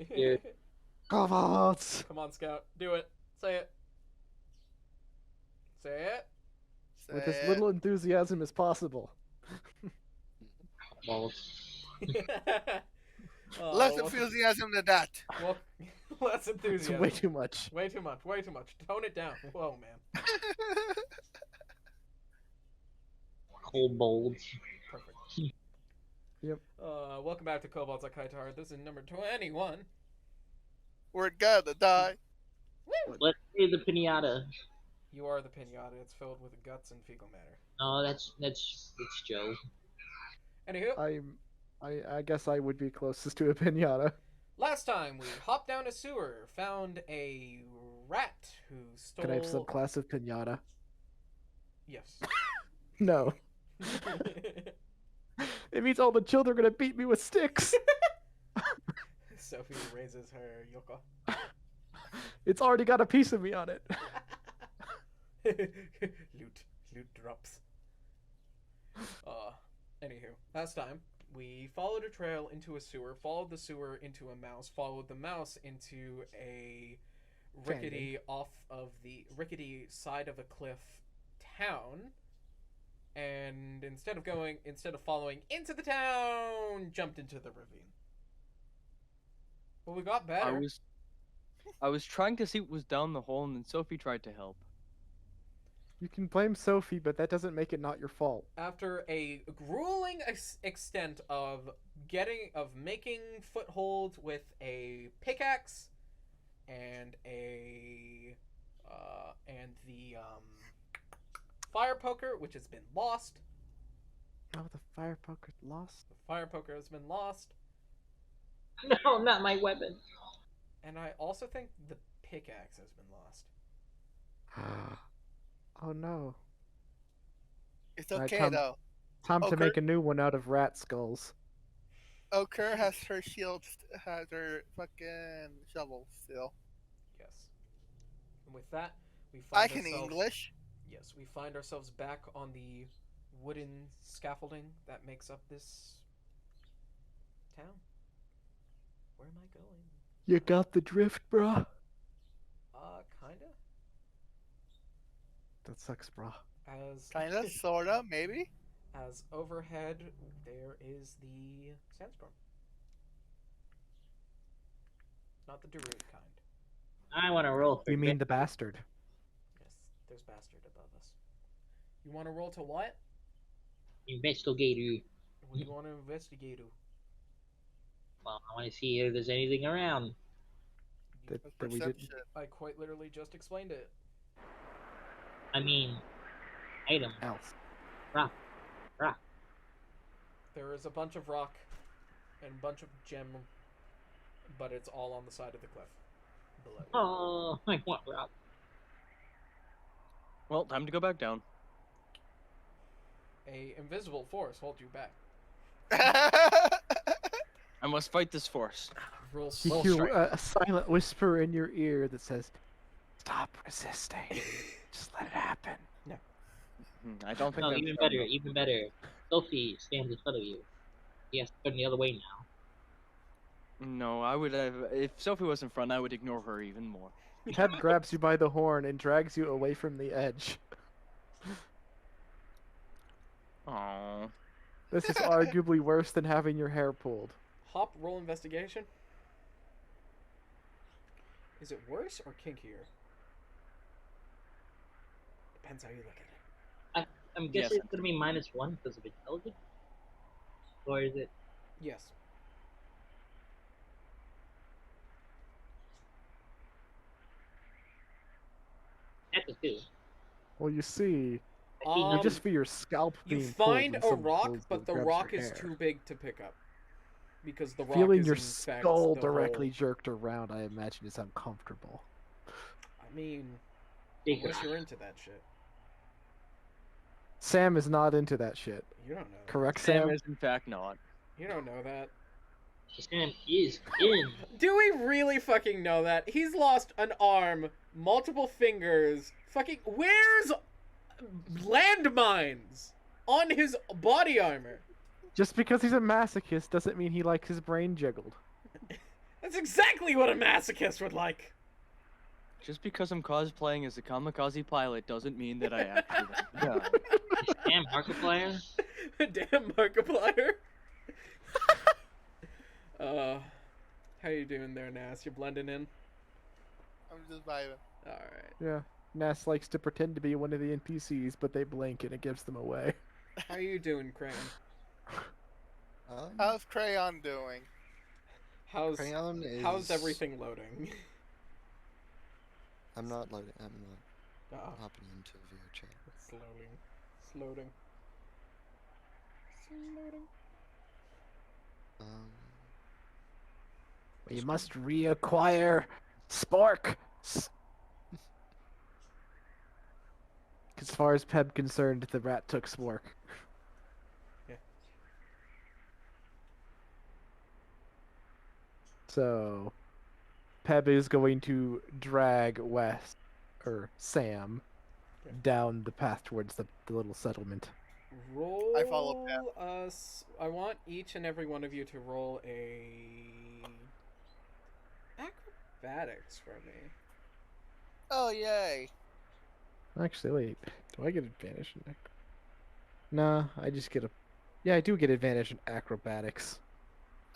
Dude. Kobolds! Come on, Scout. Do it. Say it. Say it. With as little enthusiasm as possible. Balls. Less Well, enthusiasm than that. well, less It's enthusiasm. way too much. Way too much. Way too much. Tone it down. Whoa, man. Kobolds. Perfect. Yep. Welcome back to Kobolds at Kitara. This is number 21. We're gonna die. Woo! Let's see the pinata. You are the pinata. It's filled with guts and fecal matter. Oh, that's Joe. Anywho, I guess I would be closest to a pinata. last time we hopped down a sewer, found a rat who stole. Can I have some class of pinata? Yes. No. It means all the children are gonna beat me with sticks. Sophie raises her yoka. It's already got a piece of me on it. Loot drops. Anywho, last time we followed a trail into a sewer, followed the sewer into a mouse, followed the mouse into a rickety rickety side of a cliff town, and instead of following into the town, jumped into the ravine. But we got better. I was trying to see what was down the hole, and then Sophie tried to help. You can blame Sophie, but that doesn't make it not your fault. After a grueling extent of making footholds with a pickaxe and the fire poker, which has been lost. Oh, the fire poker lost? The fire poker has been lost. No, not my weapon. And I also think the pickaxe has been lost. Oh no. It's Alright, okay Tom. though. Time to Okay. make a new one out of rat skulls. Okur has her shield, has her fucking shovel still. Yes. And with that, we I find can ourselves... English. Yes, we find ourselves back on the wooden scaffolding that makes up this town. Where am I going? You got the drift, bruh? Kinda. That sucks, bruh. As Kinda, sorta, maybe. as overhead, there is the Sandstorm. Not the Darude kind. I want to roll for You mean the bastard? Yes, there's Bastard above us. You want to roll to what? investigator. What do you want to investigate? Well, I want to see if there's anything around. That With we didn't. perception. I quite literally just explained it. I mean, item. Else. Rock. There is a bunch of rock and a bunch of gem, but it's all on the side of the cliff below. Oh, I want rock. Well, time to go back down. A invisible force holds you back. I must fight this force. Roll You soul hear strike. a silent whisper in your ear that says, "Stop resisting. Just let it happen." I don't think No, that's even strong better, enough. even better. Sophie stands in front of you. He has to turn the other way now. No, I would have. If Sophie was in front, I would ignore her even more. Ted grabs you by the horn and drags you away from the edge. Aww. This is arguably worse than having your hair pulled. Hop, roll investigation. Is it worse or kinkier? Depends how you look at it. I'm Yes, guessing it's gonna be -1 because of intelligence? Or is it? Yes. That's a 2. Well, you see, I see Um, you nothing. just feel your scalp You being find pulled a when someone rock, pulls but the grabs rock your is hair. too big to pick up. Because the rock Feeling is your in fact skull the directly hole. jerked around, I imagine, is uncomfortable. I mean, Big unless rock. you're into that shit. Sam is not into that shit. You don't know. Correct, Sam Sam? is in fact not. You don't know that. Sam is in. Do we really fucking know that? He's lost an arm, multiple fingers, fucking wears landmines on his body armor. Just because he's a masochist doesn't mean he likes his brain jiggled. That's exactly what a masochist would like. Just because I'm cosplaying as a kamikaze pilot doesn't mean that I actually want to die. Damn, Markiplier. Damn Markiplier. How you doing there, Nas? You blending in? I'm just vibing. All right. Yeah. Nass likes to pretend to be one of the NPCs, but they blink and it gives them away. How you doing, Crane? How's Crayon doing? How's Crayon is... how's everything loading? I'm not loading. I'm not Ah, hopping into VR chat. it's loading. It's loading. It's loading. You must reacquire Spork. As far as Peb concerned, the rat took Spork. Yeah. So, Peb is going to drag Sam Okay. down the path towards the little settlement. Roll. I follow Pep. I want each and every one of you to roll a acrobatics for me. Oh, yay. Actually, wait. Do I get advantage in Nah, I just get a... Yeah, I do get advantage in acrobatics.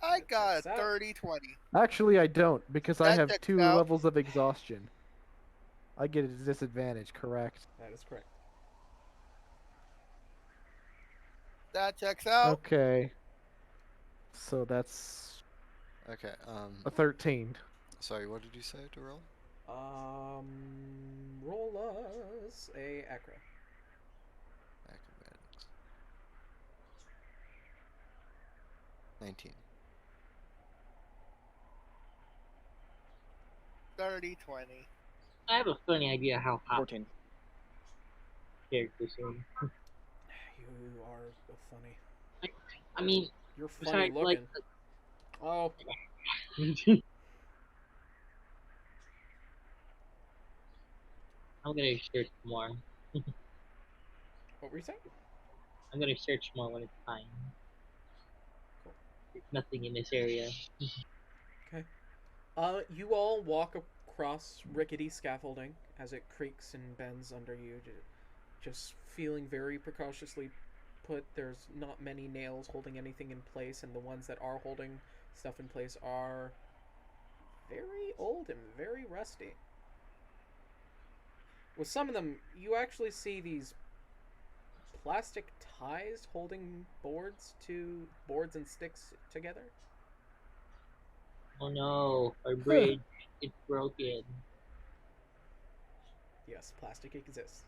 I got a checks out. 30-20. Actually, I don't, because I That have checks 2 out. levels of exhaustion. I get a disadvantage, correct? That is correct. That checks out. Okay. So that's Okay. a 13. Sorry. What did you say to roll? Roll us a acro. Acrobatics. 19. 30-20. I have a funny idea how hot 14. characters are. You are funny. I mean, You're funny besides, looking. like, Oh, I'm gonna search more. what were you saying? I'm gonna search more when it's time. There's nothing in this area. You all walk across rickety scaffolding as it creaks and bends under you, just feeling very precautiously put. There's not many nails holding anything in place, and the ones that are holding stuff in place are very old and very rusty. With some of them, you actually see these plastic ties holding boards and sticks together. Oh no, our bridge is broken. Yes, plastic exists.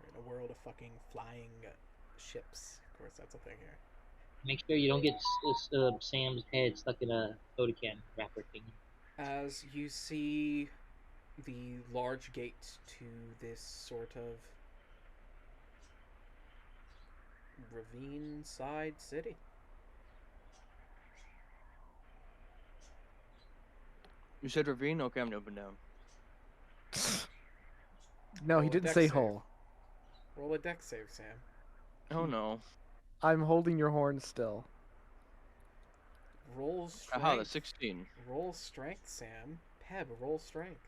We're in a world of fucking flying ships. Of course, that's a thing here. Make sure you don't get Sam's head stuck in a soda can wrapper thing. As you see the large gate to this sort of ravine side city. You said ravine? Okay, I'm jumping down. No, Roll he a didn't dex say save. hole. Roll a dex save, Sam. Oh no. I'm holding your horn still. Roll strength. Aha, that's 16. Roll strength, Sam. Peb, roll strength.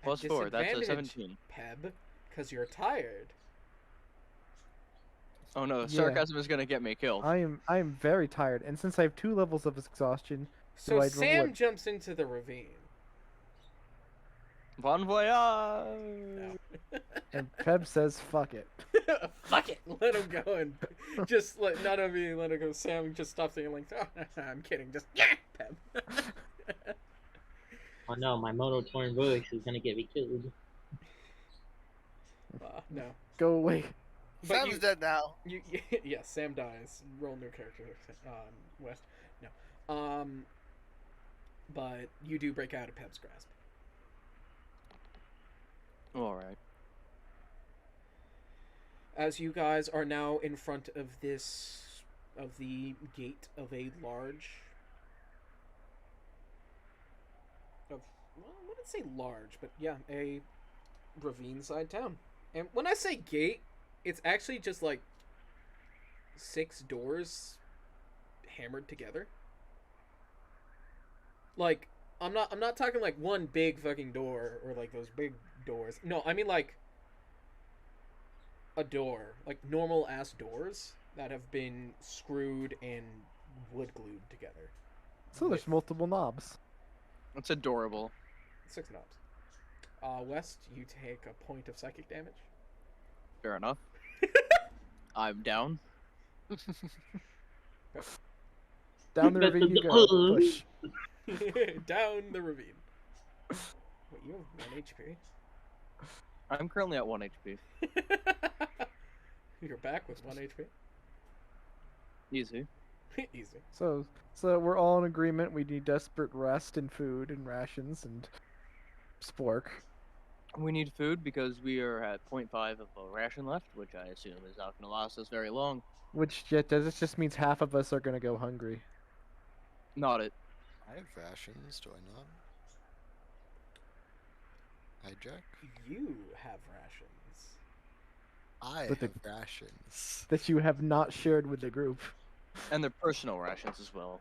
Plus At 4, that's a disadvantage, 17. Peb, because you're tired. Oh no, Yeah. sarcasm is gonna get me killed. I am very tired, and since I have 2 levels of exhaustion, So I roll Sam what? jumps into the ravine. Bon voyage! No. and Peb says, "Fuck it." Fuck it, let him go and just let none of you let him go. Sam just stops saying like, oh, I'm kidding, just yeah, Peb. Oh no, my monotone voice is gonna get me killed. No, Go away. but Sam's dead now. you yes, Sam dies. Roll new character, West. No, but you do break out of Peb's grasp. Alright. As you guys are now in front of the gate of a large, well, I wouldn't say large, but yeah, a ravine-side town. And when I say gate, it's actually just like 6 doors hammered together. Like, I'm not talking like one big fucking door or like those big doors. No, I mean like a door, like normal ass doors that have been screwed and wood glued together. So there's multiple knobs. That's adorable. 6 knobs. West, you take a point of psychic damage. Fair enough. I'm down. Down the ravine you go. Push. Down the ravine. Wait, you have 1 HP. I'm currently at 1 HP. You're back with 1 HP. Easy. Easy. So we're all in agreement. We need desperate rest and food and rations and spork. We need food because we are at 0.5 of a ration left, which I assume is not going to last us very long. Which this just means half of us are gonna go hungry. Not it. I have rations, do I not? Hijack? You have rations. I But have rations. That you have not shared with the group. And they're personal rations as well.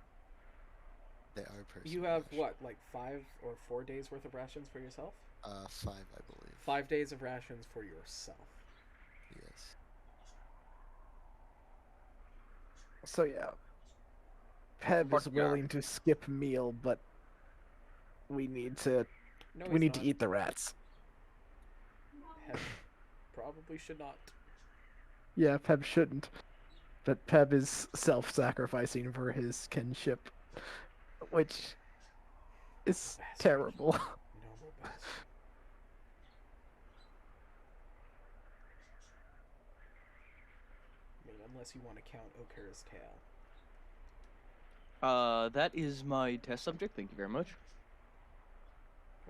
They are personal. You have rations. what, like 5 or 4 days worth of rations for yourself? 5, I believe. 5 days of rations for yourself. Yes. So yeah. Peb Fuck is yeah. willing to skip meal, but we need to No, we he's need not. to eat the rats. Peb probably should not. Yeah, Peb shouldn't. But Peb is self-sacrificing for his kinship, which is Bastard. terrible. Noble bastard. I mean, unless you want to count Okur's tail. That is my test subject. Thank you very much.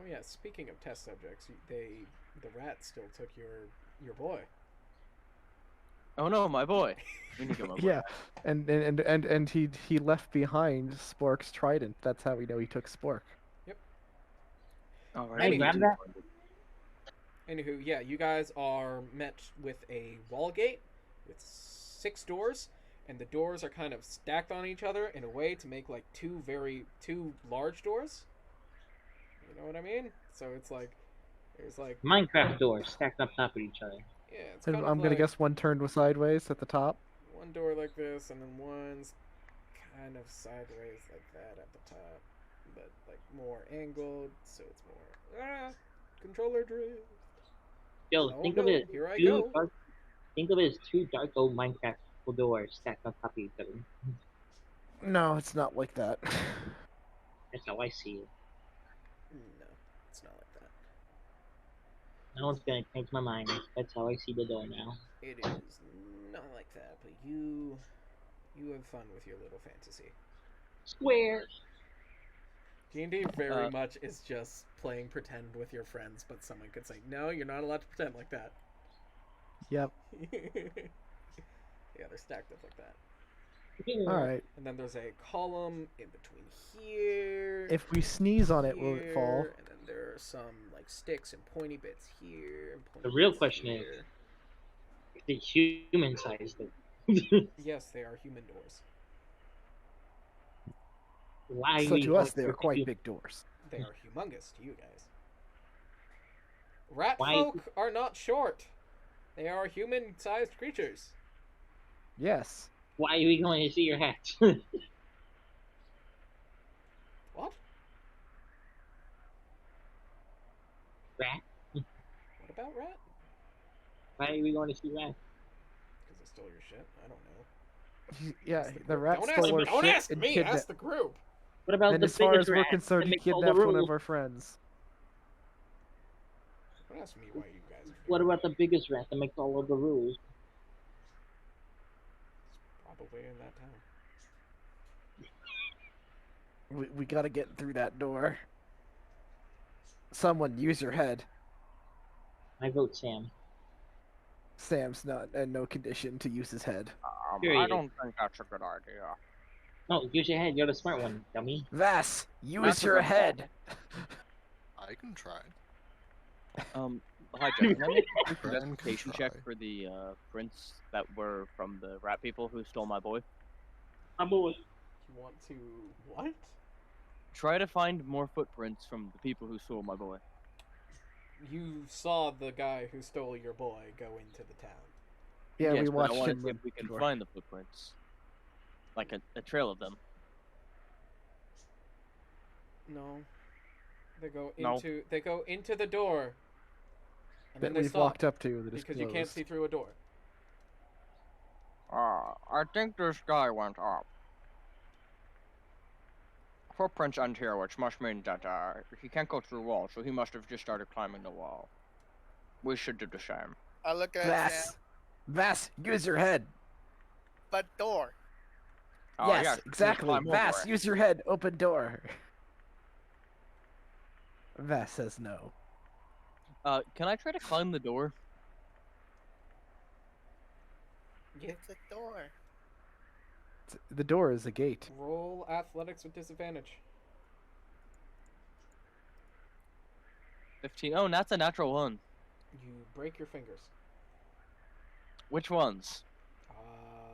Oh yeah, speaking of test subjects, the rat still took your boy. Oh no, my boy. We need to go, my boy. Yeah, and he left behind Spork's trident. That's how we know he took Spork. Alright. Hey, grab that. Anywho, yeah, you guys are met with a wall gate with 6 doors, and the doors are kind of stacked on each other in a way to make like two large doors. You know what I mean? So it's like there's like Minecraft doors stacked on top of each other. yeah, it's And kind I'm of gonna like guess one turned sideways at the top. one door like this, and then one's kind of sideways like that at the top, but like more angled, so it's more controller drift. Yo, Oh, think no, of it. here I Two go. dark, think of it as 2 dark old Minecraft doors stacked on top of each other. No, it's not like that. That's how I see it. No, it's not like that. No one's gonna change my mind. That's how I see the door now. It is not like that, but you have fun with your little fantasy. Square. D&D very much is just playing pretend with your friends, but someone could say, no, you're not allowed to pretend like that. Yep. Yeah, they're stacked up like that. All right. And then there's a column in between here. If we sneeze on it, will it fall? here, And then there are some like sticks and pointy bits here. And pointy The real bits question is- here. The human sized though. Yes, they are human doors. Why So we to us, hope they are for quite human- big doors. They are humongous to you guys. Rat Why- folk are not short. They are human-sized creatures. Yes. Why are we going to see your hat? What? Rat? What about rat? Why are we going to see rat? Because they stole your shit. I don't know. Yeah, Ask the group. rat Don't stole ask our me. Don't shit ask and me. kidnapped. Ask the group. What about And the as far biggest as we're rat concerned, that he makes all the kidnapped one rules? of our friends. Don't ask me why you guys are. What doing about the biggest rat that makes all of the rules? it. Probably in that town. We gotta get through that door. Someone use your head. I vote Sam. Sam's not in no condition to use his head. I Period. don't think that's a good idea. No, use your head. You're the smart one, dummy. Vass, use That's a your good head. I can try. Hi, Jeff. Can I make a quick Friend can investigation check try. for the prints that were from the rat people who stole my boy? My boy. You want to what? try to find more footprints from the people who stole my boy. You saw the guy who stole your boy go into the town. Yeah, yes, we but I watched want to him. see if run we the can door. find the footprints, like a trail of them. No. They go No. into the door. And that then they we've stop walked up to that is because you can't closed. see through a door. I think this guy went up. Footprints end here, which must mean that he can't go through walls, so he must have just started climbing the wall. We should do the same. I look at Sam, Vass, Vass, use your head. but door. Oh, Yes, yes, exactly. climb over Vass, it. use your head. Open door. Vass says no. Can I try to climb the door? Yeah. It's a door. The door is a gate. Roll athletics with disadvantage. 15. Oh, and that's a natural one. You break your fingers. Which ones?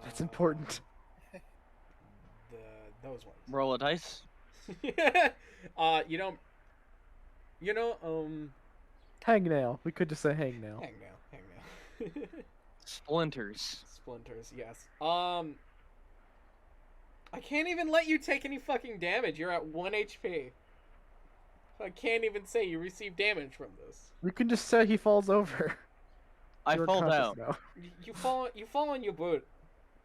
That's important. Those ones. Roll a dice. You don't. You know, Hangnail. We could just say hangnail. hang now. Splinters. Splinters, yes. I can't even let you take any fucking damage. You're at 1 HP. I can't even say you received damage from this. We can just say he falls over. I You're fall unconscious down. now. You fall on your butt.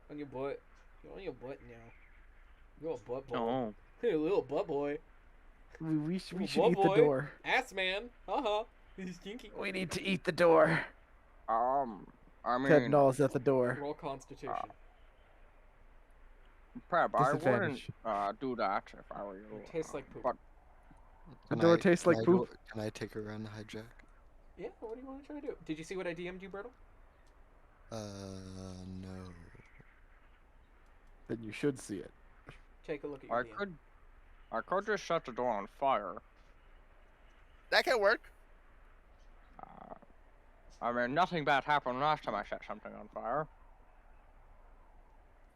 On your butt. You're on your butt now. You're a butt boy. Oh. Hey, little butt boy. We should Butt eat boy. the door. Ass man. Uh-huh. He's stinky. We need to eat the door. I Ted mean, gnaws at the door. Roll Constitution. Prep, I wouldn't Disadvantage. do that if I were you. It tastes like poop. But The door tastes like poop. Can I take her around the hijack? Yeah, what do you want to try to do? Did you see what I DM'd you, Bertle? No. Then you should see it. Take a look at your DM. I could just set the door on fire. That can work. I mean, nothing bad happened last time I set something on fire.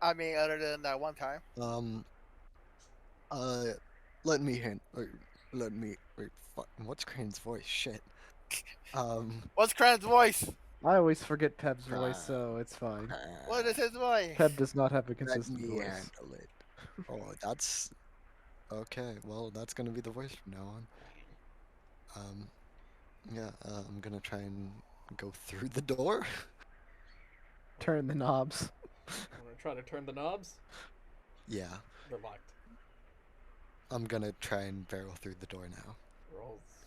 I mean, other than that one time. Let me hint. Wait, fuck. What's Crane's voice? Shit. What's Cran's voice? I always forget Peb's voice, so it's fine. What is his voice? Peb does not have a Let consistent me voice. handle it. Oh, that's okay. Well, that's gonna be the voice from now on. Yeah. I'm gonna try and go through the door. Turn the knobs. I'm gonna try to turn the knobs. Yeah. They're locked. I'm gonna try and barrel through the door now. Rolls.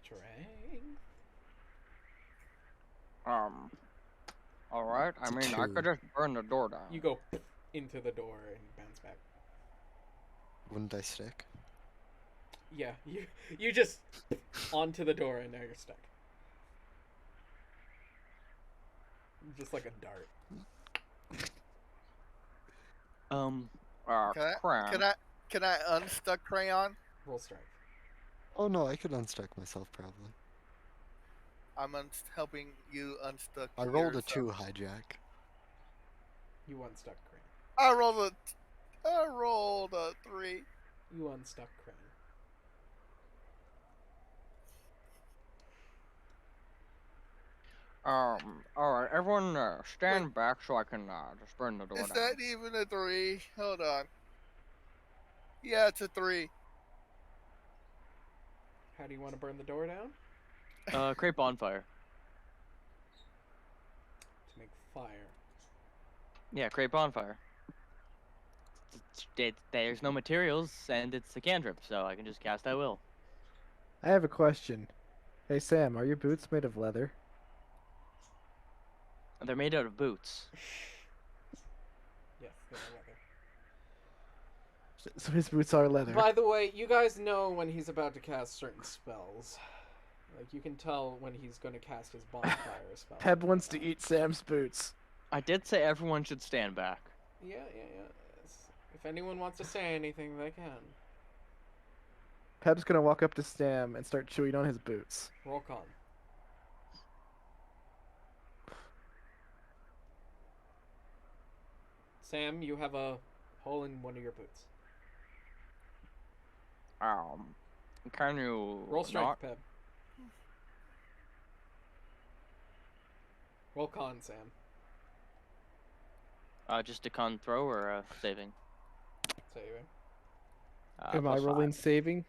Strength. Alright, I It's a mean, I could 2. just burn the door down. You go into the door and bounce back. Wouldn't I stick? Yeah, you just onto the door and now you're stuck. Just like a dart. Cran. Can I unstuck Crayon? Roll strength. Oh no, I could unstuck myself probably. I'm helping you unstuck. I rolled a yourself. 2 hijack. You unstuck Crane. I rolled a 3. You unstuck Crane. Alright, everyone stand back so I can just burn the door Is down. that even a 3? Hold on. Yeah, it's a 3. How do you want to burn the door down? Create bonfire. To make fire. Yeah, create bonfire. There's no materials, and it's a cantrip, so I can just cast I will. I have a question. Hey Sam, are your boots made of leather? They're made out of boots. Yes, they're leather. So his boots are leather. By the way, you guys know when he's about to cast certain spells. Like, you can tell when he's going to cast his bonfire spell. Peb wants to eat Sam's boots. I did say everyone should stand back. Yeah. If anyone wants to say anything, they can. Peb's gonna walk up to Sam and start chewing on his boots. Roll con. Sam, you have a hole in one of your boots. Can you Roll not? strength, Peb. Roll con, Sam. Just a con throw or saving? Saving. Am I +5. rolling saving?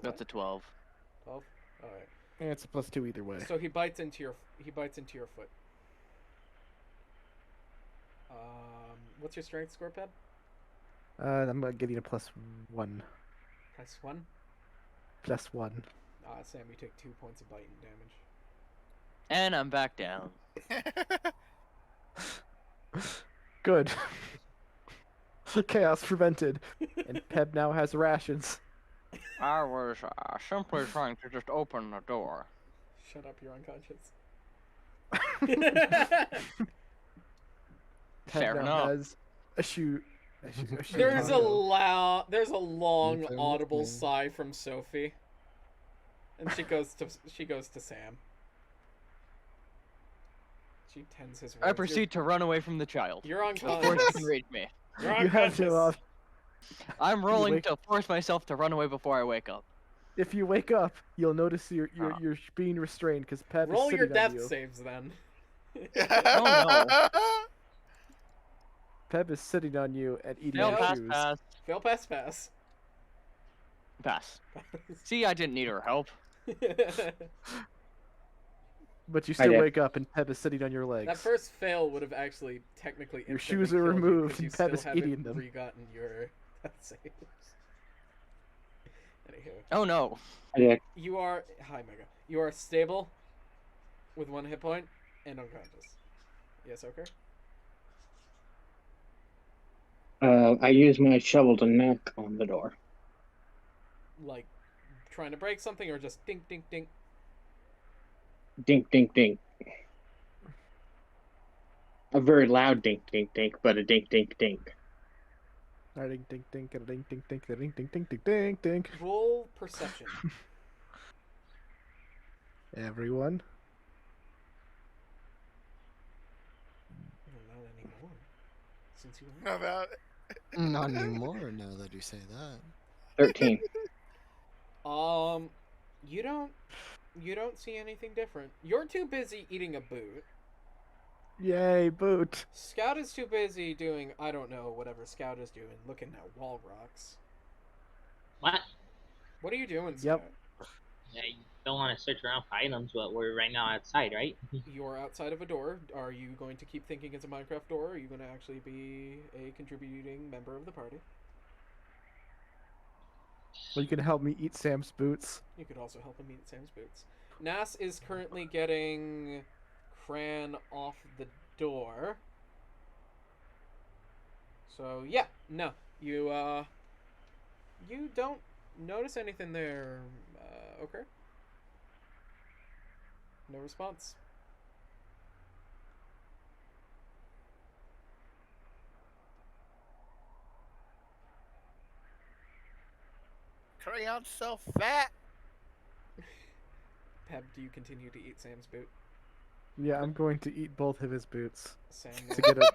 That's a 12. 12. All right. Yeah, it's a +2 either way. So he bites into your foot. What's your strength score, Peb? I'm getting a +1. Press 1. +1. Sam, you take 2 points of biting damage. And I'm back down. Good. Chaos prevented, and Peb now has rations. I was simply trying to just open the door. Shut up, you're unconscious. Peb Fair now enough. has a shoe. There's a taco. long Okay with audible me. sigh from Sophie, and she goes to Sam. She tends his words. I proceed to run away from the child. You're Before unconscious. she can reach me. You're You have unconscious. to. I'm rolling wake- to force myself to run away before I wake up. If you wake up, you'll notice you're Ah. you're being restrained because Peb Roll is your sitting on death you. saves then. Peb is sitting on you and eating Fail, your pass, shoes. pass, Fail, pass. pass. See, I didn't need her help. But you I still did. wake up and Peb is sitting on your legs. That first fail would have actually technically Your instantly shoes are killed you removed 'cause you and Peb still is haven't eating them. Re-gotten your death saves. Anywho, Oh no. I did. you are hi Mega. You are stable with 1 hit point and unconscious. Yes, okay. I used my shovel to knock on the door. Like trying to break something or just dink dink dink. Dink, dink, dink. A very loud dink, dink, dink, but a dink, dink, dink. Ding ding ding ding ding ding ding ding ding ding ding ding ding. Roll perception. Everyone. Well, not anymore. Since you How about Not anymore now that you say that. 13. You don't see anything different. You're too busy eating a boot. Yay, boot. Scout is too busy doing, I don't know, whatever Scout is doing, looking at wall rocks. What? What are you doing, Yep. Scout? I don't want to search around for items, but we're right now outside, right? You're outside of a door. Are you going to keep thinking it's a Minecraft door, or are you going to actually be a contributing member of the party? Well, you can help me eat Sam's boots. You could also help him eat Sam's boots. Nas is currently getting Cran off the door. So yeah, no, you don't notice anything there. Okay. No response. Crayon's so fat? Peb, do you continue to eat Sam's boot? Yeah, I'm going to eat both of his boots Sam, to get a.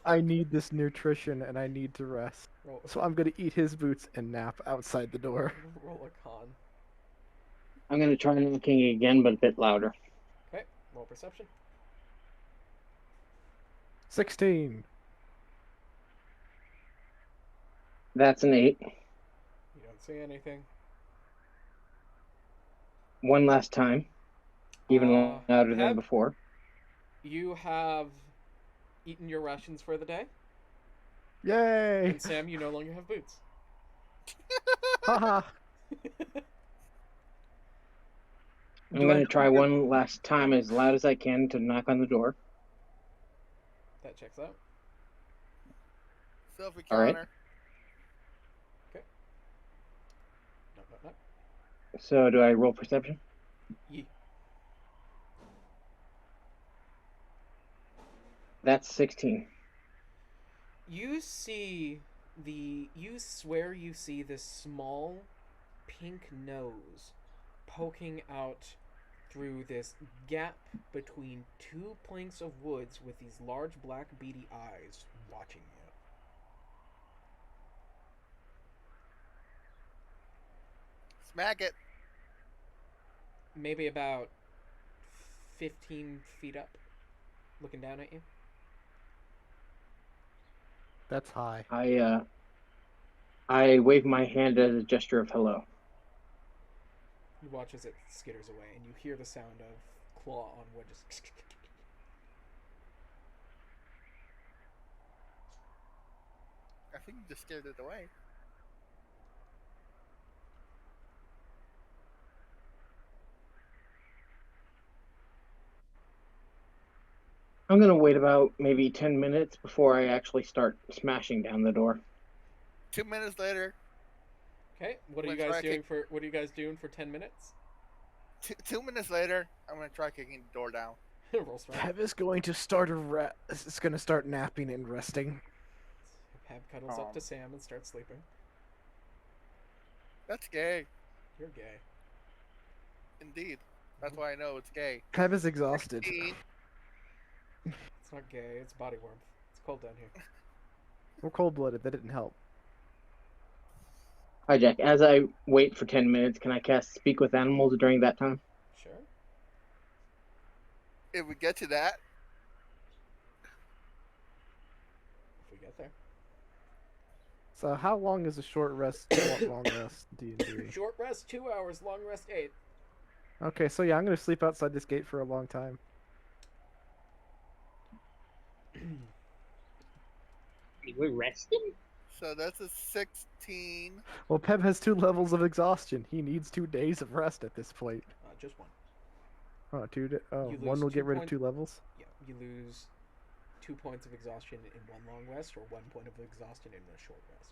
I need this nutrition and I need to rest. roll, So I'm gonna eat his boots and nap outside the door. roll a con. I'm gonna try knocking again, but a bit louder. Okay, roll perception. 16. That's an 8. You don't see anything. One last time. Even louder than Peb, before. you have eaten your rations for the day, Yay! and Sam, you no longer have boots. Haha. I'm gonna try one last time as loud as I can to knock on the door. That checks out. Sophie All right. Connor. No. So do I roll perception? Ye. That's 16. You swear you see this small pink nose poking out through this gap between 2 planks of woods with these large black beady eyes watching Smack it. Maybe about 15 feet up, looking down at you. That's high. I wave my hand as a gesture of hello. You watch as it skitters away, and you hear the sound of claw on wood just. I think you just scared it away. I'm gonna wait about maybe 10 minutes before I actually start smashing down the door. 2 minutes later, Okay, what are you Let's guys try doing kick- for? What are you guys doing for 10 minutes? 2 minutes later, I'm gonna try kicking the door down. Roll strength. Peb is going to start It's going to start napping and resting. Peb cuddles up to Sam and starts sleeping. That's gay. You're gay. Indeed. That's why I know it's gay. Peb is exhausted. 16. It's not gay. It's body warmth. It's cold down here. We're cold-blooded. That didn't help. Hi, Jack. As I wait for 10 minutes, can I cast Speak with Animals during that time? Sure. If we get to that, If we get there. So how long is a short rest, long rest, D&D? Short rest 2 hours. Long rest 8. Okay, so yeah, I'm going to sleep outside this gate for a long time. We're resting? so that's a 16. Well, Peb has 2 levels of exhaustion. He needs 2 days of rest at this point. Just one. Oh, You one lose will 2 get rid of points. 2 levels? Yeah, you lose 2 points of exhaustion in one long rest, or 1 point of exhaustion in a short rest.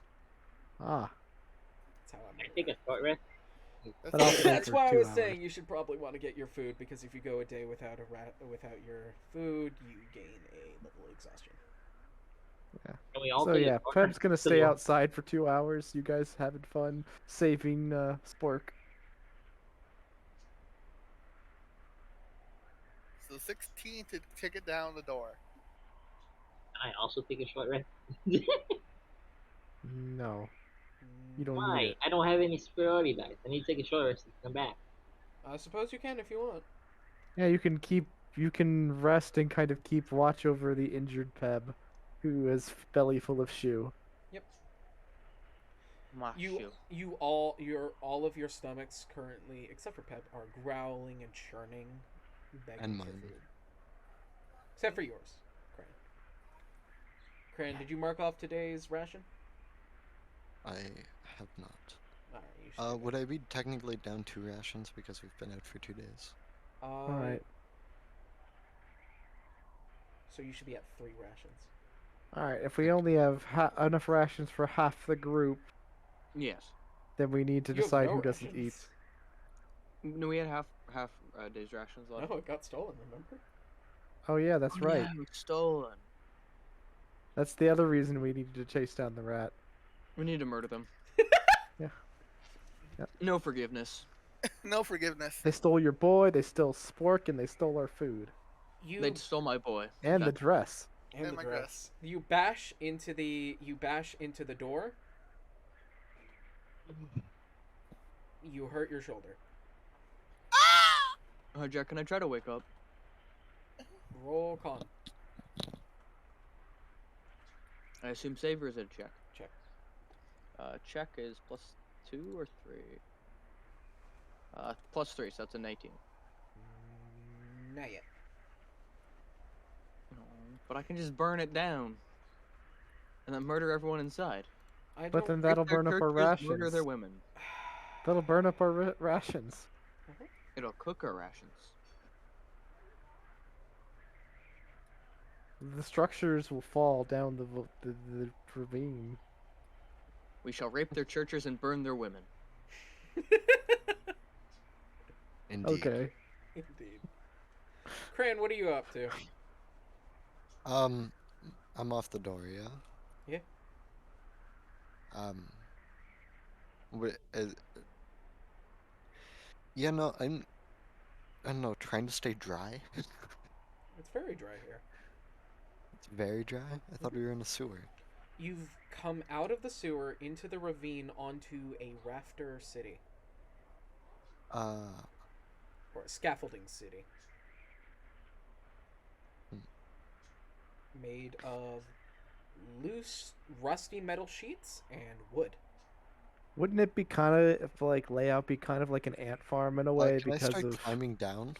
Ah. That's how I I'm. take a short rest. But I'll sleep That's for why I 2 was hours. saying you should probably want to get your food, because if you go a day without without your food, you gain a level of exhaustion. Can we all So take yeah, a short Peb's rest? gonna So stay we all- outside for 2 hours. You guys having fun saving Spork. So 16 to kick it down the door. Can I also take a short rest? No, you don't need Why? it. I don't have any superiority dice. I need to take a short rest to come back. I suppose you can if you want. Yeah, you can rest and kind of keep watch over the injured Peb, who is belly full of shoe. Yep. Machu. All of your stomachs currently, except for Pep, are growling and churning, begging And for mine. food. Except for yours, Crane. Crane, did you mark off today's ration? I have not. Alright, you should. do Would I be technically down 2 rations because we've been out for 2 days? that. Alright. So you should be at 3 rations. Alright, if we only have enough rations for half the group, Yes. then we need to You have decide no who doesn't eat. rations. No, we had half days rations left. No, it got stolen, remember? Oh yeah, that's right. Yeah, it was stolen. That's the other reason we needed to chase down the rat. We need to murder them. Yeah. Yep. No forgiveness. No forgiveness. They stole your boy, they stole Spork, and they stole our food. They stole my boy. And the Okay. dress. And And the my dress. dress. You bash into the door. You hurt your shoulder. Jack, can I try to wake up? Roll con. I assume save or is it a check? Check. Check is +2 or 3? +3, so that's a 19. Not yet. But I can just burn it down. And then murder everyone inside. I But don't. then that'll Rape their burn up our churches, Murder rations. their women. That'll burn up our rations. It'll cook our rations. The structures will fall down the ravine. We shall rape their churches and burn their women. Indeed. Okay. Indeed. Crane, what are you up to? I'm off the door, yeah? Yeah. Yeah, no, I don't know, trying to stay dry. It's very dry here. It's very dry. I thought we were in a sewer. You've come out of the sewer into the ravine onto a rafter city. Or a scaffolding city. Made of loose, rusty metal sheets and wood. Wouldn't it be kind of like layout be kind of like an ant farm in a way can I because start of climbing down?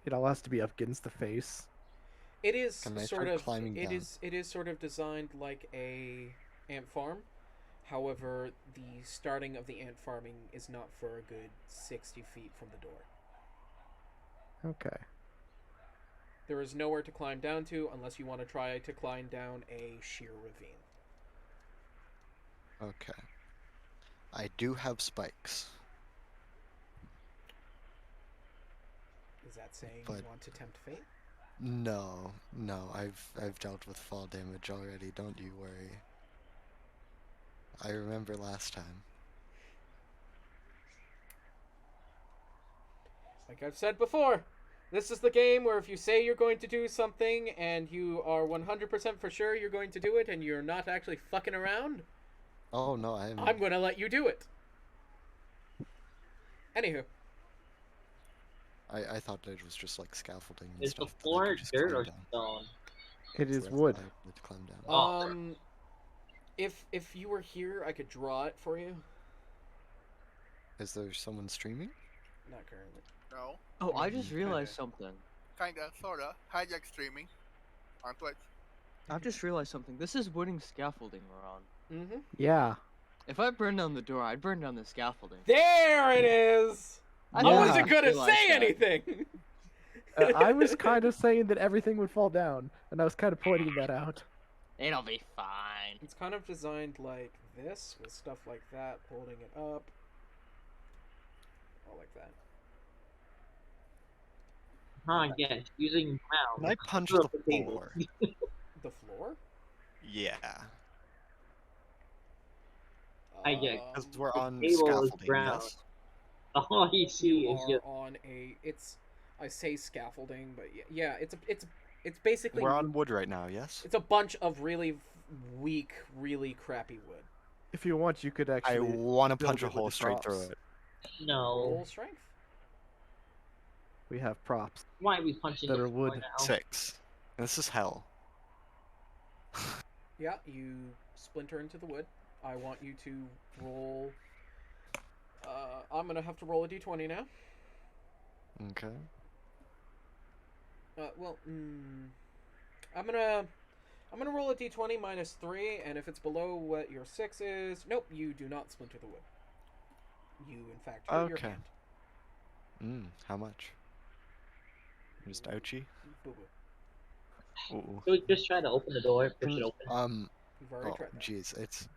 it all has to be up against the face? It is Can I sort start of climbing it down? is sort of designed like a ant farm. However, the starting of the ant farming is not for a good 60 feet from the door. Okay. There is nowhere to climb down to unless you want to try to climb down a sheer ravine. Okay. I do have spikes. Is that saying you But- want to tempt fate? No, I've dealt with fall damage already, don't you worry. I remember last time. Like I've said before, this is the game where if you say you're going to do something and you are 100% for sure you're going to do it and you're not actually fucking around, Oh no, I'm going to let you do it. Anywho. I thought it was just like scaffolding and Is the stuff. that I floor could just dirt climb or down. stone? It So is that's wood. why I wanted to climb down. Oh. If you were here, I could draw it for you. Is there someone streaming? Not currently. No. Oh, I just Kinda. realized something. Kinda, sorta. Hijack streaming on Twitch. I've just realized something. This is wooden scaffolding we're on. Mm-hmm. Yeah. If I burn down the door, I'd burn down the scaffolding. There it is! I I Yeah. wasn't gonna realized say that. anything! I was kind of saying that everything would fall down, and I was kind of pointing that out. It'll be fine. It's kind of designed like this, with stuff like that, holding it up. All like that. Yes, using Can I mouse. punch Throw the up the table. floor? The floor? Yeah. Hijack. Because we're on table is scaffolding, brown. yes? All you see You is are just on a. It's. I say scaffolding, but yeah, it's basically. We're on wood right now, yes? It's a bunch of really weak, really crappy wood. If you want, you could I actually want to build punch it a with hole the straight through props. it. no. Roll strength. We have props Why are we punching that the are floor wood. now? 6. This is hell. Yeah, you splinter into the wood. I want you to roll. I'm gonna have to roll a d20 now. Okay. I'm gonna roll a d20 minus 3, and if it's below what your 6 is, nope, you do not splinter the wood. You, in fact, hurt your Okay. hand. How much? Just ouchie? Boo-boo. Ooh. So we just try to open the door, push it open. You've already Oh, tried that. jeez, it's...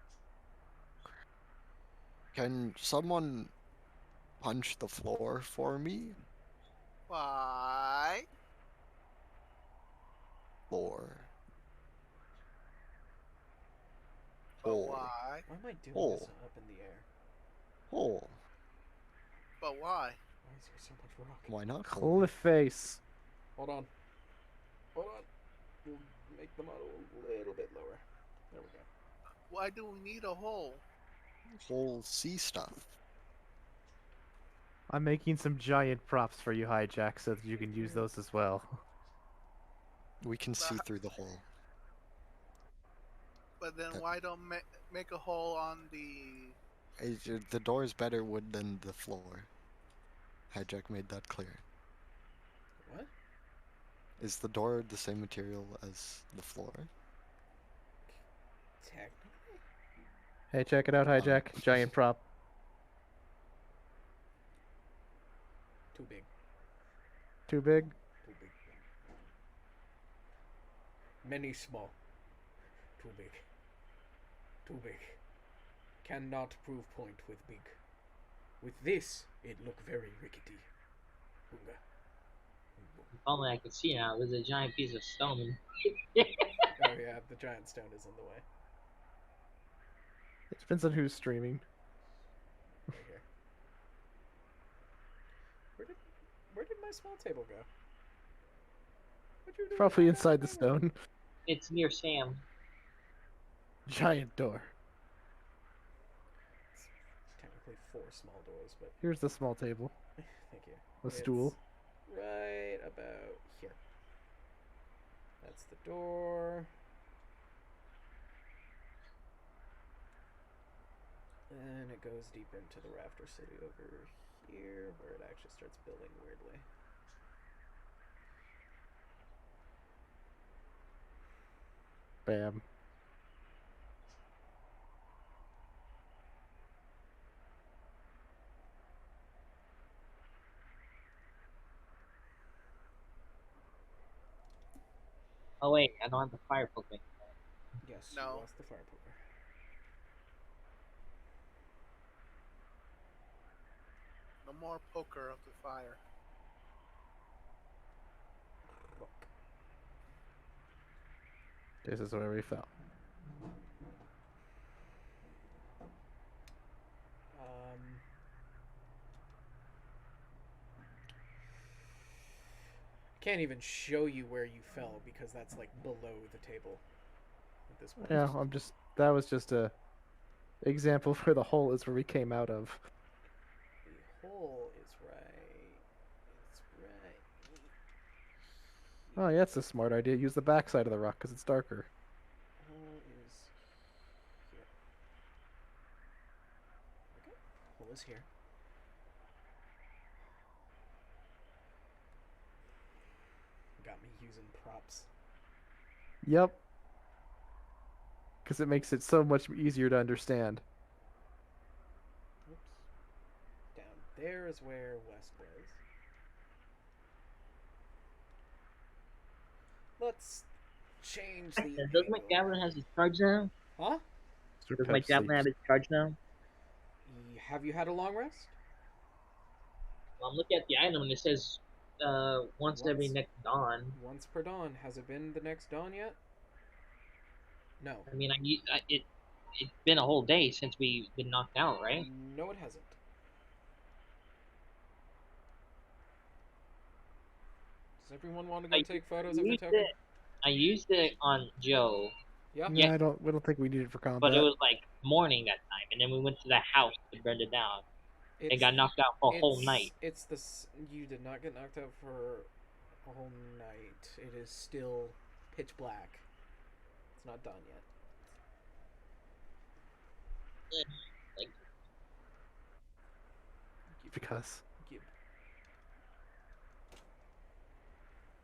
Can someone punch the floor for me? Why? Floor. But Hole. why? Why am I doing Hole. this up in the air? Hole. But why? Why is there so much rock? Why not hole? Cliff face. Hold on. Hold on. We'll make the model a little bit lower. There we go. Why do we need a hole? Hole sea stuff. I'm making some giant props for you, Hijack, so that you can use those as well. We can see through the hole. But then That- why don't make a hole on the... The door is better wood than the floor. Hijack made that clear. What? Is the door the same material as the floor? Technically? Hey, check it out, Hijack. Giant prop. Too big. Too big? Too big. Many small. Too big. Too big. Cannot prove point with big. With this, it look very rickety. Bunga. If only I could see now. There's a giant piece of stone. Oh yeah, the giant stone is in the way. It depends on who's streaming. Right here. Where did my small table go? What'd you do with Probably my inside the table? stone. It's near Sam. Giant door. It's technically 4 small doors. close, but Here's the small table. thank you. A stool. It's right about here. That's the door. And it goes deep into the rafter city over here, where it actually starts building weirdly. Bam. Oh wait, I don't have the fire poker. Yes, No. you lost the fire poker. No more poker of the fire. This is where we fell. Can't even show you where you fell because that's like below the table at this point. Yeah, that was just a example where the hole is where we came out of. The hole is right. It's right. Oh, yeah, that's a smart idea. Use the backside of the rock because it's darker. Hole is here. Okay. Hole is here. Got me using props. Yep. Because it makes it so much easier to understand. Oops. Down there is where West was. Let's change the Does my angle. javelin has its charge now? Huh? Does my javelin have its charge now? Have you had a long rest? Well, I'm looking at the item and it says once every next dawn. Once per dawn. Has it been the next dawn yet? No. I mean, it's been a whole day since we've been knocked out, right? No, it hasn't. Does everyone want to go take photos of the token? I used it on Joe, Yeah. Yeah, we don't think we need it for combat. but it was like morning that time, and then we went to the house to burn it down. It got knocked out for a whole night. You did not get knocked out for a whole night. It is still pitch black. It's not done yet. Like, because Gib.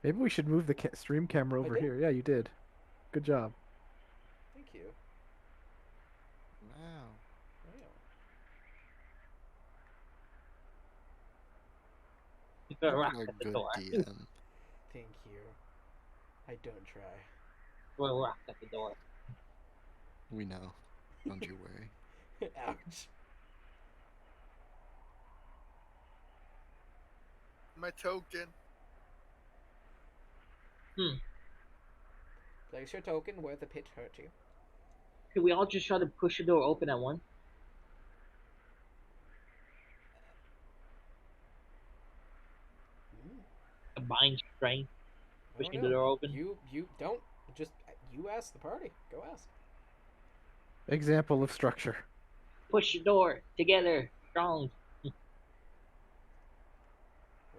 maybe we should move the stream camera over did. here. Yeah, you did. Good job. Thank you. Wow. Wow. you throw a rock You're a at the good door. DM. Thank you. I don't try. Throw a rock at the door. We know. Don't you worry. Ouch. My token. Place your token where the pitch hurt you. Could we all just try to push the door open at once? Combined strength, pushing the door open. You don't just you ask the party. Go ask. Example of structure. Push the door together, strong. What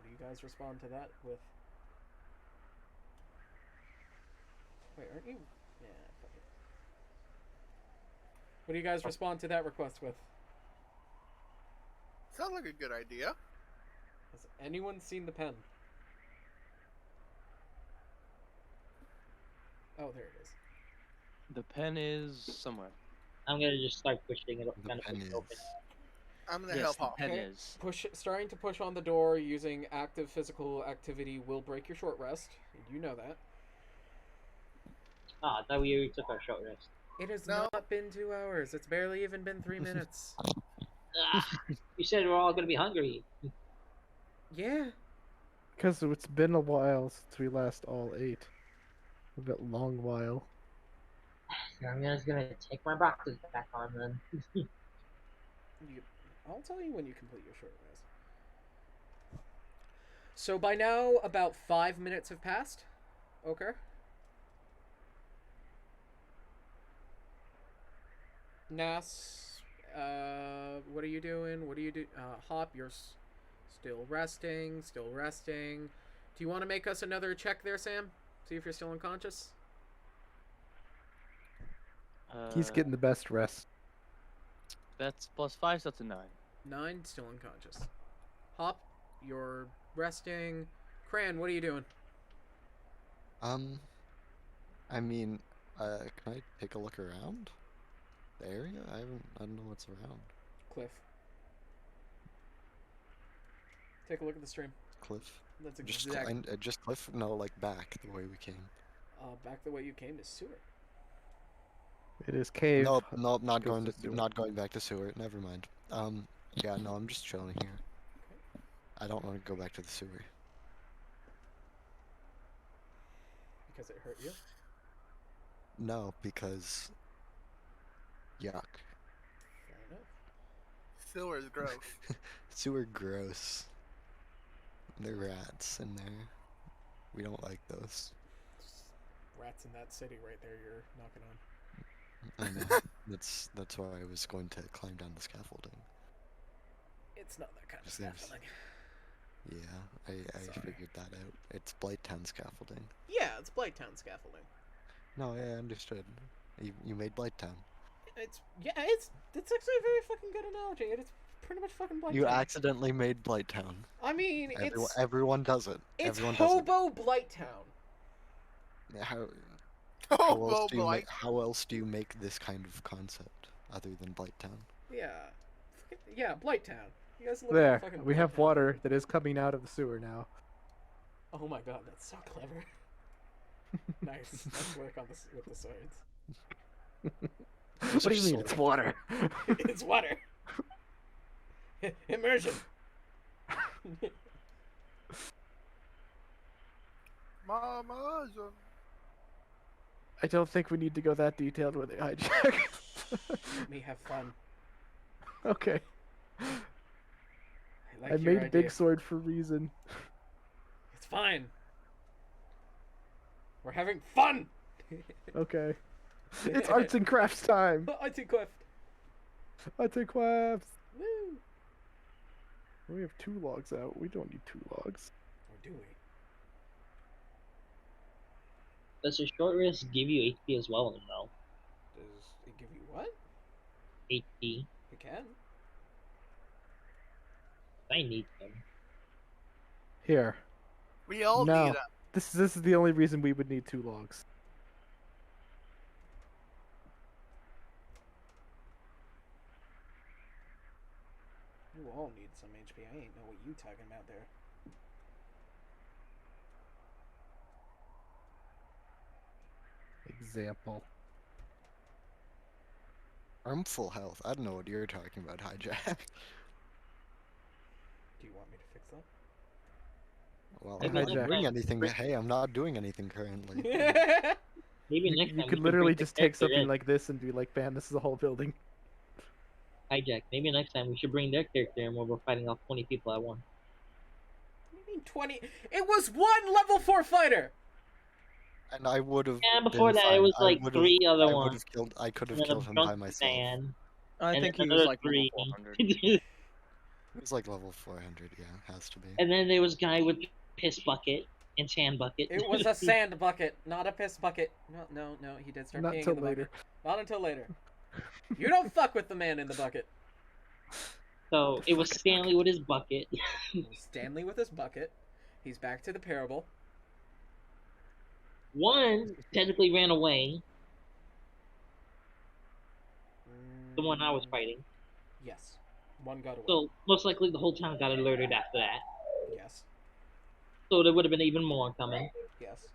do you guys respond to that with? Wait, aren't you? Yeah. Fuck it. What do you guys respond to that request with? Sounds like a good idea. Has anyone seen the pen? Oh, there it is. The pen is somewhere. I'm gonna just start pushing it, The trying to push pen it is. open. I'm gonna Yes, help the off. pen Okay. is. Starting to push on the door using active physical activity will break your short rest. You know that. Ah, I thought we already took our short rest. It has No. not been 2 hours. It's barely even been 3 minutes. Ah, you said we're all gonna be hungry. Yeah. Because it's been a while since we last all ate. A bit long while. I'm just gonna take my boxes back on then. I'll tell you when you complete your short rest. So by now, about 5 minutes have passed. Okay. Nas, What are you doing? What do you do? Hop, you're still resting. Still resting. Do you want to make us another check there, Sam? See if you're still unconscious. He's getting the best rest. That's +5, so that's a 9. 9, still unconscious. Hop, you're resting. Cran, what are you doing? I mean, can I take a look around the area? I don't know what's around. Cliff. Take a look at the stream. Cliff? That's Just, exact. just cliff? No, like back the way we came. Back the way you came to sewer. It is cave. Nope, not goes going to to sewer. not going back to sewer. Never mind. Yeah, no, I'm just chilling here. I don't want to go back to the sewer. Because it hurt you? No, because yuck. Fair enough. Sewer is gross. Sewer gross. There are rats in there. We don't like those. Rats in that city right there you're knocking on. I know. That's why I was going to climb down the scaffolding. It's not that kind of Seems- scaffolding. Yeah, I Sorry. figured that out. It's Blighttown scaffolding. Yeah, it's Blighttown scaffolding. No, yeah, I understood. You made Blighttown. It's actually a very fucking good analogy. It's pretty much fucking Blighttown. You accidentally made Blighttown. I mean, Everyone does it. it's Everyone does it. Hobo Blighttown. How Oh, else do you boy. how else do you make this kind of concept other than Blighttown? Yeah. Yeah, Blighttown. You guys look There, at fucking we have Blighttown. water that is coming out of the sewer now. Oh my god, that's so clever. Nice. Nice work on with the swords. What do you mean it's water? It's water. Immersion. Mama. I don't think we need to go that detailed with the hijack. Let me have fun. Okay. I like I your made idea. Big Sword for a reason. It's fine. We're having fun. Okay. It's arts and crafts time. I take Cliff. Arts and crafts. Woo. We have 2 logs out. We don't need 2 logs. Or do we? Does a short rest give you HP as well? No. Does it give you what? HP. It can. I need them. Here. We all No. need it. This is the only reason we would need 2 logs. You all need some HP. I ain't know what you talking about there. Example. I'm full health. I don't know what you're talking about, hijack. Do you want me to fix that? Well, Maybe I'm not hijack. doing anything. Hey, I'm not doing anything currently. Maybe You, next you time could we should literally bring the just take character something in. like this and be like, bam, this is a whole building. Hijack. Maybe next time we should bring their character in when we're fighting off 20 people at once. What do you mean 20? It was one level 4 fighter! And I would have. Yeah, before that it was like 3 other I would ones. have killed. I could have And then killed a him by drunk myself. man. I and think then he was another like level 3. 400. It was like level 400. Yeah, has to be. And then there was a guy with piss bucket and sand bucket. It was a sand bucket, not a piss bucket. No, he did start Not peeing till in the later. bucket. Not until later. You don't fuck with the man in the bucket. So it was Stanley with his bucket. Stanley with his bucket. He's back to the parable. One technically ran away. The one I was fighting. Yes. One got away. So most likely the whole town got alerted after that. Yes. So there would have been even more coming. Yes.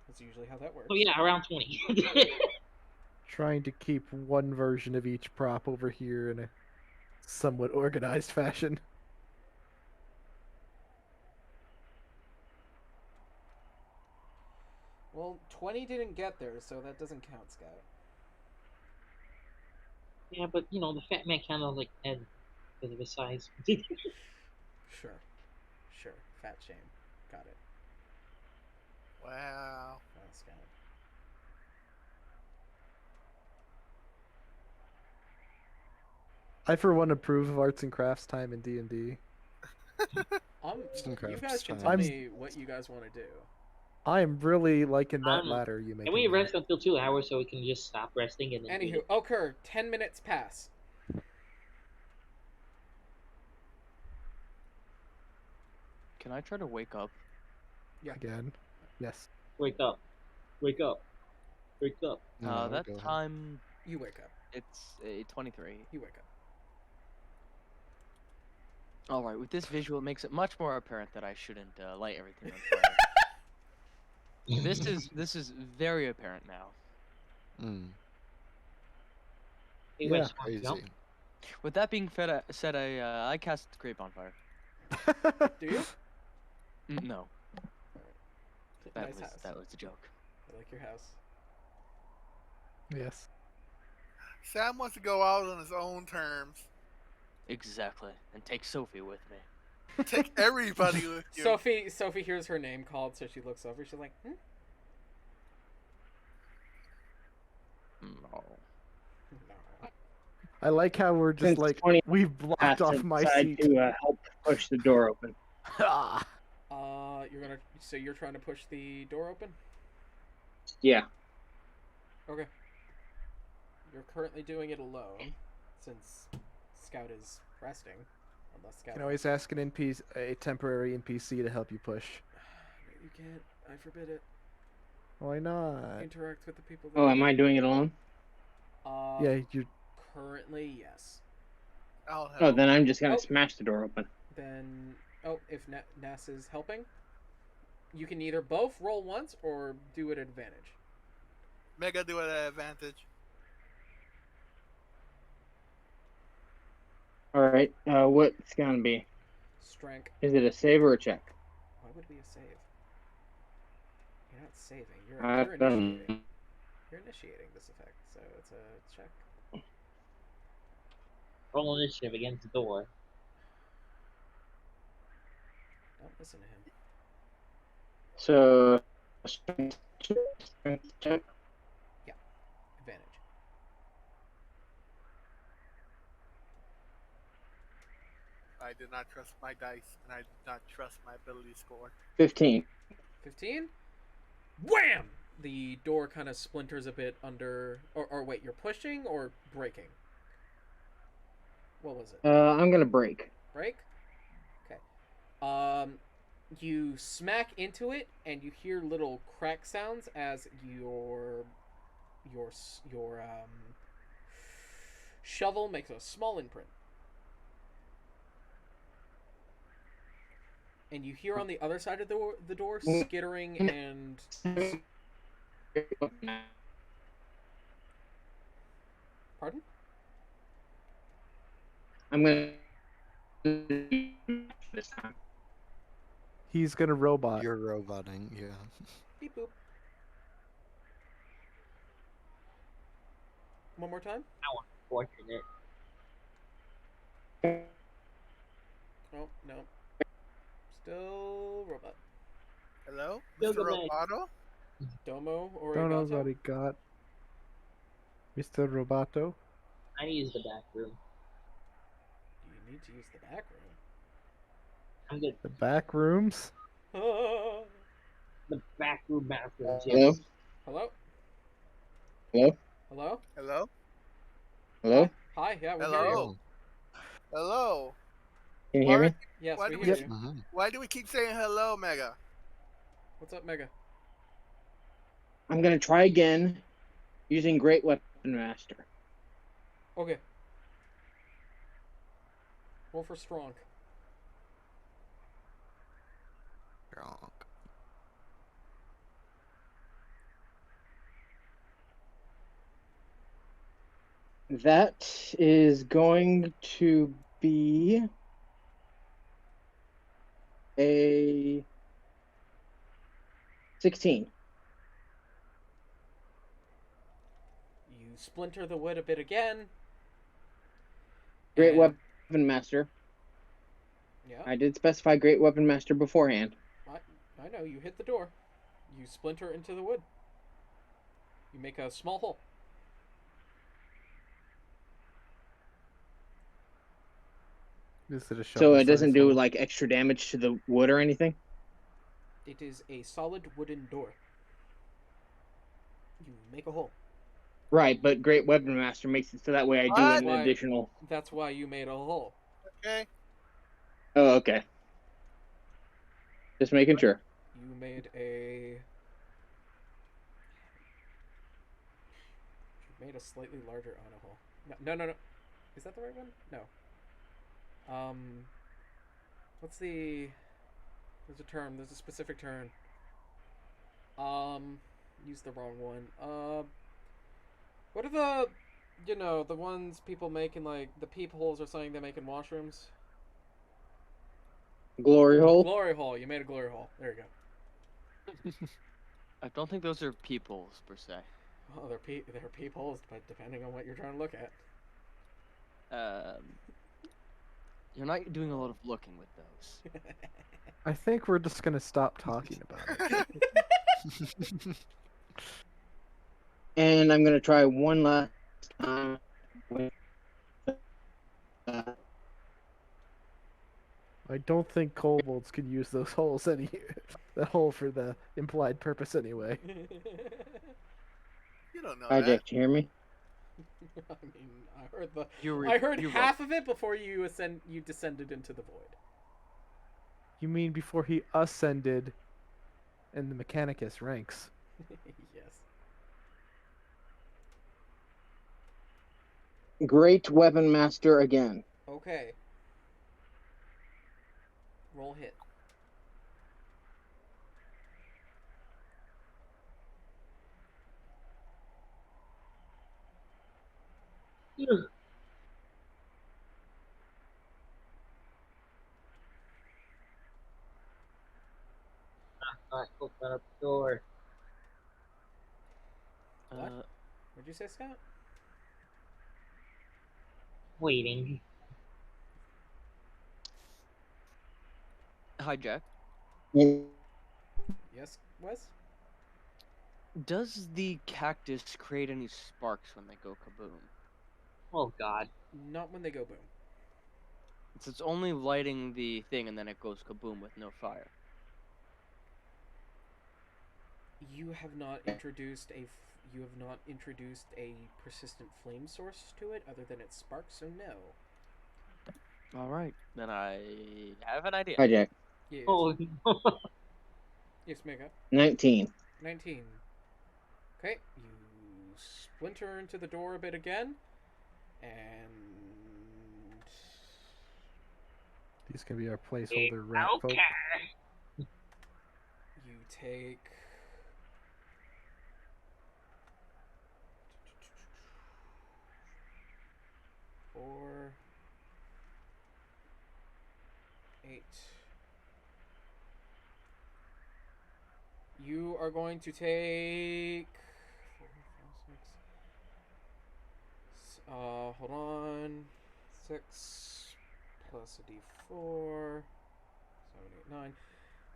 That's usually how that works. So yeah, around 20. Trying to keep one version of each prop over here in a somewhat organized fashion. Well, 20 didn't get there, so that doesn't count, Scout. Yeah, but you know, the fat man kind of like Ed because of his size. Sure. Sure. Fat shame. Got it. Wow. Well, Scout. I for one approve of arts and crafts time in D&D. You crafts guys can time. tell me what you guys want to do. I am really liking that Um, ladder you make. Can we rest until 2 hours so we can just stop resting and then do Anywho, it? Okur, 10 minutes pass. Can I try to wake up? Again? Yes. Wake up. Wake up. Wake up. No, That go ahead. time, You wake up. it's a 23. You wake up. All right, with this visual, it makes it much more apparent that I shouldn't light everything on fire. This is very apparent now. Mm, Hey, Yeah. wait, so crazy. jump? With that being said, I cast Great Bonfire. Do you? No, Nice house. that was a joke. I like your house. Yes. Sam wants to go out on his own terms. Exactly, and take Sophie with me. Take everybody with you. Sophie hears her name called, so she looks over. She's like, hmm? No. No. I like how we're just Since like 20 we've blocked Pass off my inside seat. to help push the door open. Ah. You're trying to push the door open? Yeah. Okay. You're currently doing it alone, since Scout is resting. Unless You Scout... can always ask a temporary NPC to help you push. You can't. I forbid it. Why not? Interact with the people that... Oh, am I doing it alone? Yeah, you. Currently, yes. I'll help. Oh, then I'm just gonna Oh. smash the door open. Then... Oh, if Nas is helping, you can either both roll once or do it at advantage. Mega do it at advantage. All right. What's it gonna be? Strength. Is it a save or a check? Why would it be a save? You're not saving. I You're don't initiating. know. You're initiating this effect, so it's a check. Roll initiative against the door. Don't listen to him. So, strength check. Advantage. I did not trust my dice, and I did not trust my ability score. 15. 15. Wham! The door kind of splinters a bit under. Or wait, you're pushing or breaking? What was it? I'm gonna break. Break? Okay. You smack into it, and you hear little crack sounds as your shovel makes a small imprint. And you hear on the other side of the door skittering and... Pardon? I'm gonna this time. He's gonna robot. You're roboting, yeah. Beep boop. One more time? Fortunate. Oh, no. Still robot. Hello, Still Mr. good night. Roboto? Domo or Don't know what he got. Mr. Roboto. I need to use the back room. You need to use the back room. I'm good. The back rooms. The back room bathroom. Hello? Hello? Hello? Hello? Hello? Hello? Hi, yeah, we hear you. Hello? Hello? Can you hear me? Yes, Why we do hear we- you. Mm-hmm. Why do we keep saying hello, Mega? What's up, Mega? I'm gonna try again using Great Weapon Master. Okay. Roll for strong. Wrong. That is going to be a 16. You splinter the wood a bit again. Great and- Weapon Master. Yeah, I did specify Great Weapon Master beforehand. I know. You hit the door. You splinter into the wood. You make a small hole. Is it a So shovel it doesn't size do hole? like extra damage to the wood or anything? It is a solid wooden door. You make a hole. Right, but Great Weapon Master makes it so that way I do What? an additional. That's why you made a hole. Okay. Oh, okay. Just making sure. You made a. You made a slightly larger auto hole. No. Is that the right one? No. What's the? There's a term. There's a specific term. Used the wrong one. What are the, the ones people make in like the peepholes or something they make in washrooms? Glory hole. Glory hole. You made a glory hole. There you go. I don't think those are peepholes per se. Oh, they're peepholes, but depending on what you're trying to look at. You're not doing a lot of looking with those. I think we're just gonna stop talking about it. And I'm gonna try one last time. With, I don't think kobolds could use those holes that hole for the implied purpose anyway. You don't know Hijack, that. you hear me? I mean, I heard the. You I heard you half of it before you descended into the void. You mean before he ascended in the Mechanicus ranks? Yes. Great Weapon Master again. Okay. Roll hit. Open up the door. What? What'd you say, Scott? Waiting. Hi, Jack. Yes, Wes? Does the cactus create any sparks when they go kaboom? Oh God. Not when they go boom. It's only lighting the thing and then it goes kaboom with no fire. You have not introduced a persistent flame source to it other than its sparks, so no. All right, then I have an idea. Hijack. Yes. Oh. Yes, Mega. 19. 19. Okay, you splinter into the door a bit again, and These can be our placeholder rat folk. you take 4, 8. You are going to take 4, 5, 6. Hold on. 6 plus a d4. 7, 8,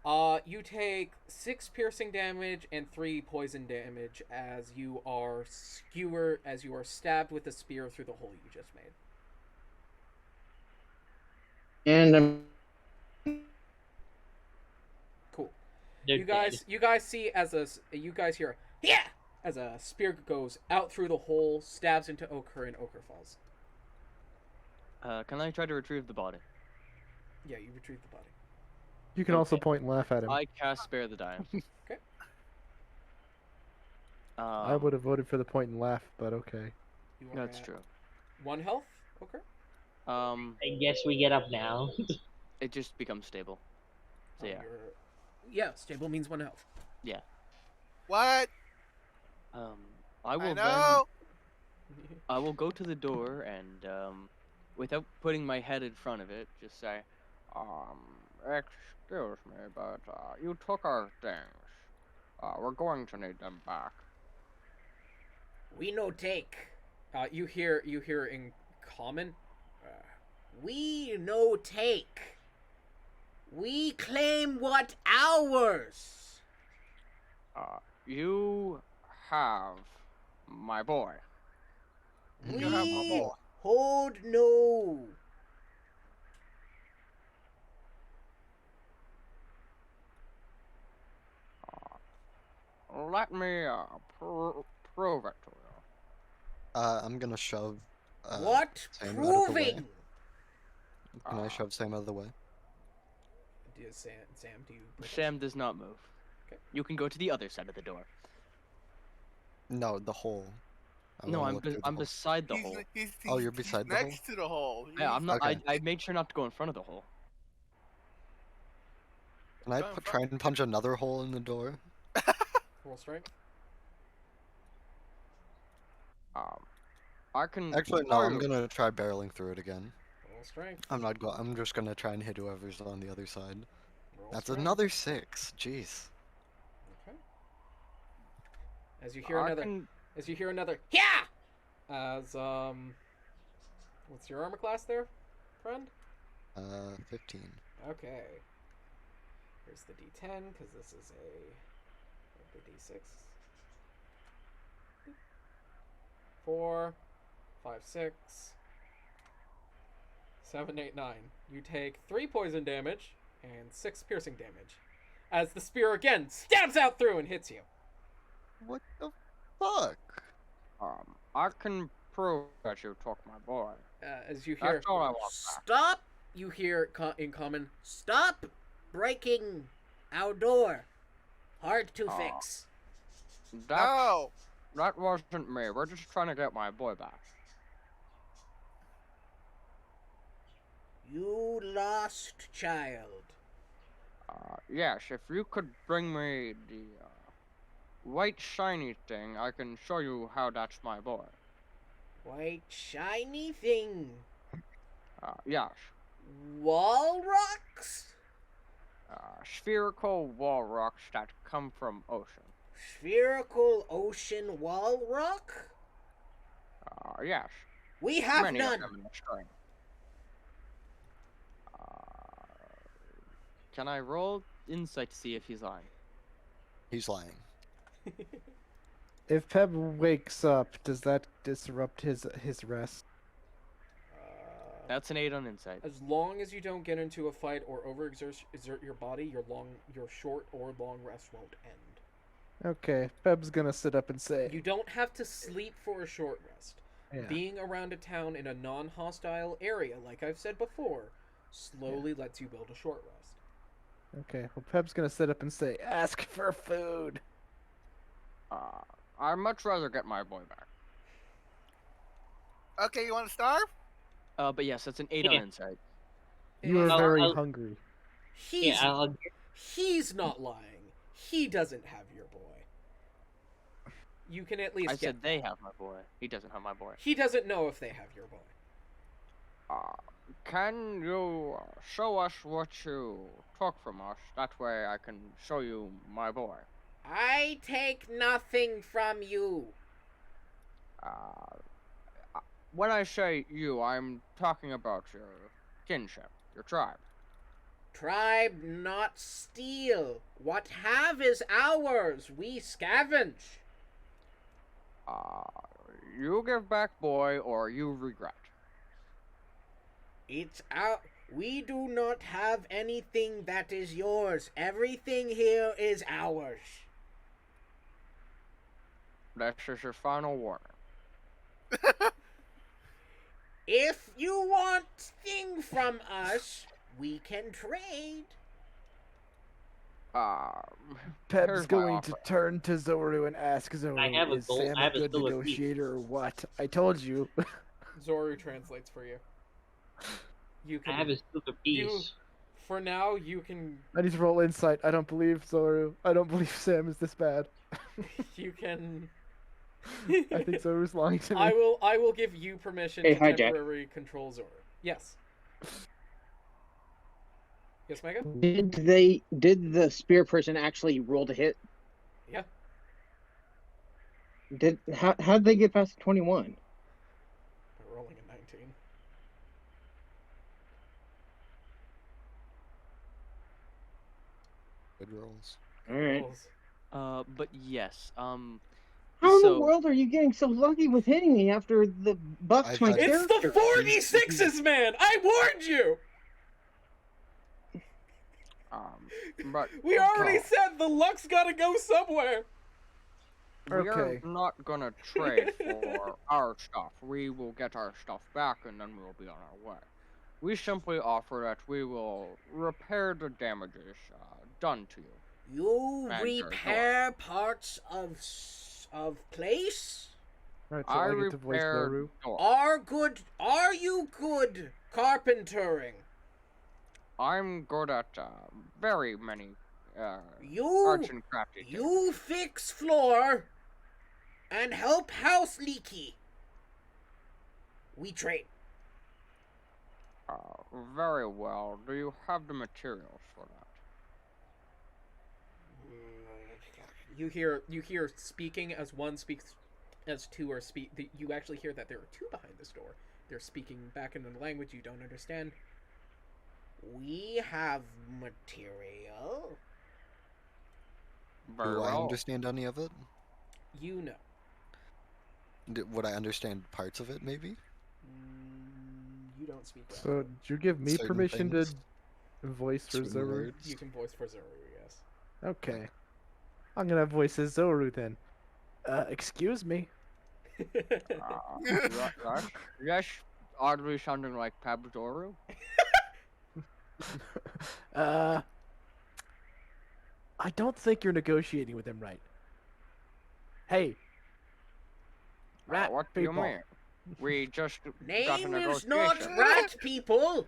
9. You take 6 piercing damage and 3 poison damage as you are stabbed with a spear through the hole you just made. And Cool. They're You guys see you guys hear yeah as a spear goes out through the hole, stabs into Ochre, and Ochre falls. Can I try to retrieve the body? Yeah, you retrieve the body. You can also point and laugh at him. I cast Spare the Dying. Okay. I would have voted for the point and laugh, but okay. You are That's at true. 1 health, Ochre. I guess we get up now. It just becomes stable. So yeah. Yeah, stable means 1 health. Yeah. What? I will know. I will go to the door and without putting my head in front of it, just say, excuse me, but you took our things. We're going to need them back. We no take. You hear in common. We no take. We claim what ours. You have my boy. We You have my boy. hold no. let me prove it to you. I'm gonna shove. What Sam out of the way. proving? Can I shove Sam out of the way? Sam, do you? push? Sam does not move. Okay. You can go to the other side of the door. No, the hole. I No, wanna I'm look through the I'm hole. beside the hole. Oh, you're beside the hole? next to the hole. Yeah, I'm not. Okay. I made sure not to go in front of the hole. Can I try and punch another hole in the door? Roll strength. I can. Actually, no. show I'm you. gonna try barreling through it again. Roll strength. I'm just gonna try and hit whoever's on the other side. Roll That's strength. another 6. Jeez. Okay. As you hear I another. can- As you hear another. Yeah. As what's your armor class there, friend? 15. Okay. Here's the D10 because this is the D6. 4, 5, 6, 7, 8, 9. You take 3 poison damage and 6 piercing damage, as the spear again stabs out through and hits you. What the fuck? I can prove that you took my boy. As you hear, That's all I want back. stop! You hear in common, stop breaking our door. Hard to fix. No! That wasn't me. We're just trying to get my boy back. You lost child. Yes, if you could bring me the white shiny thing, I can show you how that's my boy. White shiny thing. Yes. Wall rocks? Spherical wall rocks that come from ocean. Spherical ocean wall rock? Yes. We have Many none. of them in the string. Can I roll insight to see if he's lying? He's lying. If Peb wakes up, does that disrupt his rest? That's an 8 on insight. As long as you don't get into a fight or overexert your body, your short or long rest won't end. Okay, Peb's gonna sit up and say, You don't have to sleep for a short rest. yeah. Being around a town in a non-hostile area, like I've said before, slowly lets you build a short rest. Okay, well, Peb's gonna sit up and say, ask for food. I'd much rather get my boy back. Okay, you want to starve? But yes, that's an 8 on Yeah. insight. You are I'll- very I'll- hungry. He's Yeah, he's not lying. He doesn't have your boy. You can at least I get. said they have my boy. He doesn't have my boy. He doesn't know if they have your boy. Can you show us what you took from us? That way I can show you my boy. I take nothing from you. When I say you, I'm talking about your kinship, your tribe. Tribe not steal. What have is ours. We scavenge. You give back boy or you regret. It's our. We do not have anything that is yours. Everything here is ours. This is your final warning. If you want thing from us, we can trade. Peb's Here's my going to offer. turn to Zoru and ask Zoru, I have a is gold- Sam I a have a good silver piece." negotiator or what? I told you. Zoru translates for you. You I can. have a silver piece. For now, you can. I need to roll insight. I don't believe Zoru. I don't believe Sam is this bad. You can. I think Zoru's lying to me. I will give you permission Hey, to hi, Jack. temporarily control Zoru. Yes. Yes, Mega? Did the spear person actually roll to hit? Yeah. How'd they get past 21? By rolling a 19. Good rolls. Alright. Rolls. But yes. How in So- the world are you getting so lucky with hitting me after the buffs my I- It's character? the 46s, man! I warned you! But We already said the luck's gotta go somewhere! We are Okay. not gonna trade for our stuff. We will get our stuff back and then we'll be on our way. We simply offer that we will repair the damages done to you. You And your repair parts of place? Alright, so I I get to voice repaired Zoru. door. Are you good carpentering? I'm good at very many You arts and crafty things. you fix floor and help house leaky. We trade. Very well. Do you have the materials for that? You hear speaking as one speaks, as two are speak. You actually hear that there are two behind this door. They're speaking back in a language you don't understand. We have material. Very Do I well. understand any of it? You know. Would I understand parts of it, maybe? You don't speak. So, did you give me Certain permission things. to voice for Certain Zoru? words. You can voice for Zoru, yes. Okay. I'm gonna voice as Zoru then. Excuse me. Yes, oddly sounding like Pabdoru. I don't think you're negotiating with him right. Hey. Rat What do you people. mean? We just got a Name is negotiation. not rat people.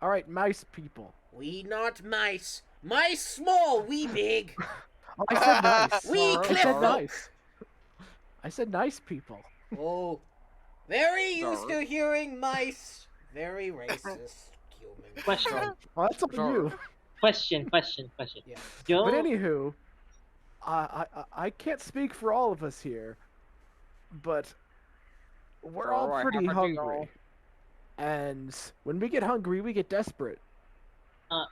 Alright, mice people. We not mice. Mice small, we big. Oh, I said nice. We Zoru, I clip said Zoru. folk. nice. I said nice people. Oh, very used Zoru. to hearing mice. Very racist human. Question, Well, that's up to Zoru. you. question. Yeah. Joe, But anywho, I can't speak for all of us here, but we're So all I pretty have a deal. hungry. And when we get hungry, we get desperate. Uh,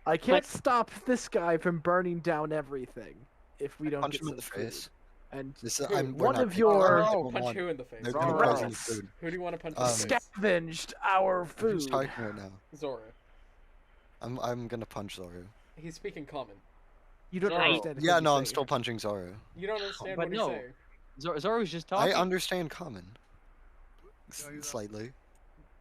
I can't stop this guy from burning down everything if we don't Punch get him in some the food. face. And Who? We're one not of taking your- it. Oh, Come Punch on. who in the face? They're Zoru. gonna poison the Rats. food. Who do you want to punch in the face? scavenged our Who's food. talking right now? Zora. I'm gonna punch Zoru. He's speaking common. You don't Zoru. understand. a thing Yeah, he's no, I'm saying. still punching Zoru. You don't understand But what he's no. saying. Zoru's just I talking. understand common. No, you don't. Slightly.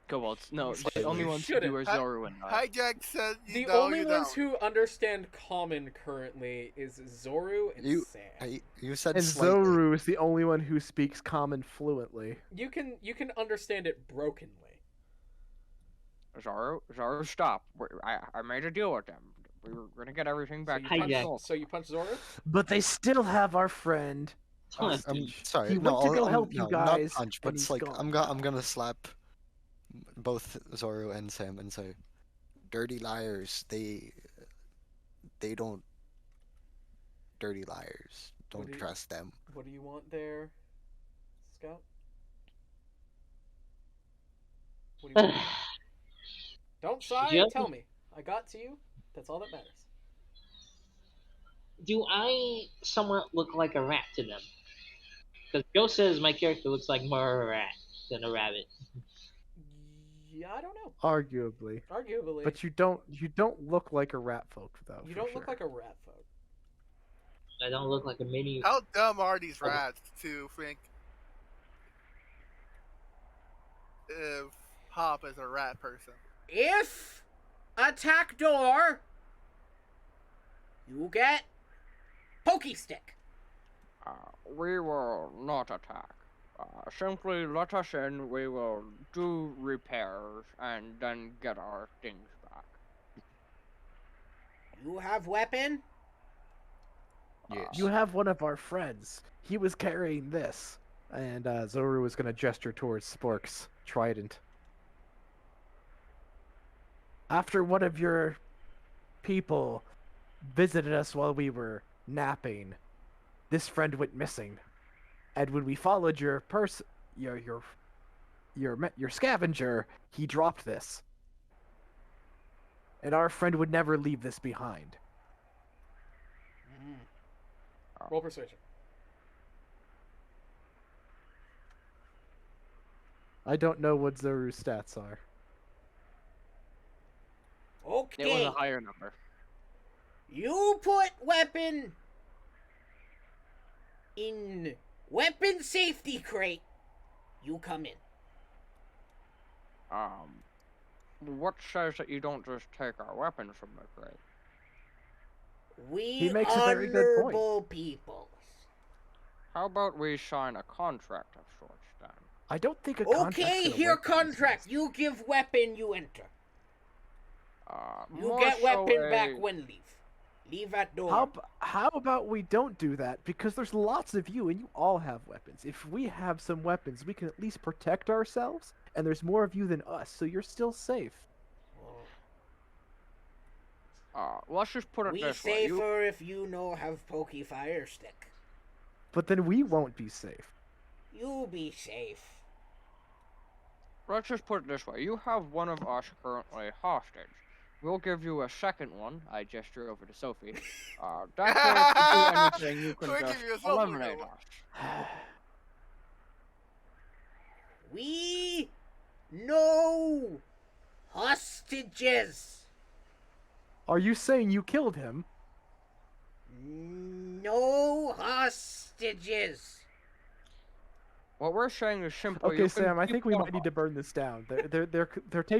Kobolds. No, the Slightly. only ones who do are Shouldn't. Zoru and I. Hijack said The no, only you ones don't. who understand common currently is Zoru and You- Sam. You said And slightly. Zoru is the only one who speaks common fluently. You can understand it brokenly. Zoru, stop. I made a deal with them. We were gonna get everything back. So you punch, Hijack. so you punch Zoru? But they still have our friend. I'm hostage. sorry. He no, went to go I'll- help you no, guys, Not punch, and but he's it's like gone. I'm gonna slap both Zoru and Sam and say, "Dirty liars. They don't. Dirty liars. What Don't do you- trust them." What do you want there, Scout? What do you want? Don't sigh, Joe? tell me. I got to you. That's all that matters. do I somewhat look like a rat to them? Because Joe says my character looks like more of a rat than a rabbit. Yeah, I don't know. Arguably. Arguably. But you don't look like a rat folk though. you for don't look sure. like a rat folk. I don't look like a mini. How dumb are these rats to think if Hop is a rat person? If attack door, you get pokey stick. We will not attack. Simply let us in. We will do repairs and then get our things back. You have weapon? You have one of our friends. He was carrying this. And Zoru was gonna gesture towards Spork's trident. After one of your people visited us while we were napping, this friend went missing. And when we followed your scavenger, he dropped this. And our friend would never leave this behind. Roll persuasion. I don't know what Zoru's stats are. It was Okay. a higher number. You put weapon in weapon safety crate. You come in. What says that you don't just take our weapons from the crate? He We makes a very good point. honorable people. How about we sign a contract of sorts then? I don't think a contract's Okay, gonna here work in this contract. case. You give weapon, you enter. You More get so weapon back a- when leave. Leave at door. How about we don't do that? Because there's lots of you, and you all have weapons. If we have some weapons, we can at least protect ourselves, and there's more of you than us, so you're still safe. Let's just put it We this way. safer if you know have pokey fire stick. But then we won't be safe. You be safe. Let's just put it this way. You have one of us currently hostage. We'll give you a second one. I gesture over to Sophie. That way, if you do anything, you can We'll just give you a Sophie eliminate one. us. We no hostages. Are you saying you killed him? No hostages. What we're saying is simply. Okay, you can Sam, I keep think we one might need of to burn this down. They're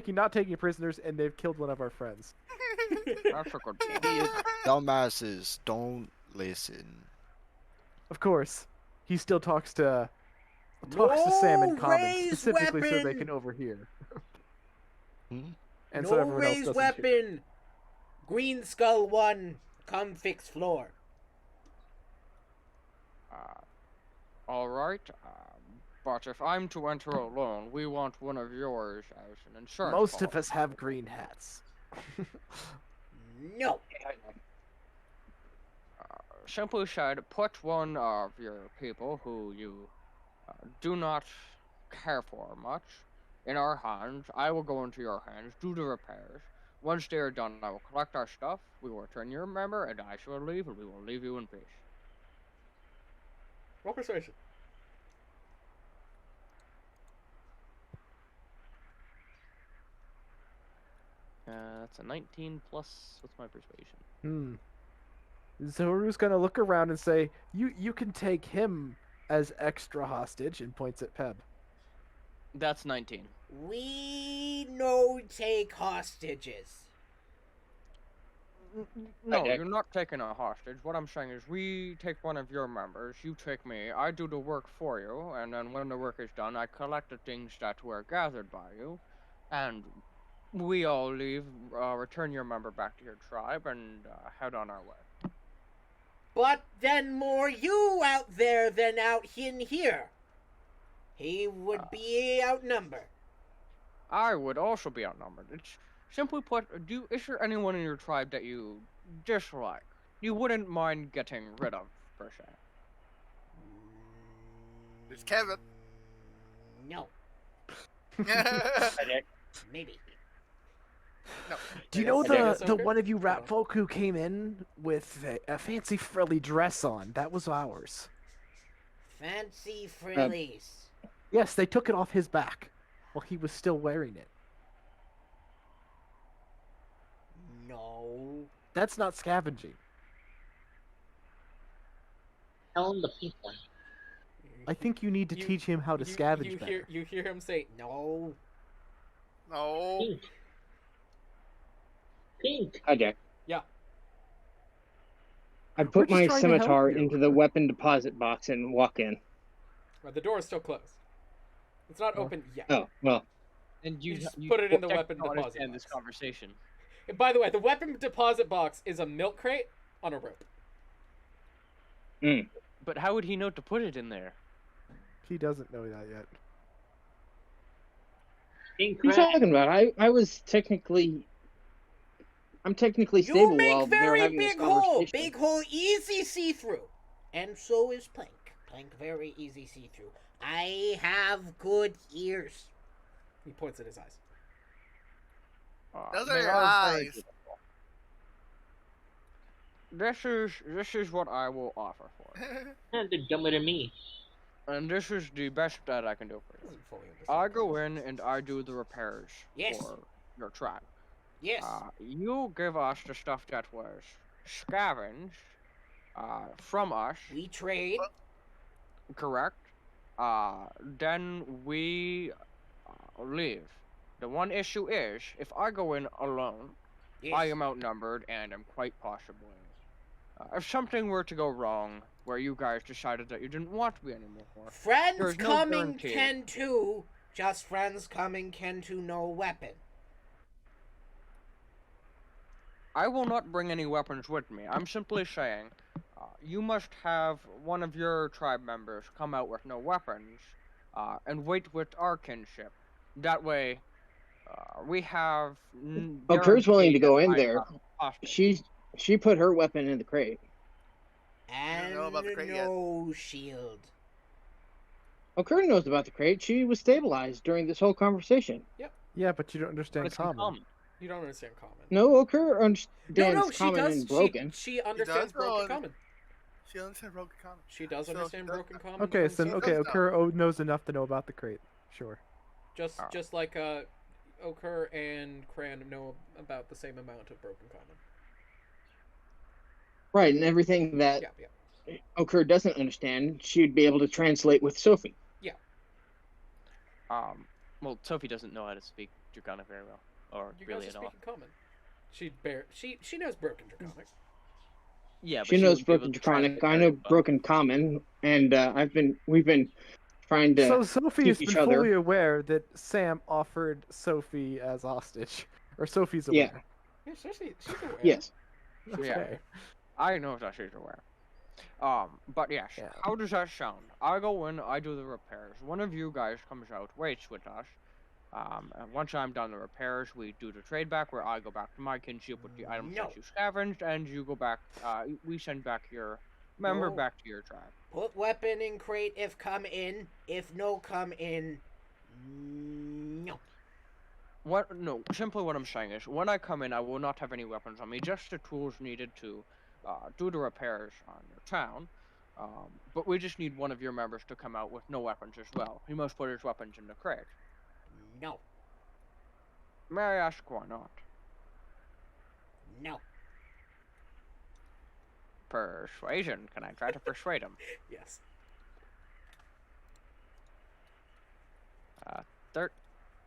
not taking prisoners, and they've killed one of our friends. us. That's a good point. Dumbasses, don't listen. Of course, he still talks to Sam in No common, raised specifically so they weapon! can overhear. Hmm? And no so everyone else raised doesn't shoot. weapon. Green Skull 1, come fix floor. Alright, but if I'm to enter alone, we want one of yours as an insurance Most of policy. us have green hats. No. Simply said, put one of your people who you do not care for much in our hands. I will go into your hands, do the repairs. Once they are done, I will collect our stuff, we will return your member, and I shall leave, and we will leave you in peace. Roll persuasion. That's a 19 plus. What's my persuasion? Zoru's gonna look around and say, "You can take him as extra hostage," and points at Peb. That's 19. We no take hostages. No, Dick. you're not taking a hostage. What I'm saying is we take one of your members, you take me, I do the work for you, and then when the work is done, I collect the things that were gathered by you, and we all leave, return your member back to your tribe, and head on our way. But then more you out there than out in here. He would be outnumbered. I would also be outnumbered. It's simply put, is there anyone in your tribe that you dislike? You wouldn't mind getting rid of, per se. It's Kevin. No, maybe. No. Do you know Okay. the one of you rat folk who came in with a fancy frilly dress on? That was ours. Fancy frillies. Yes, they took it off his back while he was still wearing it. No. That's not scavenging. Tell him the pink one. I think you need to teach him how to scavenge better. You hear him say, No. No. Pink. Pink. Hi, Jack. Yeah. I We're put just my trying to help scimitar you. into the weapon deposit box and walk in. The door is still closed. It's not Oh. open yet. Oh, well. And You just put it in the weapon don't deposit understand this box. conversation. And by the way, the weapon deposit box is a milk crate on a rope. But how would he know to put it in there? He doesn't know that yet. Pink What are you rat. talking about? I'm technically You stable while make they're very having this big hole. conversation. Big hole, easy see-through. And so is Plank. Plank very easy see-through. I have good ears. He points at his eyes. Those are They your very eyes. beautiful. This is what I will offer for it. They're dumber than me. And this is the best that I can do for you. Doesn't fully understand. I go in and I do the repairs Yes. for your tribe. Yes. You give us the stuff that was scavenged from us. We trade. correct, then we leave. The one issue is, if I go in alone, I Yes. am outnumbered and am quite possibly. If something were to go wrong, where you guys decided that you didn't want to be anymore, Friends there's no coming guarantee. can too. Just friends coming can to no weapon. I will not bring any weapons with me. I'm simply saying, you must have one of your tribe members come out with no weapons, and wait with our kinship. That way, we have. Kerr's willing to guaranteed go that in I'm there. not hostage. She put her weapon in the crate. And know about the crate yet. no shield. Kerr knows about the crate. She was stabilized during this whole conversation. Yeah, but you don't But understand it's in common. common. You don't understand common. No, Kerr understands No, she common does. and broken. She understands bro, broken and- common. She understands broken common. She does So understand she does broken know. common. Okay, from so Sophie. okay, does know. Okur knows enough to know about the crate. Sure. Just like Okur and Cran know about the same amount of broken common. Right, and everything that Yeah. Kerr doesn't understand, she'd be able to translate with Sophie. Well, Sophie doesn't know how to speak Draconic very well, or You really guys at are all. speaking common. She knows broken draconic. Yeah, but She knows wouldn't be able broken to draconic. translate I very know well. broken common, and we've been trying to So Sophie has keep been each other. fully aware that Sam offered Sophie as hostage, or Sophie's aware. Yeah. Yeah, she's aware. Yes. Okay. I know that she's aware. But yes, Yeah. how does that sound? I go in, I do the repairs. One of you guys comes out, waits with us. And once I'm done the repairs, we do the trade back, where I go back to my kinship with the items No. that you scavenged, and you go back. We send back your member No. back to your tribe. Put weapon in crate if come in. If no come in, no. What? No, simply what I'm saying is, when I come in, I will not have any weapons on me, just the tools needed to do the repairs on your town. But we just need one of your members to come out with no weapons as well. He must put his weapons in the crate. No. May I ask why not? No. Persuasion. Can I try to persuade him? Yes.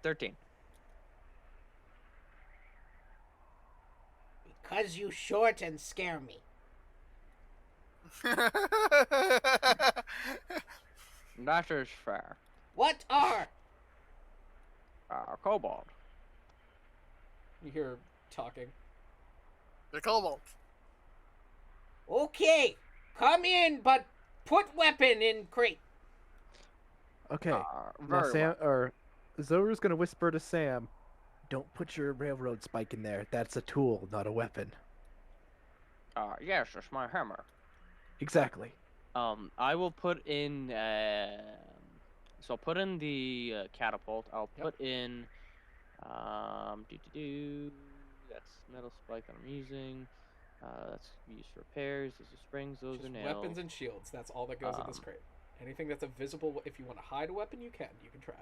13. Because you short and scare me. That is fair. What are? Kobold. You hear her talking. They're kobolds. Okay. Come in, but put weapon in crate. Okay. Now Very Sam well. or Zoru's gonna whisper to Sam, "Don't put your railroad spike in there. That's a tool, not a weapon." Yes, it's my hammer. Exactly. I will put in. So I'll put in the catapult. I'll put in. That's metal spike that I'm using. That's used for repairs. This is springs. Those Just are nails. weapons and shields. That's all that goes in this crate. Anything that's a visible. If you want to hide a weapon, you can. You can try.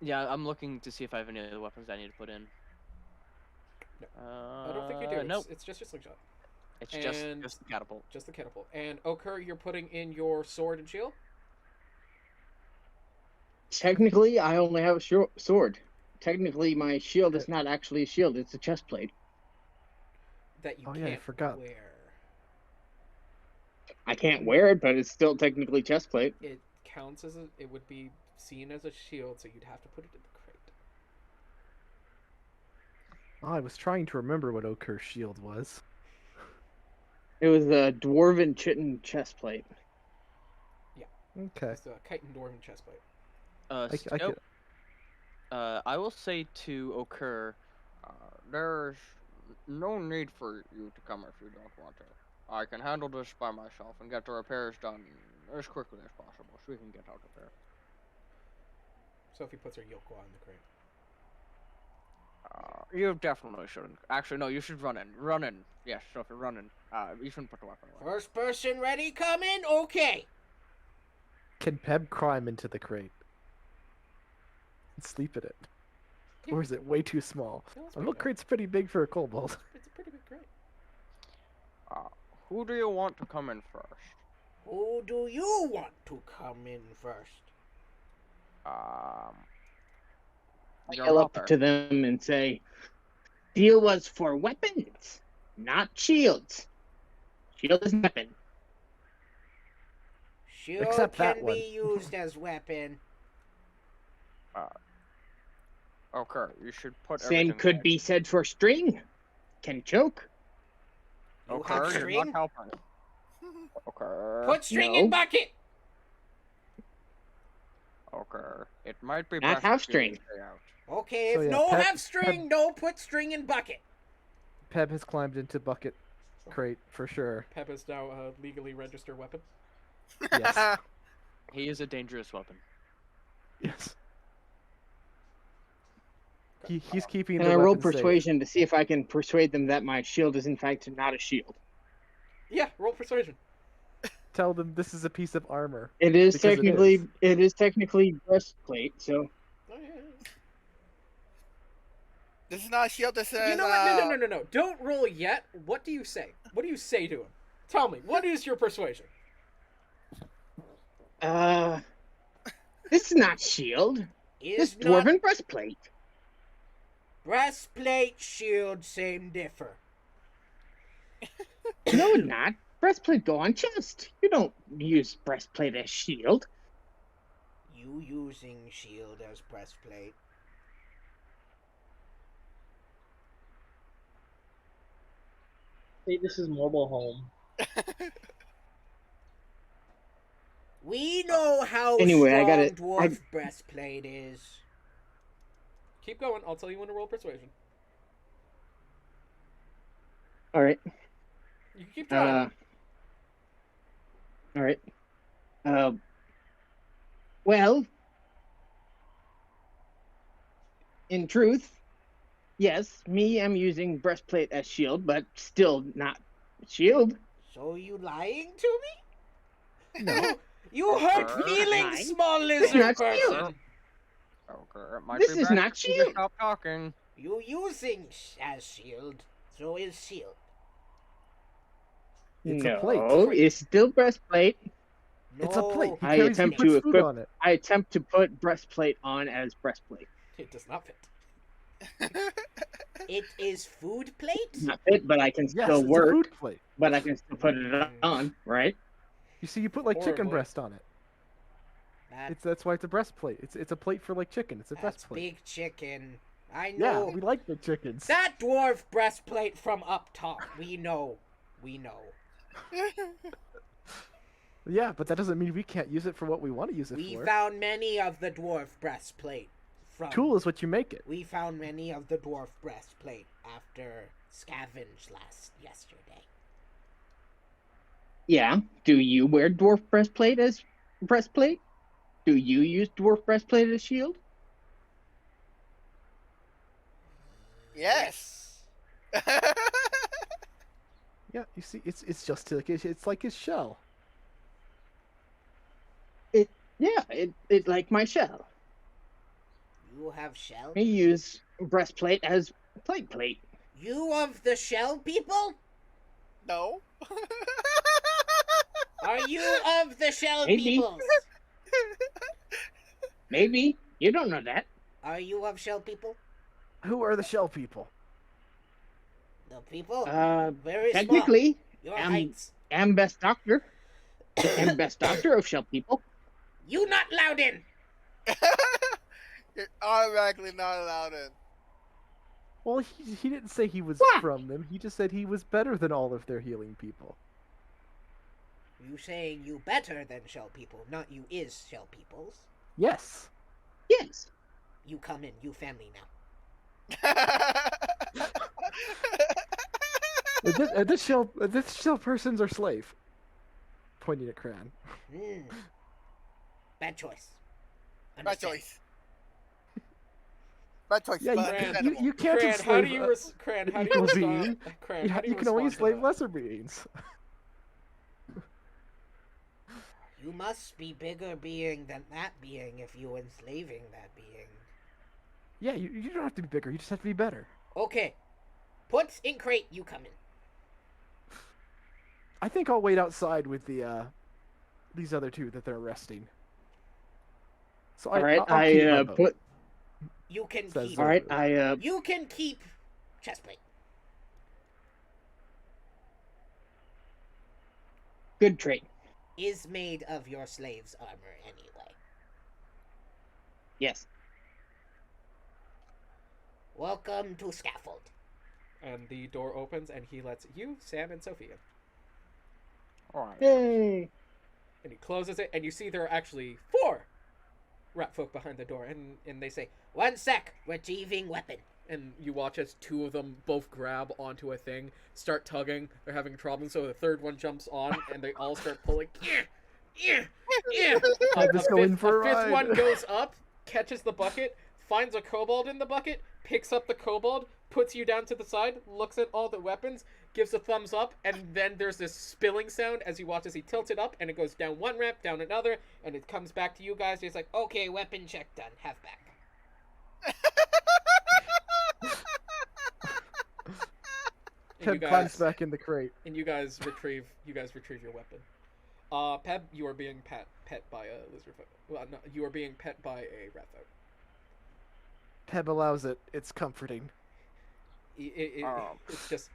Yeah, I'm looking to see if I have any other weapons I need to put in. No. I don't think you do. Nope. It's just your slingshot. It's And- just the catapult. Just the catapult. And Okur, you're putting in your sword and shield? Technically, I only have a sword. Technically, my shield is not actually a shield; it's a chest plate. That you Oh, can't yeah, I forgot. wear. I can't wear it, but it's still technically chest plate. It counts as a. It would be seen as a shield, so you'd have to put it in the crate. Oh, I was trying to remember what Okur's shield was. It was a dwarven chitin chest plate. Okay. It's a chitin dwarven chestplate. I could. I will say to Okur, There's no need for you to come if you don't want to. I can handle this by myself and get the repairs done as quickly as possible, so we can get out of here. Sophie puts her Yokwa in the crate. You definitely shouldn't. Actually, no, you should run in. Run in. Yes, Sophie, run in. You shouldn't put the weapon away. First person ready, come in. Okay. Can Peb climb into the crate and sleep in it? Or is it way too small? No, it's The pretty milk big. crate's pretty big for a kobold. It's a pretty big crate. Who do you want to come in first? Who do you want to come in first? I Your yell up mother. to them and say, "Shield was for weapons, not shields. Shield is a weapon." Shield Except that can one. be used as weapon. Okay, you should put Same everything could back. be said for string. Can choke. You Okay, have you're not string? helping. Okay. Put string No. in bucket! Okay. It might be Not best half if you string. stay out. Okay, So if yeah, no Pep- have string, no put string in bucket. Peb has climbed into bucket crate for sure. Pep is now a legally registered weapon. Yes. He is a dangerous weapon. Yes. He's keeping And the I roll weapon safe. persuasion to see if I can persuade them that my shield is in fact not a shield. Yeah, roll persuasion. Tell them this is a piece of armor. It is Because it is. technically breastplate, so Oh, yeah. This is not a shield. This is. You know what? No. Don't roll yet. What do you say? What do you say to him? Tell me. What is your persuasion? this is not shield. This Is not dwarven breastplate. breastplate, shield, same differ. No, not. Breastplate go on chest. You don't use breastplate as shield. You using shield as breastplate. Say this is mobile home. We know how Anyway, I strong got it. dwarf breastplate is. Keep going. I'll tell you when to roll persuasion. All right. You can keep trying. All right. Well, in truth, yes, I'm using breastplate as shield, but still not shield. So you lying to me? No. You hurt Okay. feelings, Lying. small It's lizard not person. shield. Okay, it might This be is best not if you just shield. stop talking. You using as shield, so is shield. It's no, a plate. it's still breastplate. No, It's a plate. He I carries, he attempt puts to food equip- on it. I attempt to put breastplate on as breastplate. It does not fit. it is food plate? Not fit, but I can Yes, still it's a work. food plate. But I can still put it on, right? You see, you put like chicken Horribly. breast on it. That's why it's a breastplate. It's a plate for like chicken. It's a That's breastplate. big chicken. I Yeah, know. we like the chickens. That dwarf breastplate from up top. We know. We know. Yeah, but that doesn't mean we can't use it for what we want to use it We for. found many of the dwarf breastplate from. Tool is what you make it. We found many of the dwarf breastplate after scavenge yesterday. Yeah. Do you wear dwarf breastplate as breastplate? Do you use dwarf breastplate as shield? Yes. Yeah, you see, it's just like it's like his shell. Yeah, it like my shell. You have shell? I use breastplate as plate. You of the shell people? No. Are you of the shell Maybe. peoples? Maybe. You don't know that. Are you of shell people? Who are the shell people? The people? Uh, Very small. technically, Your am heights. am best doctor. Am best doctor of shell people. You not Loudon! You're automatically not allowed in. Well, he didn't say he was What? from them. He just said he was better than all of their healing people. You saying you better than shell people, not you is shell peoples. Yes. Yes. You come in, you family now. This shell persons are slave. Pointing at Cran. Bad choice. Bad Understand. choice. Bad choice. Yeah, but Cran, understandable. you can't Cran, how do enslave you Cran, how do you equal respond? being. Cran, how do You can only respond to enslave that? lesser beings. You must be bigger being than that being if you enslaving that being. Yeah, you don't have to be bigger. You just have to be better. Okay. Puts in crate, you come in. I think I'll wait outside with the these other two that they're arresting. So All right, I'll keep my bow. put. You can Says keep. All right, You can keep chestplate. good trade. Is made of your slave's armor anyway. Yes. Welcome to Scaffold. And the door opens, and he lets you, Sam, and Sophie in. Alright. Yay! And he closes it, and you see there are actually 4 rat folk behind the door, and they say, One sec, retrieving weapon. and you watch as 2 of them both grab onto a thing, start tugging, they're having trouble, so the third one jumps on, and they all start pulling. I'm just going for a fifth ride. one goes up, catches the bucket, finds a kobold in the bucket, picks up the kobold, puts you down to the side, looks at all the weapons, gives a thumbs up, and then there's this spilling sound as you watch as he tilts it up, and it goes down one ramp, down another, and it comes back to you guys. He's like, Okay, weapon check done. Have back. and you Ted climbs guys, back in the crate. and you guys retrieve your weapon. Peb, you are being pet by a lizard folk. Well, no, you are being pet by a rat folk. Peb allows it. It's comforting. It's just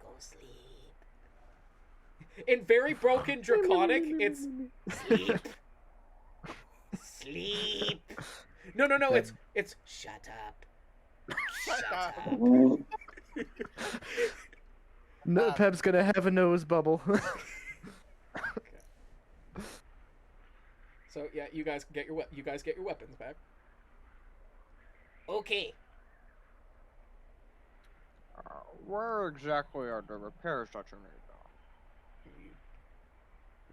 Go sleep. in very broken draconic. It's Sleep. Sleep. no. Peb. It's Shut up. Shut up. No, Peb's gonna have a nose bubble. so yeah. You guys get your weapons back. Okay. Where exactly are the repairs that you need,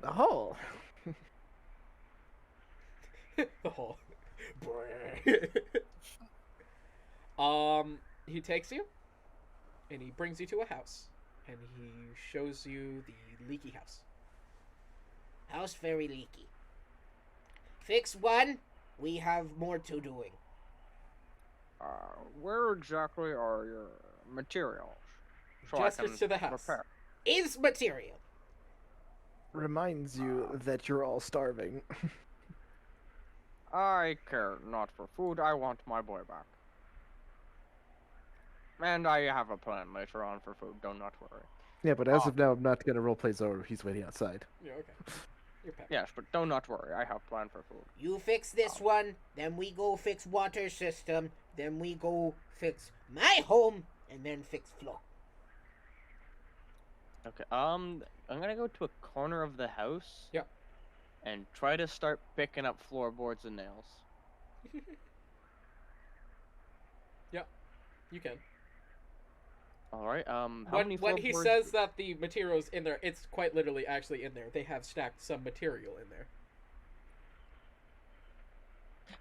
though? The hole. The whole. He takes you, and he brings you to a house, and he shows you the leaky house. House very leaky. Fix one. We have more to doing. Where exactly are your materials? So I Gestures can to the house. repair. Is material. Reminds you that you're all starving. I care not for food. I want my boy back. And I have a plan later on for food. Do not worry. Yeah, but as of now, I'm not gonna roleplay Zoro. He's waiting outside. Yeah, okay. You're pet. Yes, but do not worry. I have a plan for food. You fix this one, then we go fix water system, then we go fix my home, and then fix floor. Okay. I'm gonna go to a corner of the house. Yep. And try to start picking up floorboards and nails. You can. All right. How many When he floorboards? says that the material's in there, it's quite literally actually in there. They have stacked some material in there.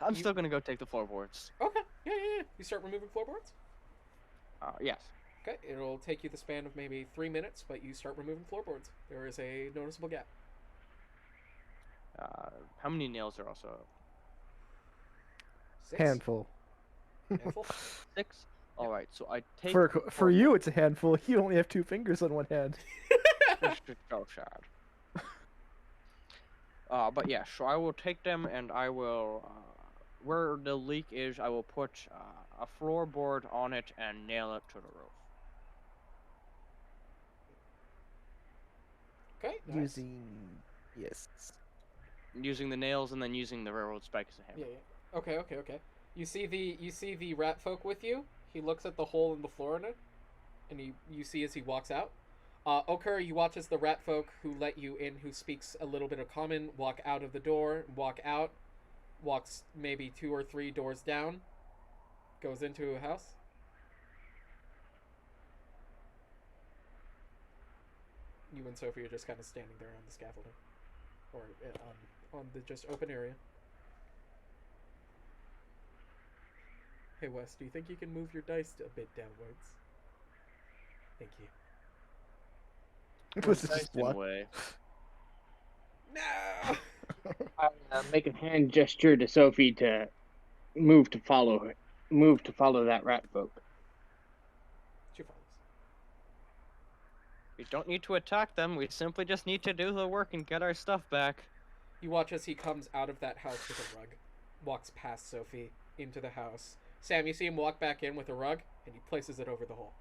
I'm still gonna go take the floorboards. Okay. Yeah. You start removing floorboards. Yes. Okay. It'll take you the span of maybe 3 minutes, but you start removing floorboards. There is a noticeable gap. How many nails are also? 6. Handful. Handful. 6. All right. So I take For you, it's a handful. You only have 2 fingers on one hand. So sad. But yeah, so I will take them and I will, where the leak is, I will put a floorboard on it and nail it to the roof. Okay. Nice. Yes. Using the nails and then using the railroad spike as a hammer. Yeah. Okay. You see the rat folk with you. He looks at the hole in the floor in it, and you see as he walks out. Okur, you watch as the rat folk who let you in, who speaks a little bit of common, walk out of the door, walk out, walks maybe 2 or 3 doors down, goes into a house. You and Sophie are just kind of standing there on the scaffolding, or on the just open area. Hey Wes, do you think you can move your dice a bit downwards? Thank you. Was it just In a one? way. No! I make a hand gesture to Sophie to move to follow her. Move to follow that rat folk. She follows. We don't need to attack them. We simply just need to do the work and get our stuff back. You watch as he comes out of that house with a rug, walks past Sophie into the house. Sam, you see him walk back in with a rug, and he places it over the hole.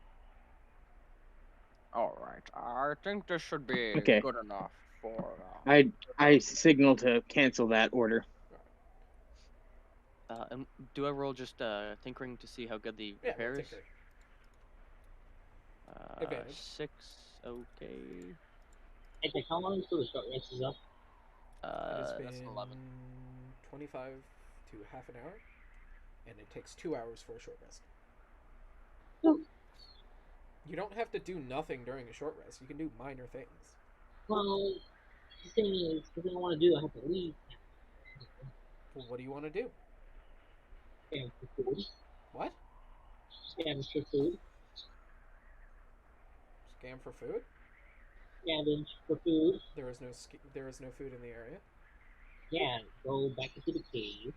All right. I think this should be Okay. good enough for. I signal to cancel that order. And do I roll just tinkering to see how good the Yeah, repair roll is? tinker. Advantage. 6. Okay. Okay, how long until the short rest is up? It has That's been 11. 25 to half an hour, and it takes 2 hours for a short rest. Oh. You don't have to do nothing during a short rest. You can do minor things. Well, the thing is, the thing I want to do, I have to leave. Well, what do you want to do? Scan for food. What? Scan for food. Scam for food? Scavenge for food. There is no food in the area. Yeah, go back into the cave.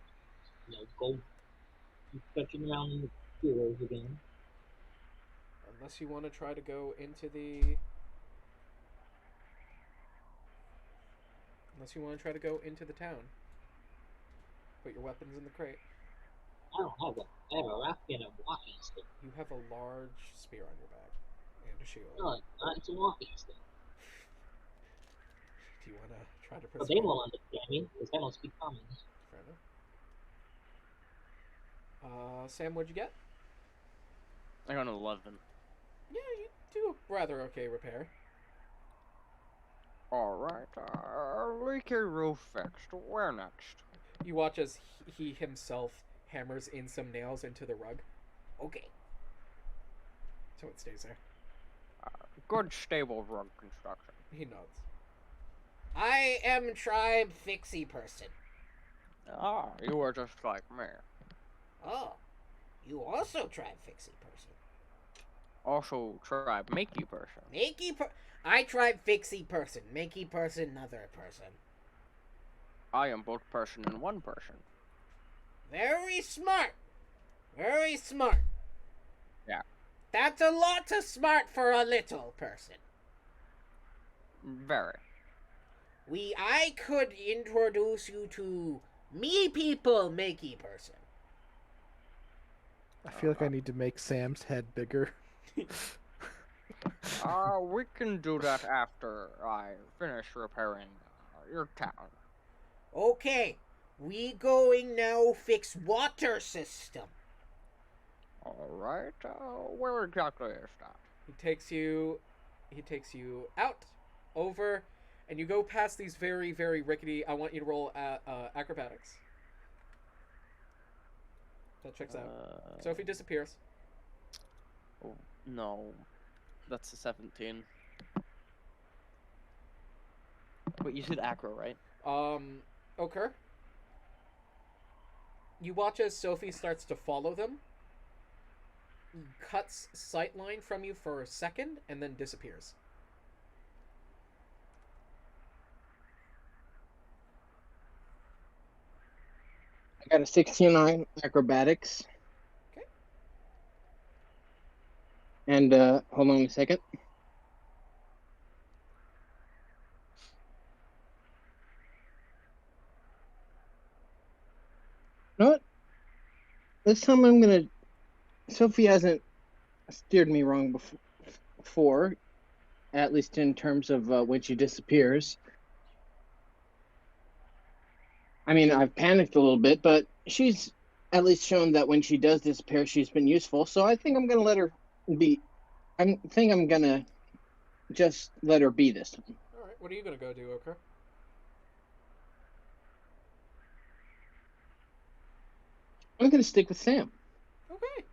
You know, go keep fetching around in the coolers again. Unless you want to try to go into the... Unless you want to try to go into the town. Put your weapons in the crate. I don't have one. I have a raft and a walking stick. You have a large spear on your back. And a shield. No, it's a walking stick. Do you want to try to But persuade? they won't understand me, because I don't speak common. Fair enough. Sam, what'd you get? I got an 11. Yeah, you do a rather okay repair. All right. Leaky roof fixed. Where next? You watch as he himself hammers in some nails into the rug. Okay. So it stays there. Good stable rug construction. He nods. I am tribe fixie person. Ah, you were just like me. Oh, you also tribe fixie person. Also, tribe makey person. I tribe fixie person. Makey person, another person. I am both person and one person. Very smart. Very smart. Yeah. That's a lot too smart for a little person. Very. I could introduce you to me people makey person. I feel like I need to make Sam's head bigger. We can do that after I finish repairing your town. Okay, we going now fix water system. All right. Where exactly is that? He takes you out, over, and you go past these very, very rickety. I want you to roll acrobatics. That checks out. Sophie disappears. Oh, no. That's a 17. Wait, you said acro, right? Okur. You watch as Sophie starts to follow them, cuts sightline from you for a second, and then disappears. I got a 69 acrobatics. Okay. And hold on a second. You know what? This time I'm gonna. Sophie hasn't steered me wrong before, at least in terms of when she disappears. I mean, I've panicked a little bit, but she's at least shown that when she does disappear, she's been useful. So I think I'm gonna let her be. I think I'm gonna just let her be this time. All right. What are you gonna go do, Okur? I'm gonna stick with Sam. Okay.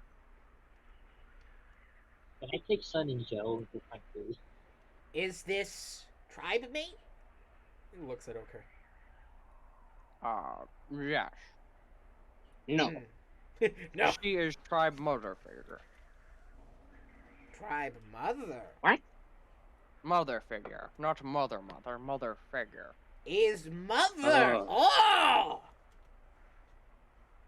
Can I take Sun and Joe with my food? Is this tribe mate? He looks at Okur. Yes. No. No. She is tribe mother figure. Tribe mother. Mother figure, not mother figure. Is mother. Oh!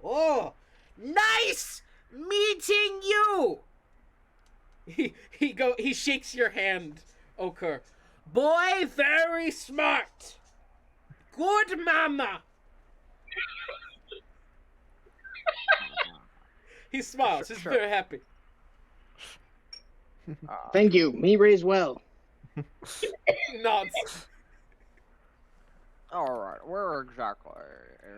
Oh! Nice meeting you! He shakes your hand, Okur. Boy, very smart. Good mama. He smiles. He's Sure. very happy. Thank you. Me raise well. Nods. All right, where exactly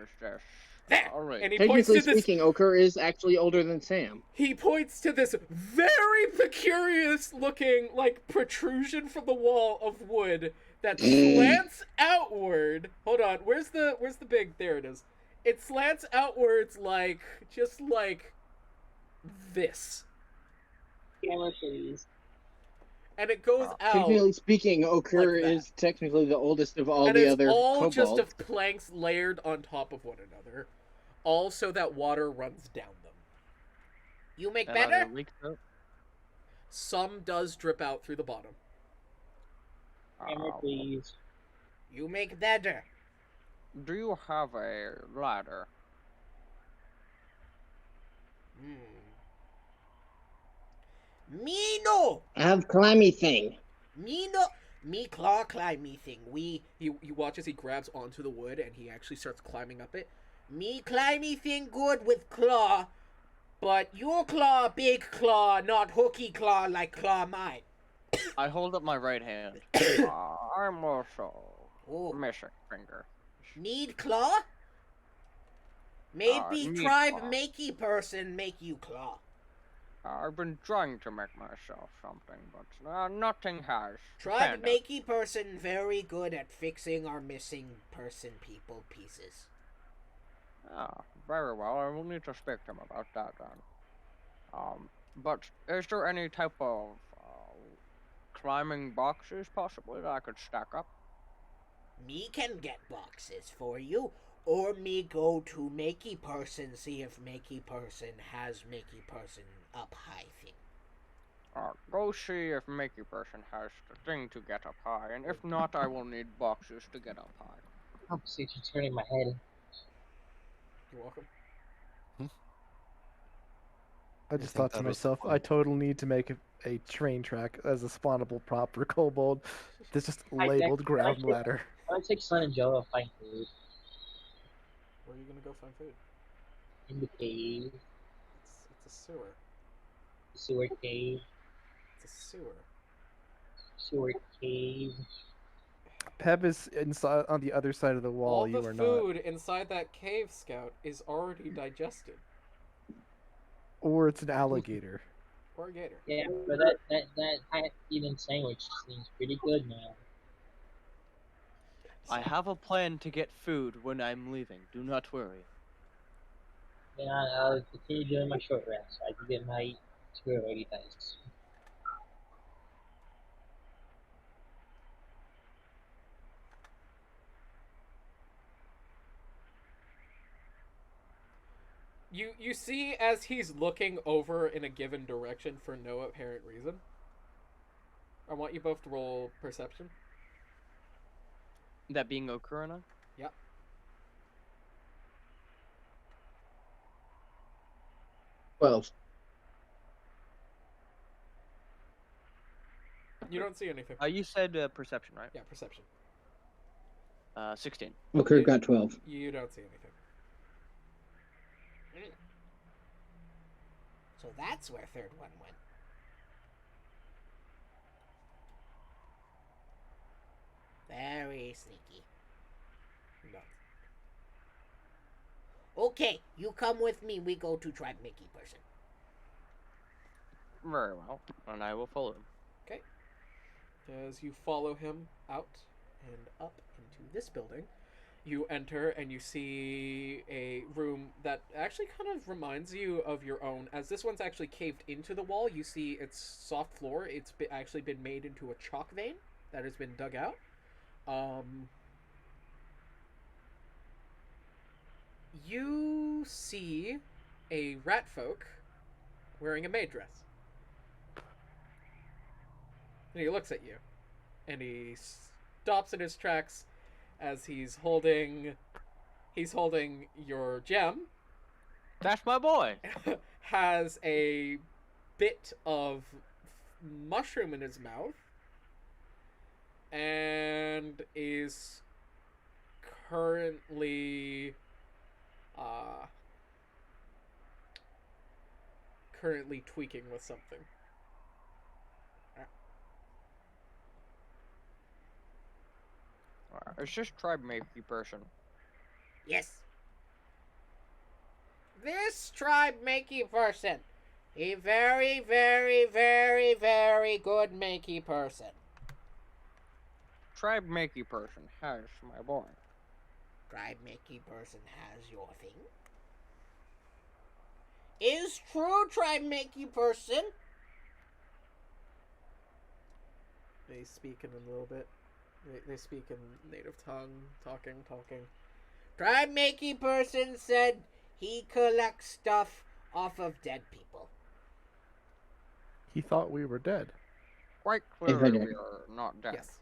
is this? There. All And right. he points to Technically this. speaking, Okur is actually older than Sam. He points to this very peculiar looking, like, protrusion from the wall of wood that slants outward. Hold on, where's the big? There it is. It slants outwards like just like this, Camera, please. and it goes out. Technically speaking, Okur like that. is technically the oldest of all And the it's other all kobolds. just of planks layered on top of one another, all so that water runs down them. You make And better? are they leaked out? Some does drip out through the bottom. Camera, please. You make better. Do you have a ladder? Me no. I have climby thing. Me no. Me claw climb me thing. You watch as he grabs onto the wood and he actually starts climbing up it. Me climby thing good with claw, but your claw big claw, not hooky claw like claw mine. I hold up my right hand. I'm also Oh, missing finger. need claw? Maybe need tribe claw. makey person make you claw. I've been trying to make myself something, but nothing has. Tribe panned out. makey person very good at fixing our missing person people pieces. Very well. I will need to speak to him about that then. But is there any type of climbing boxes possibly that I could stack up? Me can get boxes for you, or me go to makey person see if makey person has makey person up high thing. Go see if Makey Person has the thing to get up high, and if not, I will need boxes to get up high. Oh, see, you're turning my head. You're welcome. I just think thought to that was myself, fun. I totally need to make a train track as a spawnable prop for kobold. That's just labeled ground ladder. I take Sun and Joe to find food Where are you gonna go find food? in the cave, It's a sewer. sewer cave, It's a sewer. sewer cave. Peb is inside on the other side of the wall. All You the are not. food inside that cave, Scout, is already digested. Or it's an alligator. Or a gator. Yeah, but that half-eaten sandwich seems pretty good now. I have a plan to get food when I'm leaving. Do not worry. Yeah, I'll continue doing my short rest so I can get my square ready dice. You see as he's looking over in a given direction for no apparent reason. I want you both to roll perception. That being Okurana? Yep. Well, You don't see anything. You said perception, right? Yeah, perception. 16. Okur got 12. You don't see anything. So that's where third one went. Very sneaky. No. Okay, you come with me. We go to tribe Mickey person. Very well, and I will follow him. As you follow him out and up into this building, you enter and you see a room that actually kind of reminds you of your own. As this one's actually caved into the wall, you see its soft floor. It's actually been made into a chalk vein that has been dug out. You see a rat folk wearing a maid dress. And he looks at you. And he stops in his tracks as he's holding your gem. That's my boy! Has a bit of mushroom in his mouth. and is currently currently tweaking with something. It's just tribe makey person. Yes. This tribe makey person. A very, very, very, very good makey person. Tribe makey person has my boy. Tribe makey person has your thing. Is true tribe makey person. They speak in a little bit. They speak in native tongue, talking. Tribe makey person said he collects stuff off of dead people. He thought we were dead. Quite If I clearly did. we are not dead. Yes.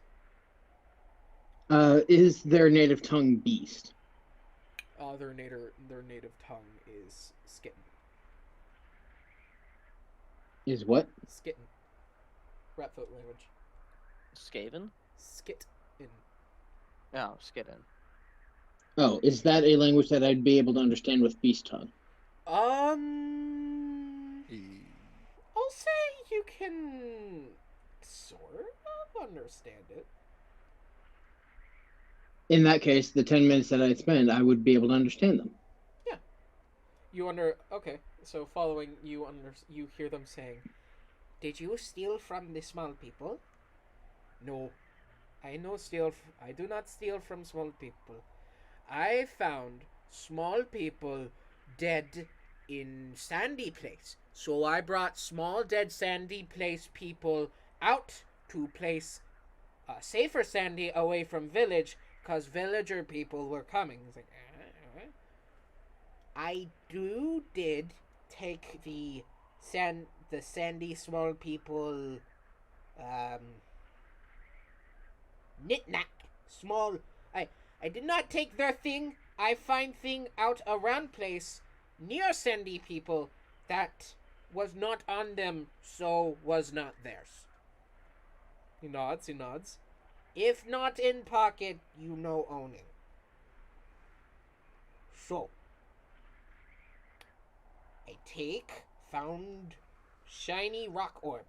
Is their native tongue beast? Their native tongue is Skitten. Is what? Skitten. Ratfoot language. Skaven? Skitten. No, Skitten. Oh, is that a language that I'd be able to understand with beast tongue? I'll say you can sort of understand it. In that case, the 10 minutes that I spend, I would be able to understand them. Okay, so following you hear them saying, "Did you steal from the small people?" "No, I do not steal from small people. I found small people dead in Sandy Place. So I brought small dead Sandy Place people out to place safer Sandy away from village because villager people were coming." He's like, I did take the Sandy small people knick-knack small. I did not take their thing. I find thing out around place near Sandy people that was not on them, so was not theirs. He nods. If not in pocket, you know owning. So, I found shiny rock orb.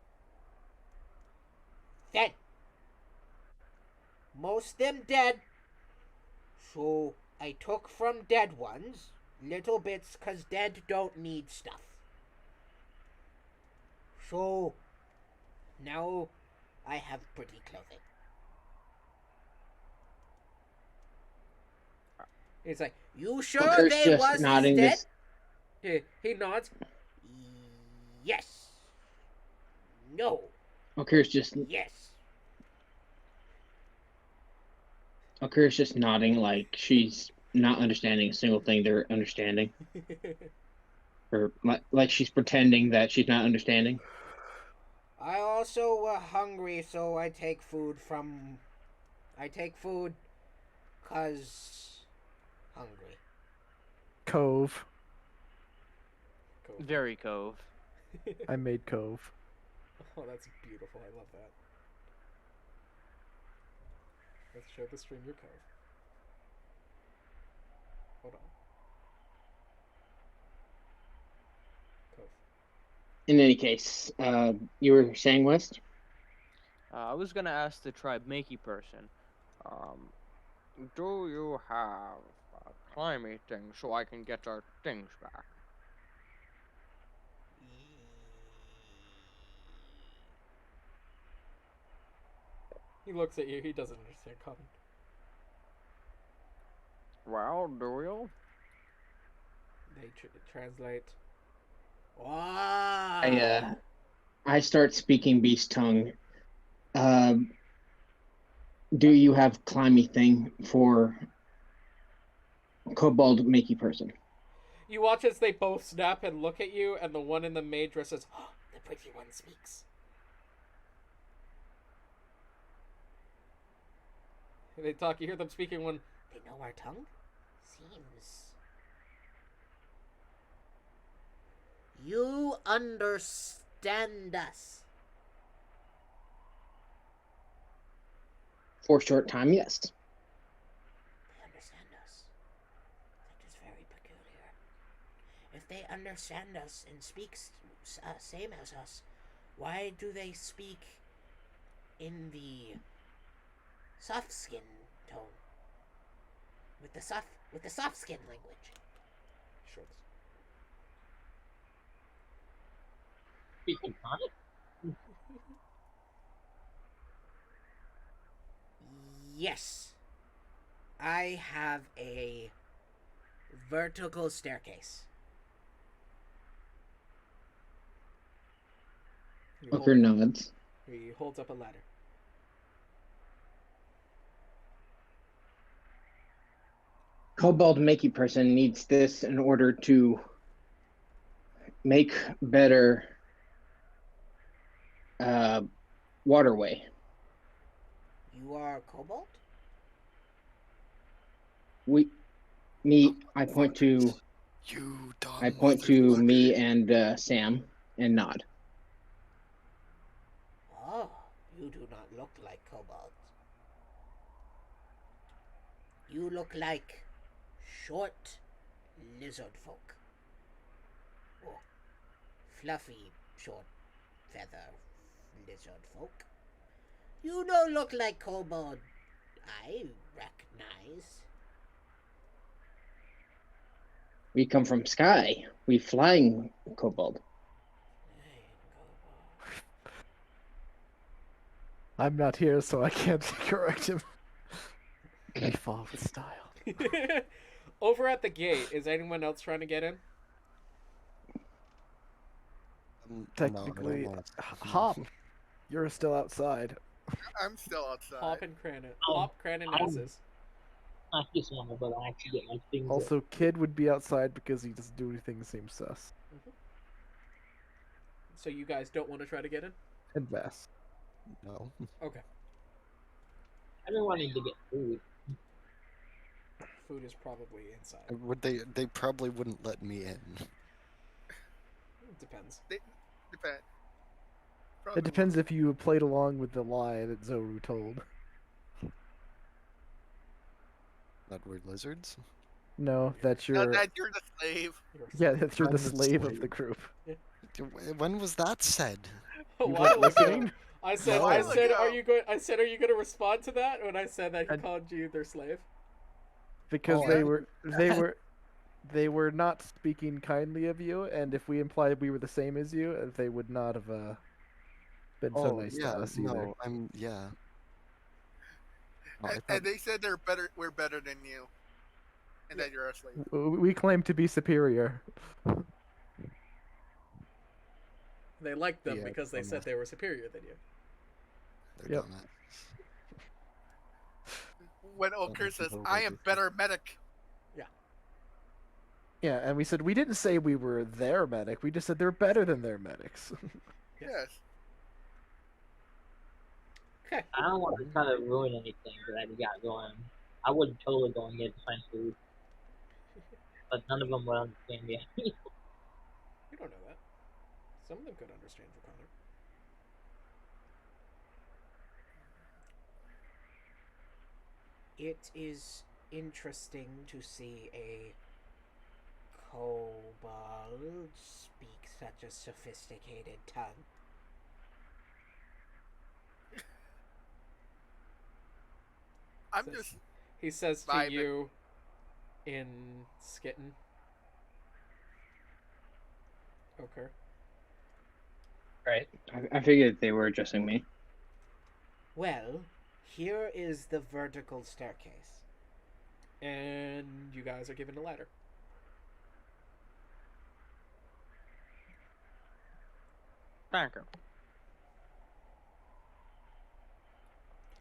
Then, most them dead, so I took from dead ones, little bits, cause dead don't need stuff. So, now I have pretty clothing. It's like, you sure Booker's they just was nodding dead? this. He nods. Yes. No. Okur's just Yes. Okur's just nodding like she's not understanding a single thing they're understanding, or like she's pretending that she's not understanding. I also hungry, so I take food cause hungry. Cove. Very cove. I made Cove. Oh, that's beautiful. I love that. Let's show the stream your cove. Hold on. Cove. In any case, you were saying, West? I was gonna ask the tribe makey person, do you have a climbing thing so I can get our things back? He looks at you. He doesn't understand common. Well, do you? They translate. Wow. I start speaking beast tongue. Do you have climby thing for kobold makey person? You watch as they both snap and look at you, and the one in the maid dress says, "Oh, the pretty one speaks." They talk. You hear them speaking. One. They know our tongue. Seems. You understand us. For a short time, yes. They understand us. That is very peculiar. If they understand us and speak same as us, why do they speak in the soft skin tone? With the soft skin language. Shorts. Speaking on it. Yes. I have a vertical staircase. Walker nods. He holds up a ladder. Kobold Makey person needs this in order to make better waterway. You are kobold? I point to You dumb me motherfucker. and Sam and nod. Oh, you do not look like kobolds. You look like short lizard folk. Oh, fluffy, short feather lizard folk. You don't look like kobold. I recognize. We come from sky. We flying kobold. I'm not here, so I can't correct him. We fall with style. Over at the gate, is anyone else trying to get in? Technically, no, I don't Hop, you're still outside. I'm still outside. Hop and Cranon. Oh, Hop, Cranon, I'm- Asses. Not this one, but I actually get my things. Also, Kid would be outside because he doesn't do anything seems sus. So you guys don't want to try to get in? And Vass. No. Okay. I've been wanting to get food. Food is probably inside. Would they probably wouldn't let me in. It depends. Depend. It depends if you played along with the lie that Zoru told. That we're lizards? No, that Now you're... that you're the slave. Yeah, that you're I'm the the slave of slave. the group. When was that said? A You while weren't ago. listening? I said, No. I While said, ago. are you going to respond to that when I said that he called you their slave? Because Oh, they were not speaking kindly of you, and if we implied we were the same as you, they would not have been so nice to us either. No, yeah. Oh, I And thought- they said they're better. We're better than you, and that you're a slave. We claim to be superior. They liked them Yeah, because they said dumbass. they were superior than you. They're Yep. dumbass. When Okur think says, people "I will am do better medic," Yeah, and we said we didn't say we were their medic. We just said they're better than their medics. yes. Okay. I don't want to try to ruin anything that we got going. I would totally go and get to find food. But none of them would understand me. You don't know that. Some of them could understand Draconic. It is interesting to see a kobold speak such a sophisticated tongue. I'm Says- just. He says to Vibing. you in Skitten. Okay. Right. I figured they were addressing me. Well, here is the vertical staircase. And you guys are given a ladder. Thank you.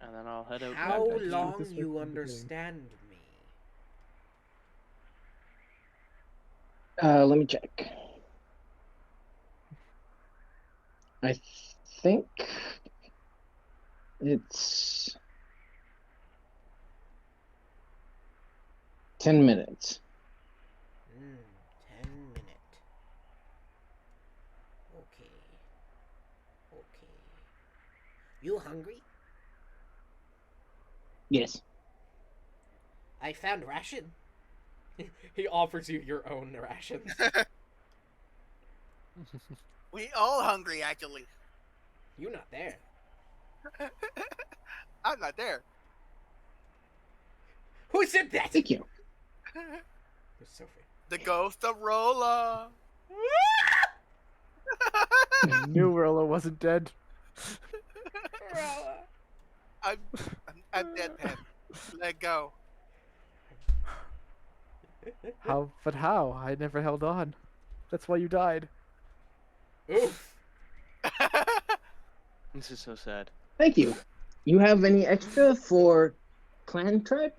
And then I'll head out. How I've been long this way you from the understand me? Let me check. I think it's 10 minutes. 10 minute. Okay. Okay. You hungry? Yes. I found ration. He offers you your own rations. We all hungry, actually. You not there. I'm not there. Who said that? Thank you. It's Sophie. The ghost of Rolla. Knew Rilla wasn't dead. I'm deadpan. Let go. How? But how? I never held on. That's why you died. Oof. This is so sad. Thank you. You have any extra for clan tribe?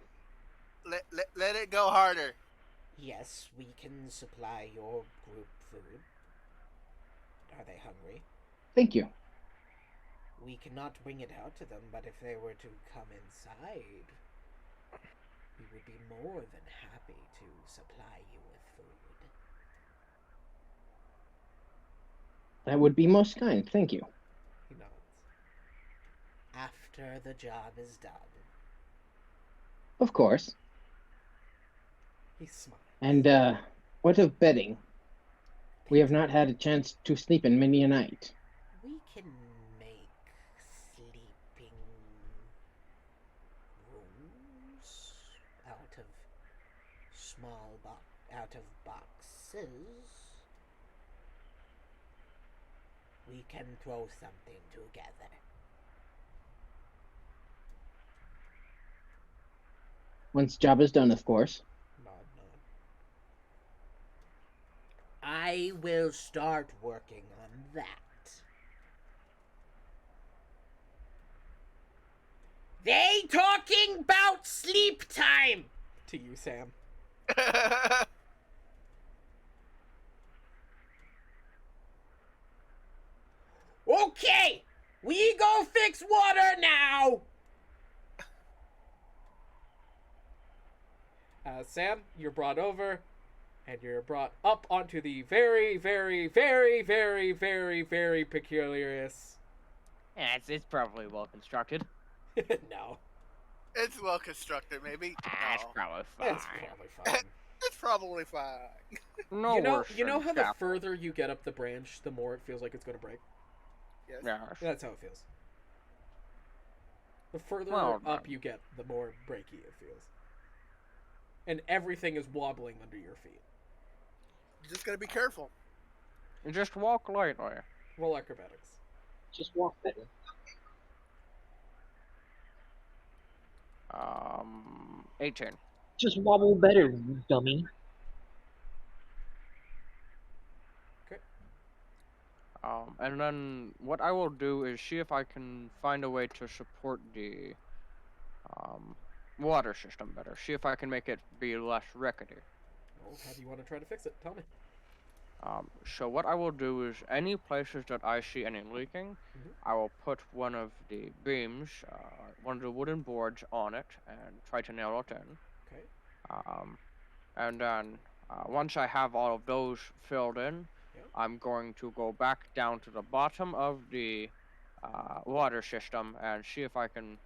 Let it go harder. Yes, we can supply your group food. Are they hungry? Thank you. We cannot bring it out to them, but if they were to come inside, we would be more than happy to supply you with food. That would be most kind. Thank you. He nods. After the job is done. Of course. He smiles. And what of bedding? We have not had a chance to sleep in many a night. We can make sleeping rooms out of out of boxes. We can throw something together. Once job is done, of course. Nod, nod. I will start working on that. They talking about sleep time. To you, Sam. Okay, we go fix water now. Sam, you're brought over, and you're brought up onto the very, very, very, very, very, very peculiar. Yeah, it's probably well constructed. No. It's well constructed, maybe. It's No. probably That's fine. probably fine. It's probably fine. No you know worse how than the Chapel. further you get up the branch, the more it feels like it's going to break? Yes. Yeah. That's how it feels. The further Well, up you get, the more breaky it feels. And everything is wobbling under your feet. You just gotta be careful. You just walk lightly. Roll acrobatics. Just walk better. 18. Just wobble better, you dummy. And then what I will do is see if I can find a way to support the water system better. See if I can make it be less rickety. Well, how do you want to try to fix it? Tell me. So what I will do is any places that I see any leaking, I will put one of the beams, one of the wooden boards on it and try to nail it in. Okay. And then once I have all of those filled in, Yep. I'm going to go back down to the bottom of the water system and see if I can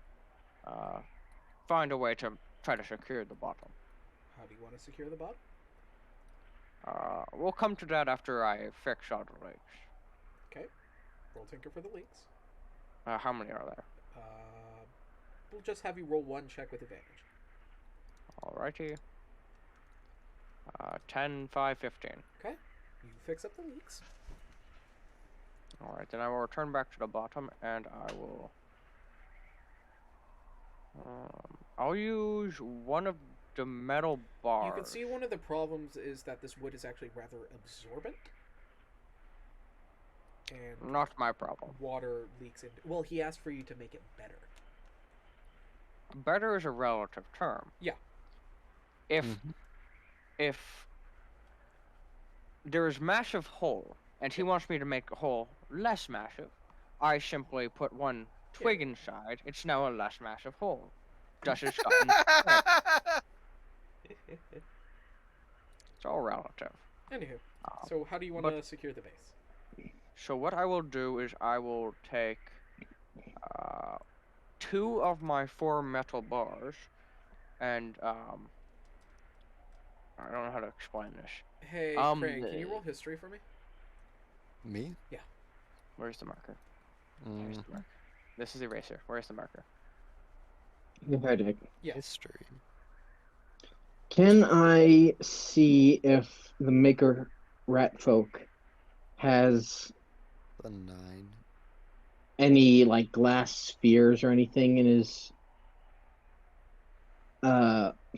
find a way to try to secure the bottom. How do you want to secure the bottom? We'll come to that after I fix all the leaks. Okay. Roll Tinker for the leaks. How many are there? We'll just have you roll one check with advantage. Alrighty. 10, 5, 15. Okay. You fix up the leaks. Alright, then I will return back to the bottom and I will... I'll use one of the metal bars. You can see one of the problems is that this wood is actually rather absorbent. And Not my problem. water leaks into... Well, he asked for you to make it better. Better is a relative term. Yeah. If there is massive hole, and he wants me to make the hole less massive, I simply put one twig inside. It's now a less massive hole. Thus it's gotten... It's all relative. Anywho, so how do you want to secure the base? So what I will do is I will take 2 of my 4 metal bars, and I don't know how to explain this. Hey, Crane, can you roll history for me? Me? Yeah. Where's the marker? Where's the marker? This is eraser. Where's the marker? Yeah. History. Can I see if the Maker Rat Folk has A 9. any like glass spheres or anything in his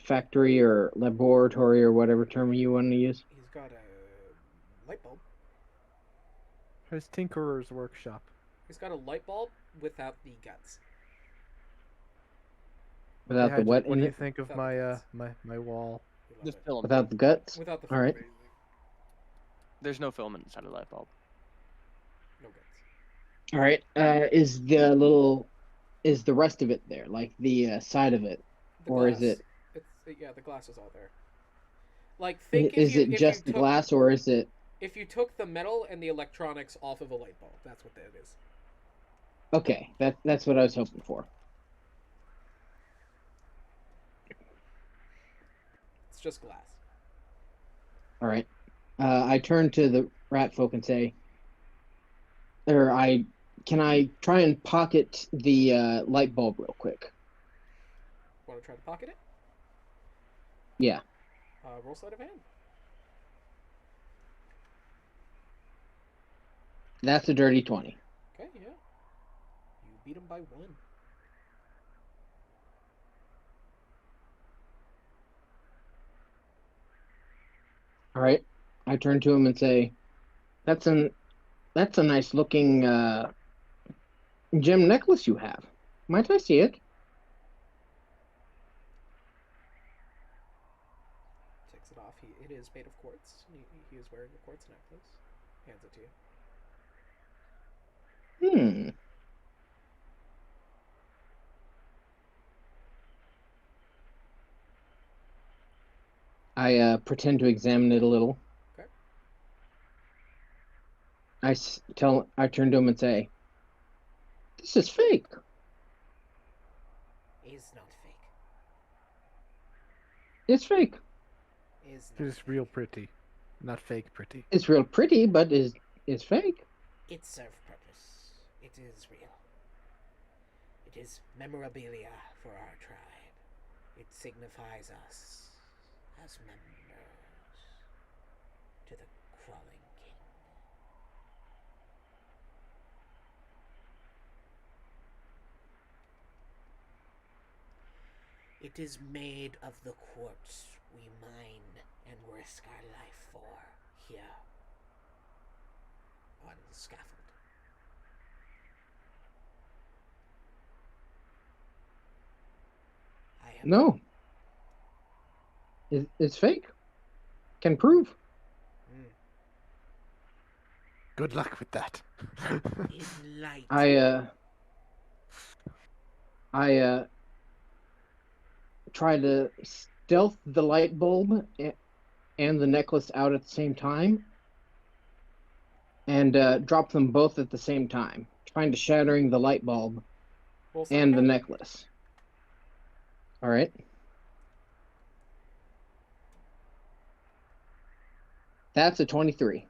factory or laboratory or whatever term you want to use? He's got a light bulb. His Tinkerer's workshop. He's got a light bulb without the guts. Without the what What in do you it? think of Without the my guts. my wall? We love The it. filament. Without the guts? Without the All right. Amazing. There's no filament inside a light bulb. No guts. All right. Is the rest of it there, like the side of it, The or glass. is it? Yeah, the glass is all there. Like, think Is it just the glass, or is it? If you took the metal and the electronics off of a light bulb, that's what that is. Okay, that's what I was hoping for. It's just glass. All right. I turn to the rat folk and say, can I try and pocket the light bulb real quick? Want to try to pocket it? Yeah. Roll sleight of hand. That's a dirty 20. Okay, yeah. You beat him by 1. All right. I turn to him and say, that's a nice looking gem necklace you have. Might I see it? Takes it off. It is made of quartz. He is wearing a quartz necklace. Hands it to you. I pretend to examine it a little. Okay. I turn to him and say, this is fake. Is not fake. It's fake. Is not It's real pretty, not fake pretty. It's real pretty, but is fake. It serves purpose. It is real. It is memorabilia for our tribe. It signifies us as members to the crawling king. It is made of the quartz we mine and risk our life for here on the scaffold. No. It's fake. Can prove. Good luck with that. In light. I try to stealth the light bulb and the necklace out at the same time, and drop them both at the same time, trying to shattering the light bulb and the necklace. All right. That's a 23. Okay.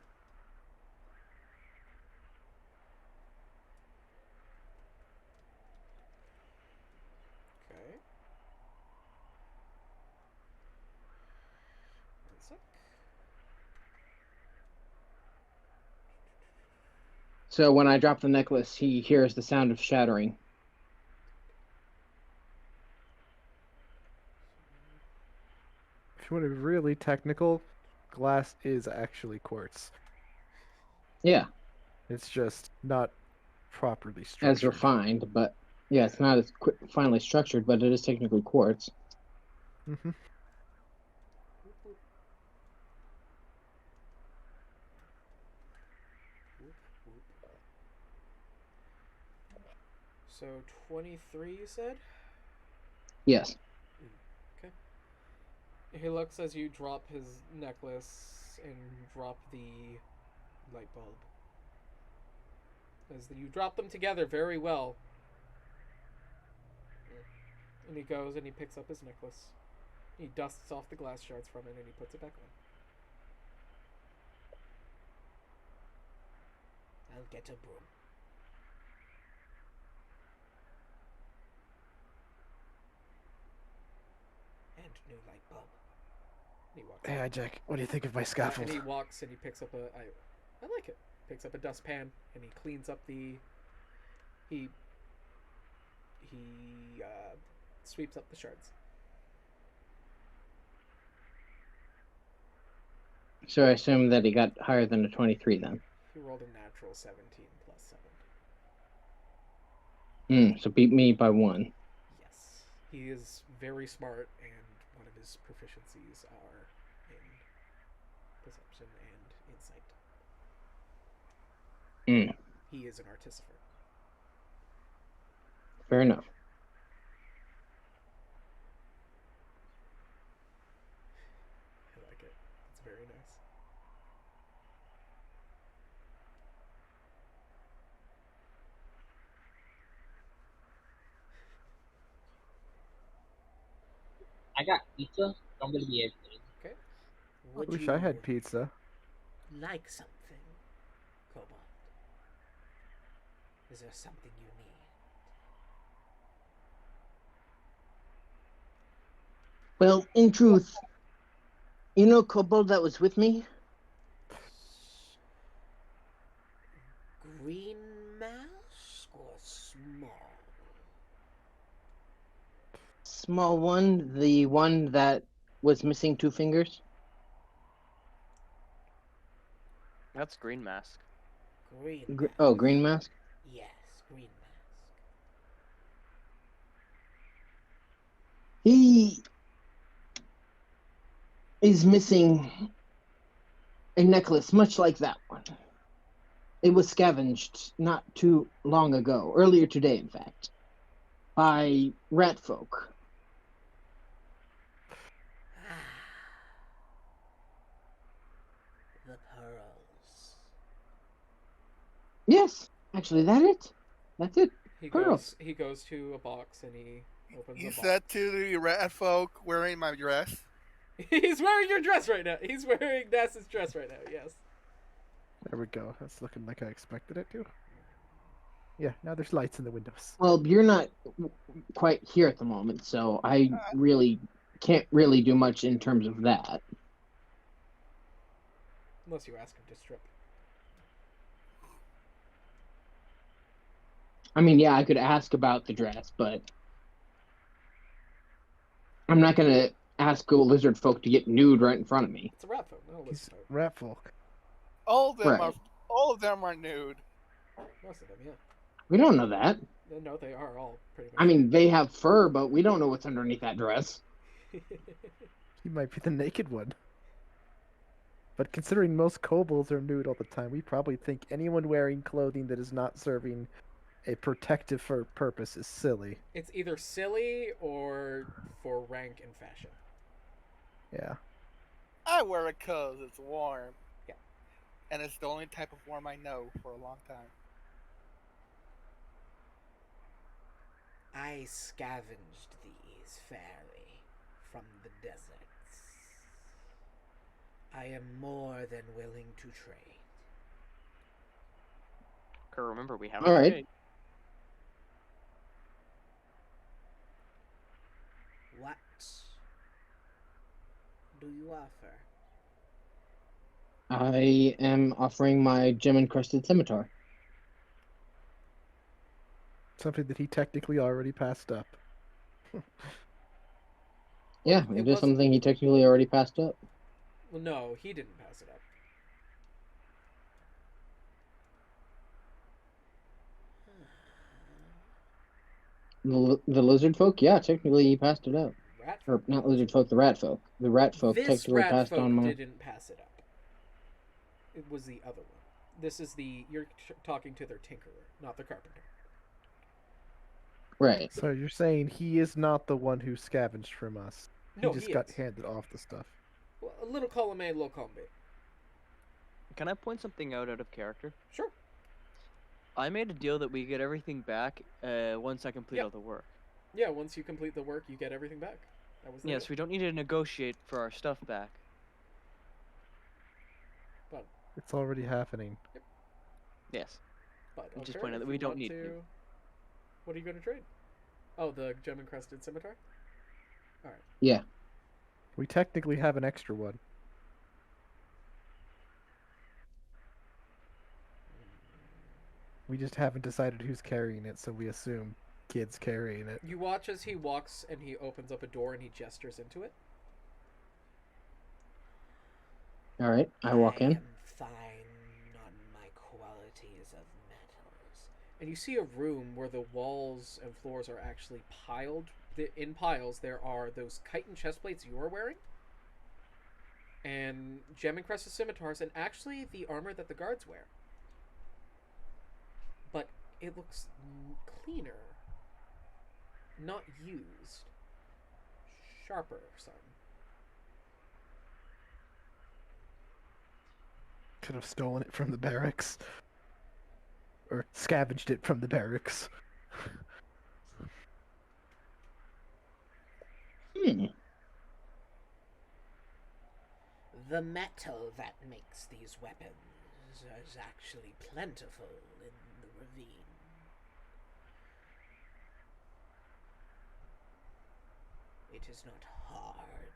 One sec. So when I drop the necklace, he hears the sound of shattering. If you want to be really technical, glass is actually quartz. Yeah. It's just not properly structured. As refined, but yeah, it's not as finely structured, but it is technically quartz. Mm-hmm. So 23, you said? Yes. Okay. He looks as you drop his necklace and drop the light bulb. As you drop them together very well. And he goes and he picks up his necklace. He dusts off the glass shards from it and he puts it back on. I'll get a broom. And new light bulb. And he walks Hey, out. Jack, what do you think of my And scaffold? he walks and he picks up a... I like it. Picks up a dustpan and he cleans up the... He sweeps up the shards. So I assume that he got higher than a 23 then. He rolled a natural 17 plus 7. So beat me by 1. Yes. He is very smart, and one of his proficiencies are in perception and insight. He is an artificer. Fair enough. I like it. It's very nice. I got pizza, so I'm gonna be able to. Okay. I Would wish you I had pizza. like something, Kobold? Is there something you need? Well, in truth, you know Kobold that was with me? Green mask or small? Small one, the one that was missing 2 fingers? That's Green Mask. Green mask. Oh, green mask? Yes, green mask. He is missing a necklace much like that one. It was scavenged not too long ago, earlier today, in fact, by rat folk. The pearls. Yes, actually, that's it. Pearls. He goes to a box and he opens You a box. said to the rat folk wearing my dress. He's wearing your dress right now. He's wearing Nass's dress right now, yes. There we go. That's looking like I expected it to. Yeah, now there's lights in the windows. Well, you're not quite here at the moment, so I really can't really do much in terms of that. Unless you ask him to strip. I mean, yeah, I could ask about the dress, but I'm not gonna ask a lizard folk to get nude right in front of me. It's a rat folk, not a He's lizard folk. rat folk. All of them Right. are. All of them are nude. Most of them, yeah. We don't know that. No, they are all pretty much. I mean, they have fur, but we don't know what's underneath that dress. He might be the naked one. But considering most kobolds are nude all the time, we probably think anyone wearing clothing that is not serving a protective purpose is silly. It's either silly or for rank and fashion. Yeah. I wear it 'cause it's warm. Yeah. And it's the only type of warm I know for a long time. I scavenged these fairly from the deserts. I am more than willing to trade. Remember, we have All a right. trade. What do you offer? I am offering my gem-encrusted scimitar. Something that he technically already passed up. Yeah, It it is wasn't- something he technically already passed up. Well, no, he didn't pass it up. The lizard folk? Yeah, technically he passed it up. Rat Or folk. not lizard folk, the rat folk. The rat folk This technically rat passed folk on my... didn't pass it up. It was the other one. This is the... You're talking to their tinkerer, not the carpenter. Right. So you're saying he is not the one who scavenged from us. No, he just he got is. handed off the stuff. Well, a little column A, little column B. Can I point something out of character? Sure. I made a deal that we get everything back once I complete Yep. all the work. Yeah, once you complete the work, you get everything back. That was the Yes, we don't need to negotiate for our stuff back. But It's already happening. Yes. but I'm just okay, pointing out if that we you don't want need to. What are you going to trade? Oh, the gem encrusted scimitar. All right. Yeah. We technically have an extra one. We just haven't decided who's carrying it, so we assume kid's carrying it. You watch as he walks and he opens up a door and he gestures into it. All right. I walk in. am fine on my qualities of metals. And you see a room where the walls and floors are actually piled. In piles, there are those chitin chest plates you are wearing, and gem encrusted scimitars, and actually the armor that the guards wear. But it looks cleaner, not used, sharper some. Could have stolen it from the barracks. Or scavenged it from the barracks. The metal that makes these weapons is actually plentiful in the ravine. It is not hard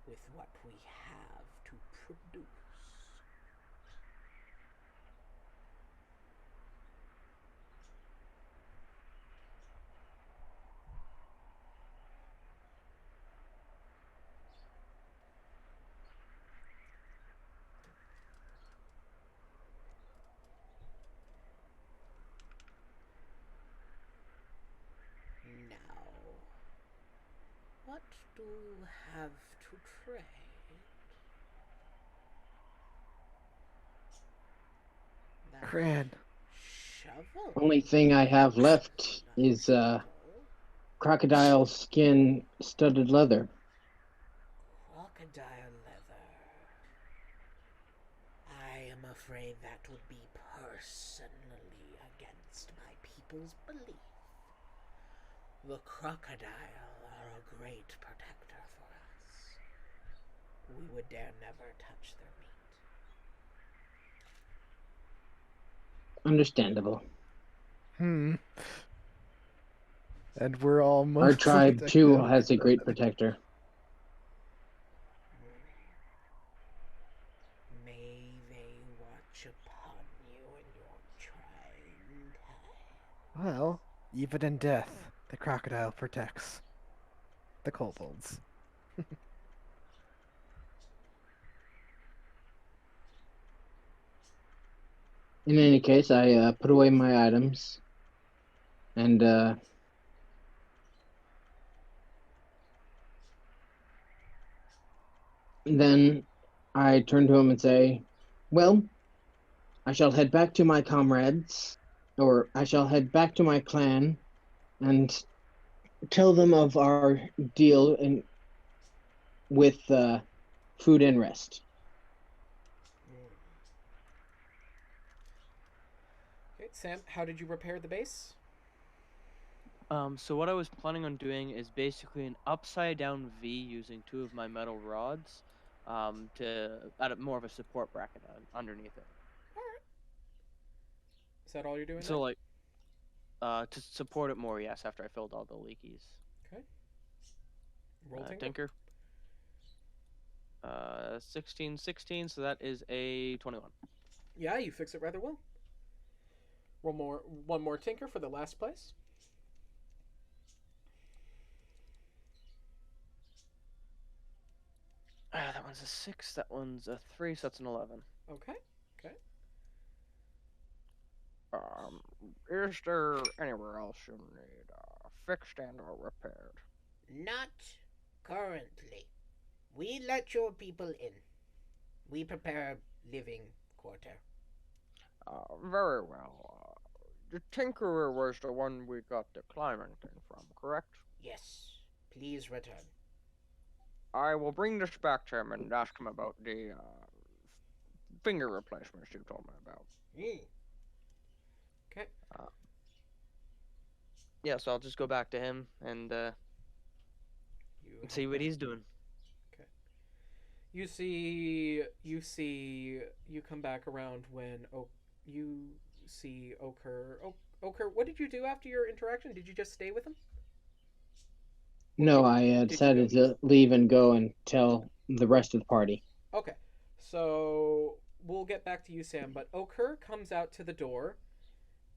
with what we have to produce. Now, what do you have to trade? That Cran. shovel? Only thing I have left is crocodile skin studded leather. Crocodile leather. I am afraid that would be personally against my people's belief. The crocodile are a great protector for us. We would dare never touch their meat. Understandable. And we're all Our mostly tribe too decked out. has a great protector. May they watch upon you in your trying time. Well, even in death, the crocodile protects the kobolds. In any case, I put away my items, and then I turn to him and say, "Well, I shall head back to my comrades, or I shall head back to my clan, and tell them of our deal with food and rest." Okay, Sam, how did you repair the base? So what I was planning on doing is basically an upside down V using 2 of my metal rods, to add more of a support bracket underneath it. Is that all you're doing? So Then? like, to support it more, yes. After I filled all the leakies. Okay. Roll tinker. Tinker. 16, so that is a 21. Yeah, you fix it rather well. One more tinker for the last place. That one's a 6. That one's a 3. So that's an 11. Okay. Okay. Is there anywhere else you need fixed and or repaired? Not currently. We let your people in. We prepare a living quarter. Very well. The Tinkerer was the one we got the climbing thing from, correct? Yes. Please return. I will bring this back to him and ask him about the finger replacements you told me about. Okay. Yeah, so I'll just go back to him and You see head what back. he's doing. Okay. You come back around when you see Okur. Okur, what did you do after your interaction? Did you just stay with him? Or No, I did you go? decided to leave and go and tell the rest of the party. Okay. So we'll get back to you, Sam, but Okur comes out to the door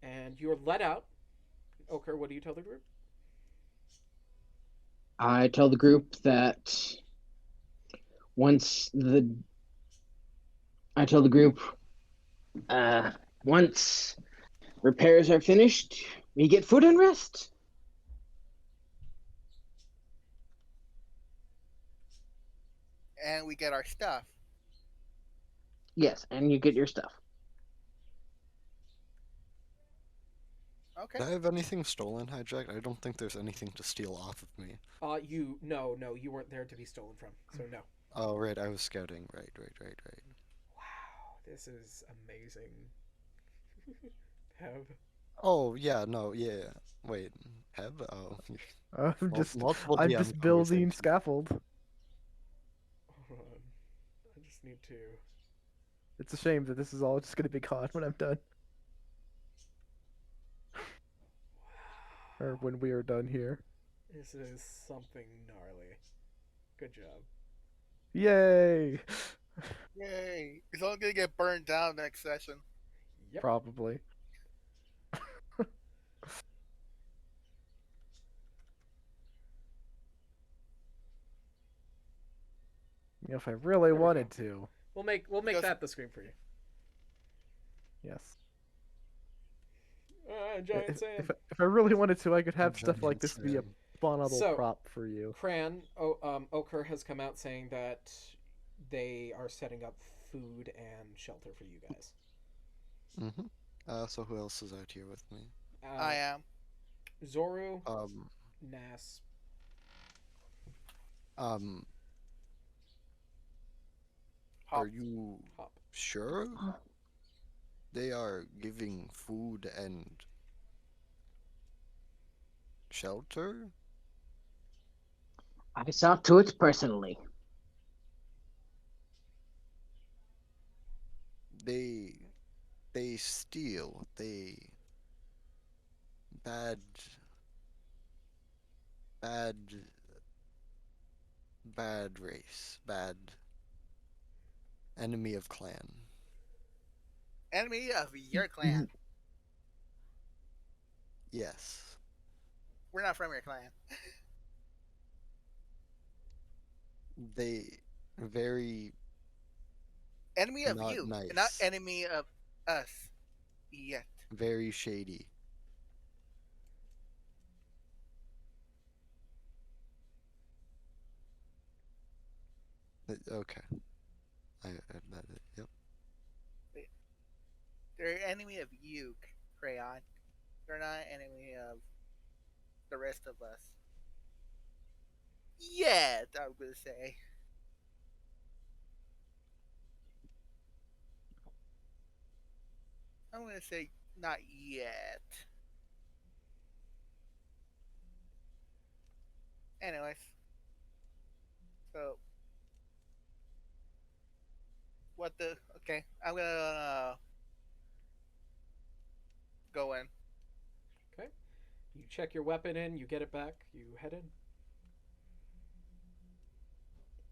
and you're let out. Okur, what do you tell the group? I tell the group that once the I tell the group once repairs are finished, we get food and rest. And we get our stuff. Yes, and you get your stuff. Okay. Did I have anything stolen, hijacked? I don't think there's anything to steal off of me. No, you weren't there to be stolen from, so no. Oh, right, I was scouting. Right. Wow, this is amazing. Have Oh, yeah, no, yeah. Wait, Heb? Oh, multiple I'm DM just building conversations. scaffold. hold on. I just need to. It's a shame that this is all just gonna be gone when I'm done. Or when we are done here. This is something gnarly. Good job. Yay! Yay. It's only gonna get burned down next session. Yep. Probably. You know, if I really There we wanted go. to. We'll make Because- that the screen for you. Yes. Giant Sam. If I really wanted to, I could have stuff like Giant this be a Sam. spawnable So- prop for you. Cran, Okur has come out saying that they are setting up food and shelter for you guys. Mm-hmm. So who else is out here with me? I am. Zoru, Um, Nas. um, Hop. are you Hop. sure? They are giving food and shelter? I saw to it personally. They steal. They bad race. Bad enemy of clan. Enemy of your clan. Yes. We're not from your clan. They very Enemy of Not you, nice. not enemy of us. Yet. very shady. Okay. That it. Yep. They're enemy of you, Crayon. They're not enemy of the rest of us. Yet, I was gonna say. I'm gonna say not yet. Anyways. So what the okay, I'm gonna go in. Okay. You check your weapon in, you get it back, you head in.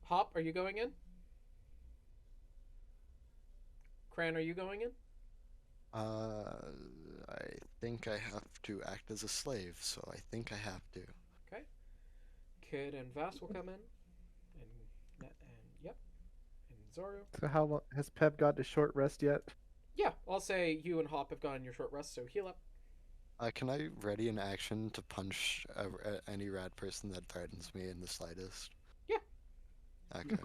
Hop, are you going in? Cran, are you going in? I think I have to act as a slave, so I think I have to. Okay. Kid and Vass will come in. And yep. And Zoru. So how long has Pep got a short rest yet? Yeah, I'll say you and Hop have gotten your short rest, so heal up. Can I ready an action to punch any rad person that threatens me in the slightest? Yeah. Okay.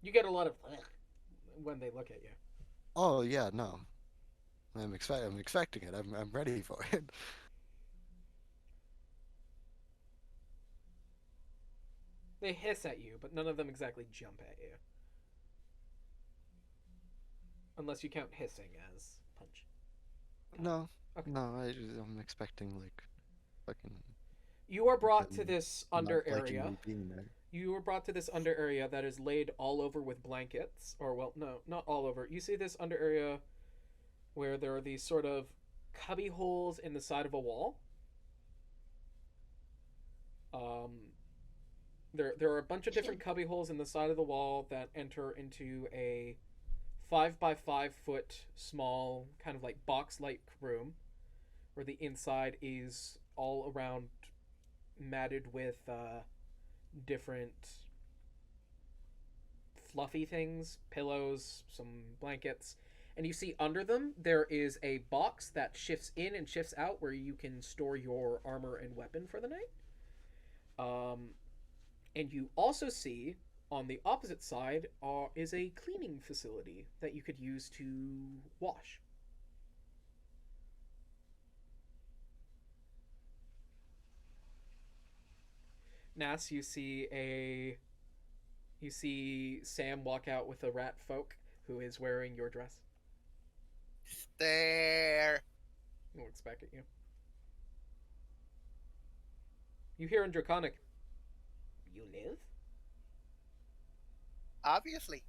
You get a lot of when they look at you. Oh yeah, no. I'm expecting it. I'm ready for it. They hiss at you, but none of them exactly jump at you. Unless you count hissing as punch. No. Okay. No, I'm expecting like fucking You are brought to them this not under liking area. me being there. You were brought to this under area that is laid all over with blankets. Or, well, no, not all over. You see this under area where there are these sort of cubby holes in the side of a wall. There are a bunch of different cubby holes in the side of the wall that enter into a 5 by 5 foot small kind of like box-like room, where the inside is all around matted with different fluffy things, pillows, some blankets. And you see under them there is a box that shifts in and shifts out where you can store your armor and weapon for the night. And you also see on the opposite side is a cleaning facility that you could use to wash. Nass, you see Sam walk out with a rat folk who is wearing your dress. There. He looks back at you. You hear in Draconic, "You live?" Obviously.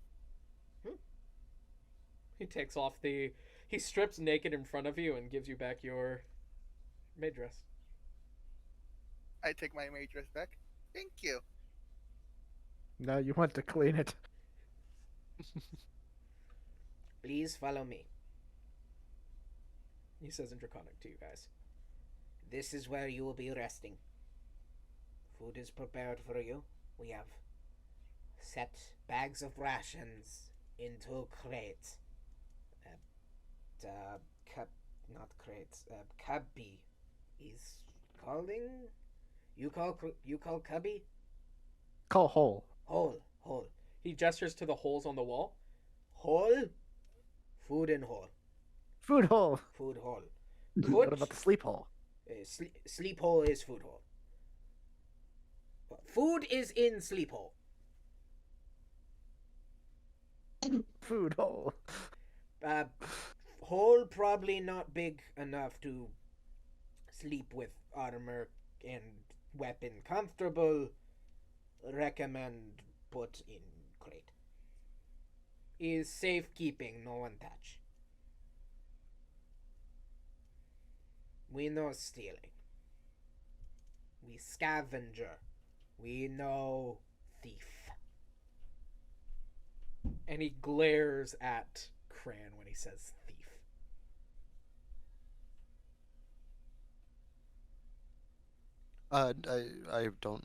He takes off he strips naked in front of you and gives you back your maid dress. I take my maid dress back. Thank you. Now you want to clean it. Please follow me. He says in Draconic to you guys. This is where you will be resting. Food is prepared for you. We have set bags of rations into crates. Not crates. Cubby is calling. You call cubby? Call hole. Hole. He gestures to the holes on the wall. Hole? Food and hole. Food hole. Food hole. What about the sleep hole? Sleep hole is food hole. Food is in sleep hole. Food hole. Hole probably not big enough to sleep with armor and weapon comfortable. Recommend put in crate. Is safekeeping, no one touch. We know stealing. We scavenger. We know thief. And he glares at Cran when he says thief. I don't.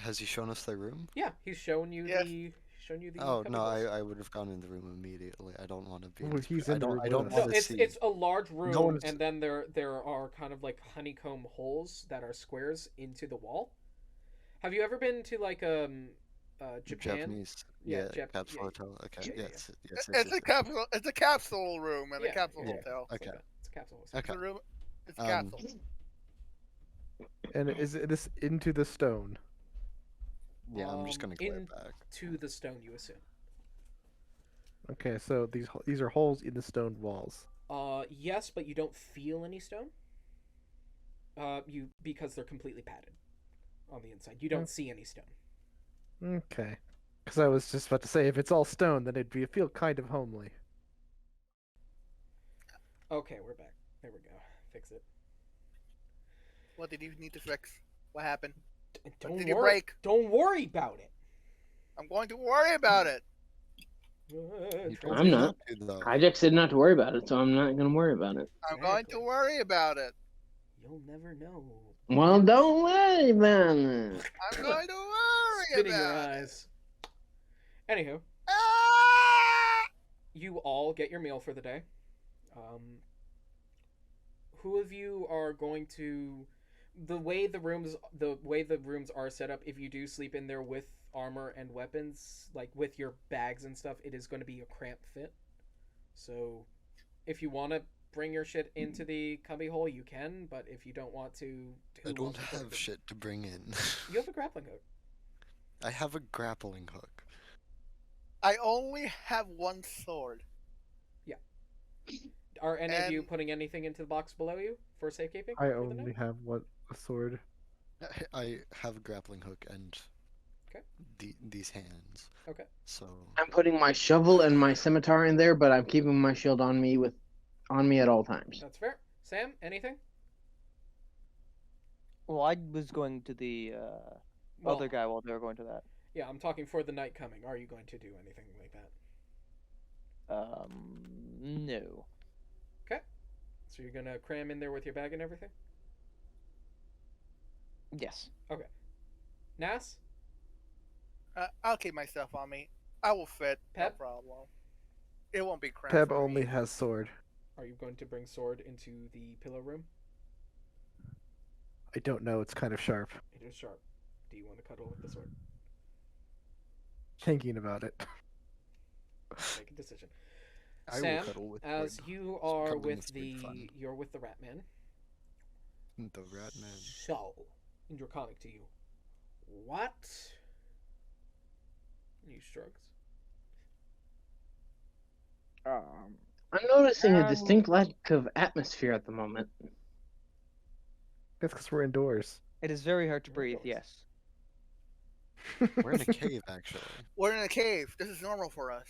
Has he shown us the room? Yeah, he's shown you Yes. the. Oh no, cubby holes. I would have gone in the room immediately. I don't want to be. Well, this he's I in the don't. room I with don't us. want No, to it's see. it's a large room, one's- and then there are kind of like honeycomb holes that are squares into the wall. Have you ever been to like Japan? Japanese. Yeah, Yeah, capsule yeah. hotel. Okay. Yeah, Yes. Yes. It's yes, a capsule. It's a capsule room and a Yeah, capsule yeah. hotel. It's Okay. it's a capsule. It's Okay. a room. It's a Um, capsule. And is this into the stone? Yeah, I'm just gonna glare in back. to the stone, you assume. Okay, so these are holes in the stone walls. Yes, but you don't feel any stone. Because they're completely padded on the inside. You don't see any stone. Okay. Because I was just about to say, if it's all stone, then feel kind of homely. Okay, we're back. There we go. Fix it. What did you need to fix? What happened? Don't did you worry. break? Don't worry about it. I'm going to worry about it. You told I'm me not. to, though. Hijack said not to worry about it, so I'm not going to worry about it. I'm going to Exactly. worry about it. You'll never know. Well, don't worry about it. I'm going to worry Spinning your about it. eyes. Anywho, Ah! you all get your meal for the day. Who of you are going to the way the rooms are set up, if you do sleep in there with armor and weapons, like with your bags and stuff, it is going to be a cramped fit. So if you want to bring your shit into the cubby hole, you can, but if you don't want to, I don't have shit to bring in. You have a grappling hook. I have a grappling hook. I only have one sword. Are any of you And- putting anything into the box below you for safekeeping? I for the night? only have what a sword. I have a grappling hook and Okay. these hands. Okay. So I'm putting my shovel and my scimitar in there, but I'm keeping my shield on me at all times. That's fair. Sam, anything? Well, I was going to the Well, other guy while they were going to that. yeah, I'm talking for the night coming. Are you going to do anything like that? No. Okay. So you're gonna cram in there with your bag and everything? Yes. Okay. Nas? I'll keep my stuff on me. I will fit. No Pep? problem. It won't be cramped. Peb for only me. has sword. Are you going to bring sword into the pillow room? I don't know. It's kind of sharp. It is sharp. Do you want to cuddle with the sword? Thinking about it. Make a decision. I will Sam, cuddle with as Word. you are Cuddling with is great fun. you're with the rat man. The rat man. So, in Draconic to you, what? He shrugs. I'm noticing a Um, distinct lack of atmosphere at the moment. That's because we're indoors. It is very hard to You're breathe. indoors. Yes. We're in a cave, actually. We're in a cave. This is normal for us.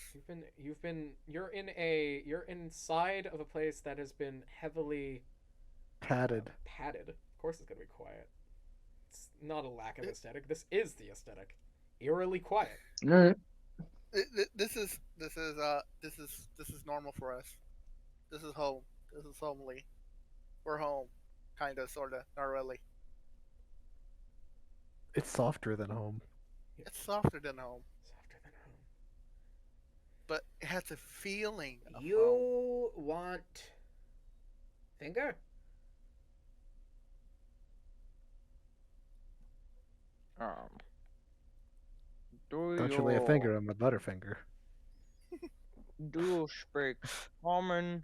You're inside of a place that has been heavily Padded. padded. Of course it's gonna be quiet. It's not a lack of aesthetic. This is the aesthetic. Eerily quiet. All right. This is normal for us. This is home. This is homely. We're home, kinda, sorta, not really. It's softer than home. It's softer than home, Softer than home. but it has a feeling of home. You want finger? Don't you lay a finger on my butterfinger. Do you speak common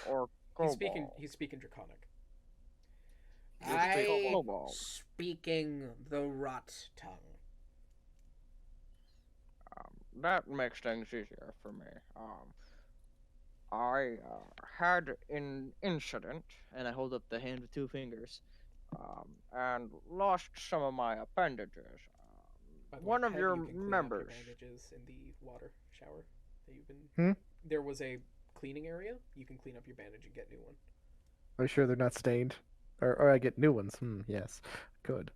or kobold? He's speaking Draconic. I kobold. speaking the rot tongue. That makes things easier for me. I had an incident, and I hold up the hand with two fingers, and lost some of my appendages. By the One way, of Peb, your you can clean up members. your bandages in the water shower that you've been. Hmm? There was a cleaning area. You can clean up your bandage and get new one. Are you sure they're not stained? Or I get new ones? Yes. Good.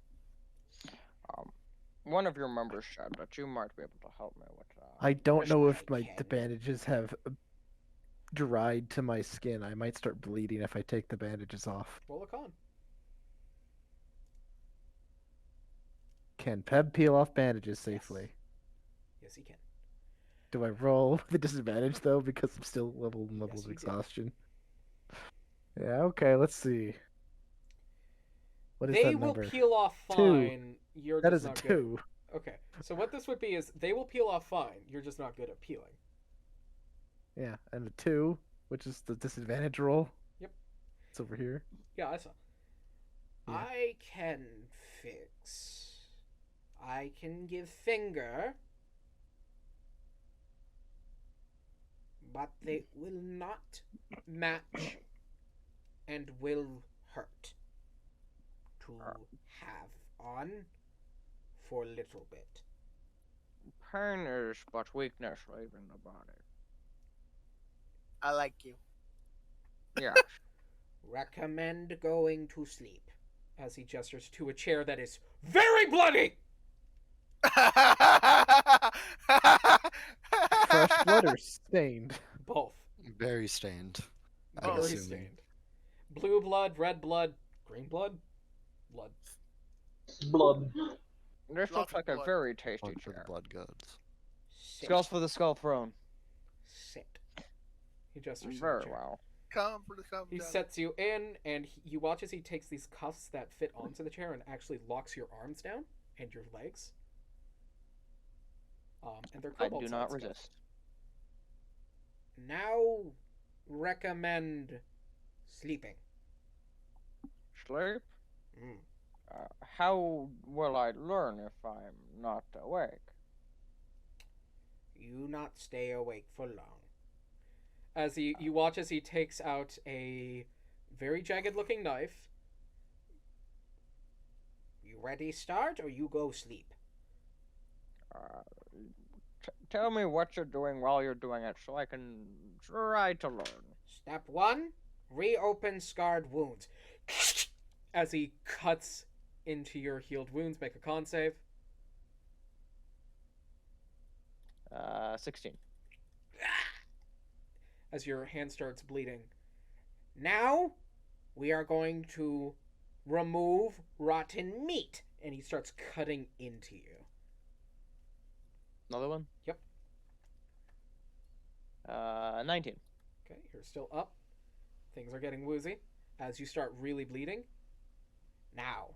One of your members said that you might be able to help me with that. I don't Wish know if I the can. bandages have dried to my skin. I might start bleeding if I take the bandages off. Roll a con. Can Peb peel off bandages safely? Yes, he can. Do I roll with a disadvantage though because I'm still level Yes, of you do. exhaustion? Yeah. Okay. Let's see. What is They that will number? peel off Two. fine. You're That just is a not good. 2. Okay, so what this would be is they will peel off fine. You're just not good at peeling. Yeah, and a 2, which is the disadvantage roll. Yep. It's over here. Yeah, I saw. Yeah. I can fix. I can give finger, but they will not match and will hurt to have on for a little bit. Pain is but weakness leaving the body. I like you. Yeah. Recommend going to sleep. As he gestures to a chair that is very bloody. Fresh blood or stained? Both. Very stained. I'm Very assuming. stained. Blue blood, red blood, green blood, blood. Blood. This Lots looks of like a blood. very tasty Blood for the chair. blood gods. Sit. Skulls for the skull throne. Sit. He gestures to the Very chair. well. Come for the sub. He sets you in, and you watch as he takes these cuffs that fit onto the chair and actually locks your arms down and your legs. And they're I cobalt do not sized resist. Now recommend sleeping. Sleep? Mm. How will I learn if I'm not awake? You not stay awake for long. As you watch as he takes out a very jagged looking knife, You ready start or you go sleep? Uh, tell me what you're doing while you're doing it so I can try to learn. Step 1, reopen scarred wounds. As he cuts into your healed wounds, make a con save. 16. As your hand starts bleeding. Now, we are going to remove rotten meat. And he starts cutting into you. Another one? Yep. 19. Okay, you're still up. Things are getting woozy. As you start really bleeding. Now,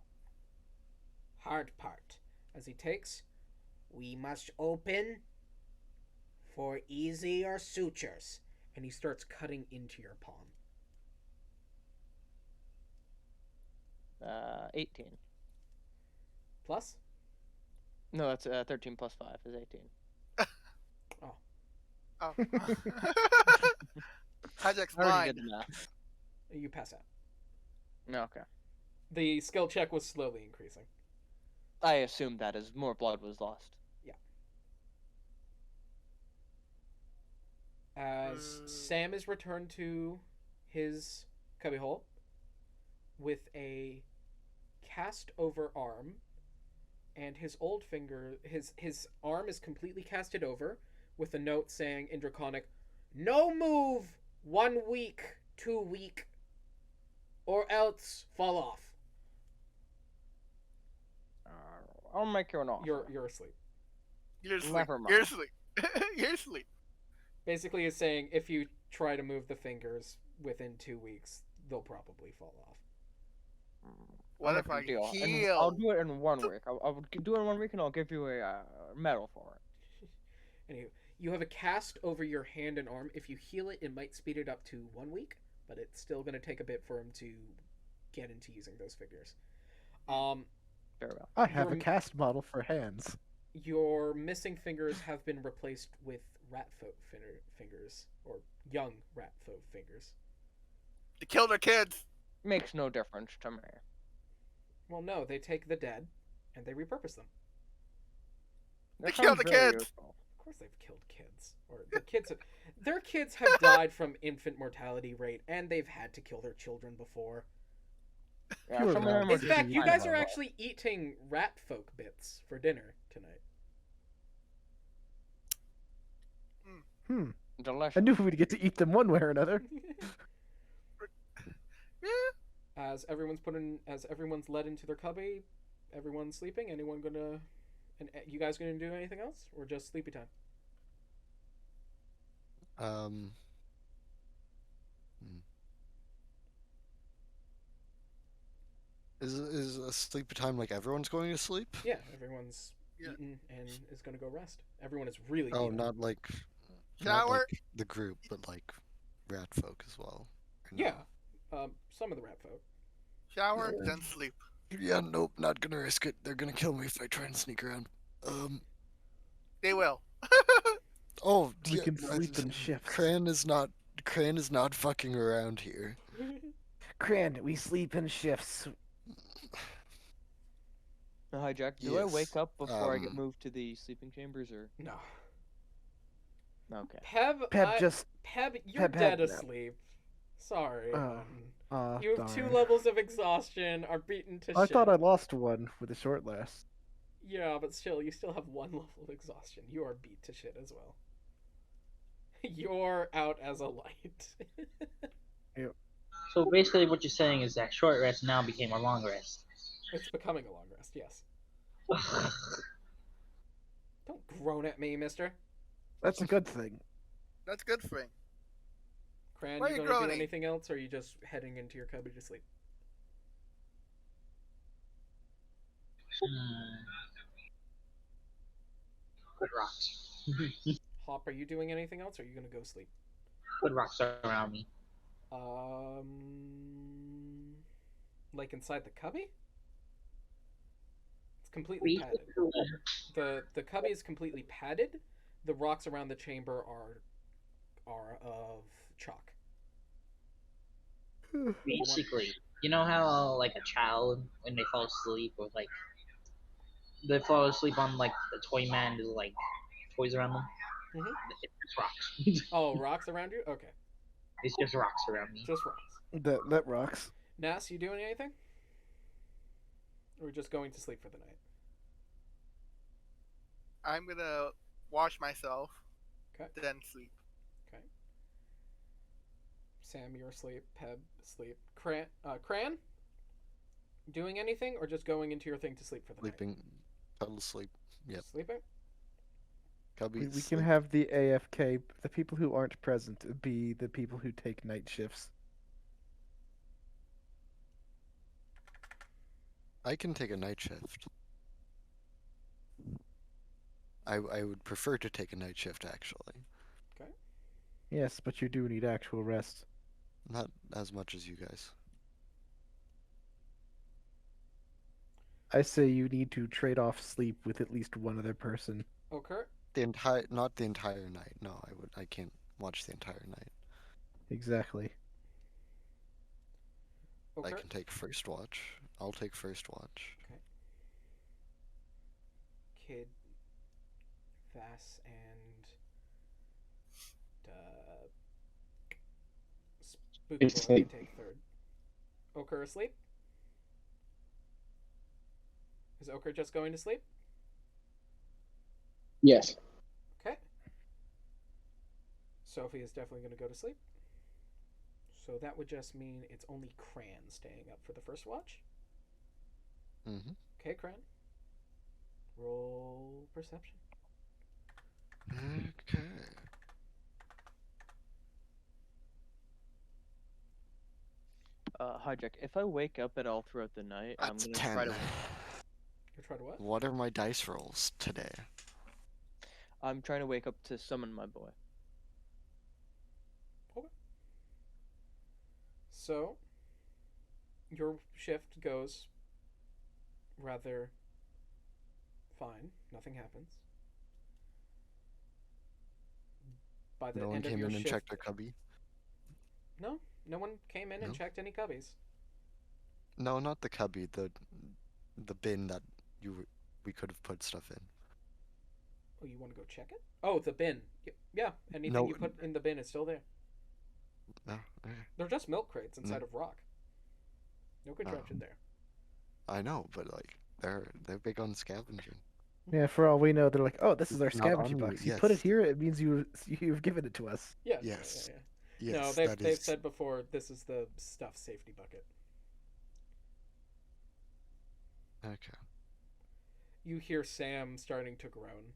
hard part. As he takes. We must open for easier sutures. And he starts cutting into your palm. 18. Plus? No, that's 13 plus 5 is 18. Oh. Hijack's I already blind. did the math. You pass out. No, okay. The skill check was slowly increasing. I assumed that as more blood was lost. As Sam is returned to his cubbyhole with a cast over arm, and his old finger, his arm is completely casted over with a note saying in Draconic, "No move 1 week, 2 week, or else fall off." I'll make you an offer. You're asleep. You're asleep. Never mind. You're asleep. You're asleep. Basically, is saying if you try to move the fingers within 2 weeks, they'll probably fall off. What I'll if make I a deal. And heal? I'll do it in 1 week. I'll do it in 1 week, and I'll give you a medal for it. Anywho, you have a cast over your hand and arm. If you heal it, it might speed it up to 1 week, but it's still going to take a bit for him to get into using those figures. Very well. I have a cast model for hands. Your missing fingers have been replaced with rat folk fingers, or young rat folk fingers. They killed our kids. Makes no difference to me. Well, no, they take the dead and they repurpose them. They That killed sounds the very kids. useful. Of course, they've killed kids, or the kids. Their kids have died from infant mortality rate, and they've had to kill their children before. Yeah, Pure some of them love. are In just fact, you kind of guys are a lot. actually eating rat folk bits for dinner tonight. Delicious. I knew we'd get to eat them one way or another. Yeah. As everyone's led into their cubby, everyone's sleeping. Anyone gonna, and you guys gonna do anything else, or just sleepy time? Is a sleepy time like everyone's going to sleep? Yeah, everyone's Yeah. eaten and is gonna go rest. Everyone is really. Oh, eaten. not like Shower. the group, but like rat folk as well. Or no? Yeah, some of the rat folk. Shower, then sleep. Yeah, nope, not gonna risk it. They're gonna kill me if I try and sneak around. They will. Oh, We yeah, can sleep in shifts. Cran is not fucking around here. Cran, we sleep in shifts. Hijack, do I Yes, wake up before I get um, moved to the sleeping chambers, or No. okay? Peb, you're Peb dead had nap. asleep. Sorry. Oh, you have 2 darn. levels of exhaustion, are beaten to I shit. thought I lost one with a short last. Yeah, but still, you still have 1 level of exhaustion. You are beat to shit as well. You're out as a light. So basically, what you're saying is that short rest now became a long rest. It's becoming a long rest, yes. Don't groan at me, mister. That's a good thing. That's good thing. Cran, Why you are you gonna do groaning? anything else, or are you just heading into your cubby to sleep? Good rocks. Hop, are you doing anything else, or are you gonna go sleep? Good rocks are around me. Like inside the cubby? It's completely padded. The cubby is completely padded. The rocks around the chamber are of chalk. Basically, You know how like a child when they fall asleep or like they fall asleep on like the toy man is like toys around them. Mm-hmm. It's just rocks. Oh, rocks around you? Okay. It's just rocks around me. Just rocks. That rocks. Nas, you doing anything? Or just going to sleep for the night? I'm gonna wash myself, Okay. then sleep. Okay. Sam, you're asleep. Peb, asleep. Cran? Doing anything or just going into your thing to sleep for the Sleeping. Total sleep. night? Yep. Sleeping? Cubby, We can sleep. have the AFK, the people who aren't present, be the people who take night shifts. I can take a night shift. I would prefer to take a night shift, actually. Okay. Yes, but you do need actual rest. Not as much as you guys. I say you need to trade off sleep with at least one other person. Okay. Not the entire night. No, I can't watch the entire night. Exactly. Okay. I can take first watch. I'll take first watch. Kid, Vass, and Spooky It's Boy asleep. can take third. Ochre asleep? Is Ochre just going to sleep? Yes. Okay. Sophie is definitely going to go to sleep. So that would just mean it's only Cran staying up for the first watch. Mm-hmm. Okay, Cran. Roll perception. Okay. Hijack, if I wake up at all throughout the night, I'm That's gonna 10. try to. You try to what? What are my dice rolls today? I'm trying to wake up to summon my boy. Okay. So, your shift goes rather fine. Nothing happens. By the No one end of came your in and shift, checked our cubby? no one came in and No? checked any cubbies. No, not the cubby. The bin that we could have put stuff in. Oh, you want to go check it? Oh, the bin. Yeah, anything No. you put in the bin is still there. No. Okay. They're just milk crates inside of rock. No contraption there. I know, but like they're big on scavenging. Yeah, for all we know, they're like, oh, this is our Not scavenging on you, box. You put it yes. here, it means you've given it to us. Yeah. Yes. Yeah. Yes, No, that they've is. said before this is the stuff safety bucket. Okay. You hear Sam starting to groan.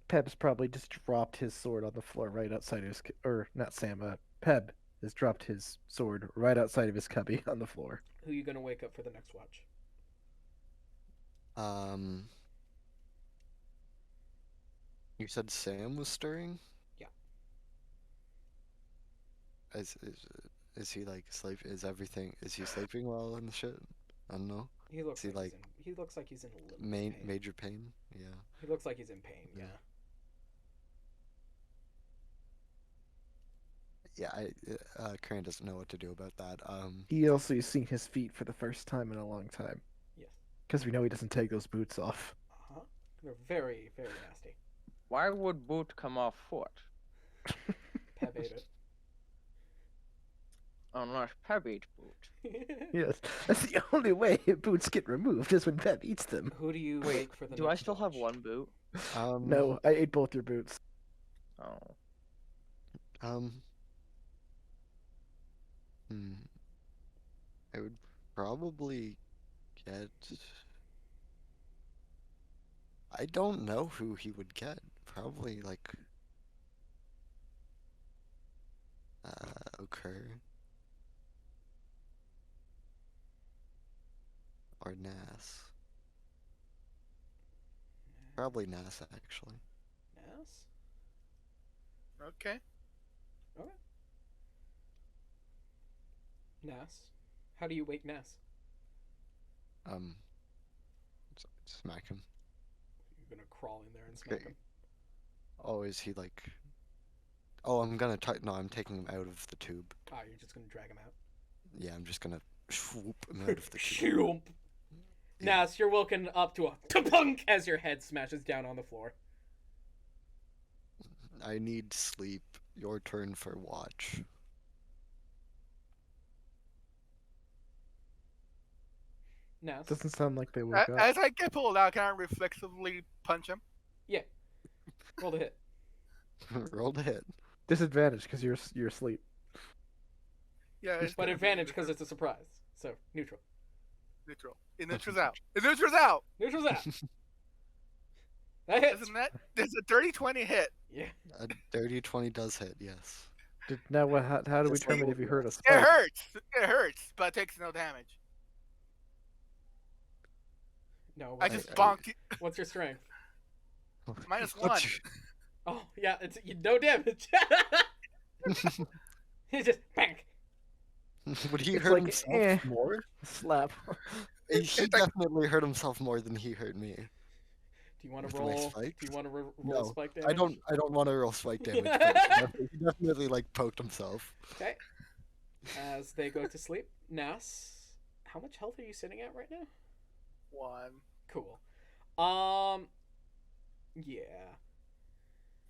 Peb's probably just dropped his sword on the floor right outside his, or not Sam, Peb has dropped his sword right outside of his cubby on the floor. Who you gonna wake up for the next watch? You said Sam was stirring? Yeah. Is he like sleep? Is he sleeping well and shit? I don't know. He looks Is he like he looks like he's in a little pain. major pain? Yeah. He looks like he's in pain. Yeah. Yeah, Karen doesn't know what to do about that. He also has seen his feet for the first time in a long time. Yes. Because we know he doesn't take those boots off. Uh-huh. They're very, very nasty. Why would boot come off foot? Peb ate it. Unless Peb eats boot. Yes, that's the only way boots get removed is when Peb eats them. Who do you Wait, wake for the do I next still have watch? one boot? No, I ate both your boots. Oh. I would probably get. I don't know who he would get. Probably like. Occur. Or Nas. Probably Nas, actually. Nas? Okay. Okay. Nas? How do you wake Nas? Smack him. You're gonna crawl in there and smack him. Oh, is he like... Oh, I'm gonna no, I'm taking him out of the tube. Ah, you're just gonna drag him out? yeah, I'm just gonna swoop him out of the cube. Shoop. Nas, you're woken up to a ta-punk as your head smashes down on the floor. I need sleep. Your turn for watch. Nas. Doesn't sound like they woke up. As I get pulled out, can I reflexively punch him? Yeah. Roll the hit. Roll to hit. Disadvantage because you're asleep. Yeah, it's But gonna be advantage because it's a surprise. So, neutral. neutral. It neutrals out. It neutrals out. Neutral's out. That hits. Isn't that? There's a dirty 20 hit. Yeah. A dirty 20 does hit, yes. Now, how do we Just like determine if you heard a It spike? hurts. It hurts, but it takes no damage. No. I What's, just I- bonked you. what's your strength? Minus What's 1. Oh, yeah, it's no damage. He just bang. Would he It's hurt like, himself eh. more? Slap. He definitely hurt himself more than he hurt me. Do you want With to my roll? Do spikes? you want to roll No, spike damage? I don't want to roll spike damage. But he definitely like poked himself. Okay. As they go to sleep, Nas, how much health are you sitting at right now? 1. Cool. Yeah.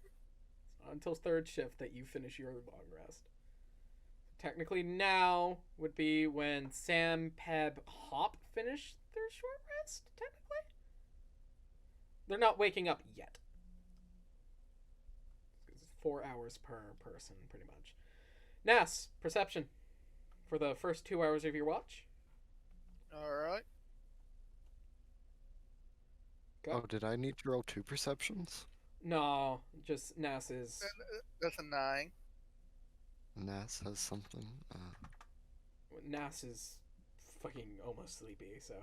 It's not until third shift that you finish your long rest. Technically, now would be when Sam, Peb, Hop finish their short rest. Technically, they're not waking up yet. It's 4 hours per person, pretty much. Nas, perception for the first 2 hours of your watch. Alright. Go. Oh, did I need to roll 2 perceptions? No, just Nas is. That's a 9. Nas has something. Nas is fucking almost sleepy, so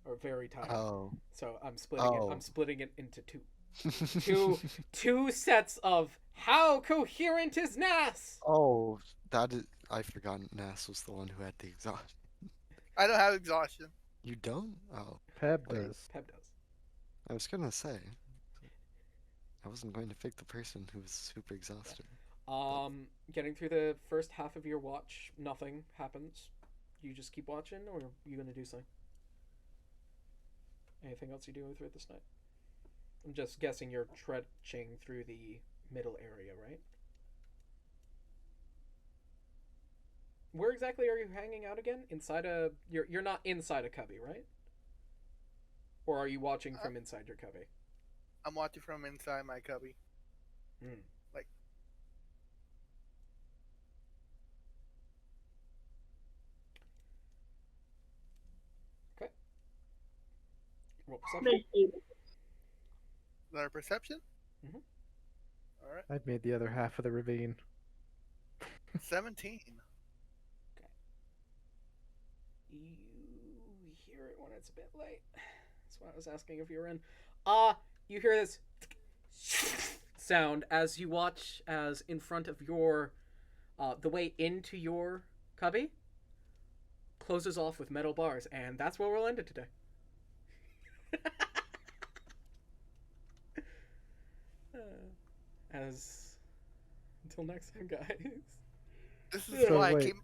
or very tired. Oh. So I'm splitting it. Oh. I'm splitting it into two sets of how coherent is Nas. Oh, that is. I forgot Nas was the one who had the exhaust. I don't have exhaustion. You don't? Oh, Peb Wait. does. Peb does. I was gonna say. I wasn't going to pick the person who was super exhausted. Getting through the first half of your watch, nothing happens. You just keep watching, or are you gonna do something? Anything else you do throughout this night? I'm just guessing you're trudging through the middle area, right? Where exactly are you hanging out again? Inside a you're not inside a cubby, right? Or are you watching from inside your cubby? I'm watching from inside my cubby. Hmm. Like, Okay. Roll perception. is that a perception? Mhm. Alright. I've made the other half of the ravine. 17. You hear it when it's a bit late. That's why I was asking if you were in. You hear this sound as you watch as in front of your the way into your cubby closes off with metal bars, and that's where we'll end it today. As until next time, guys. This is So why I wait. keep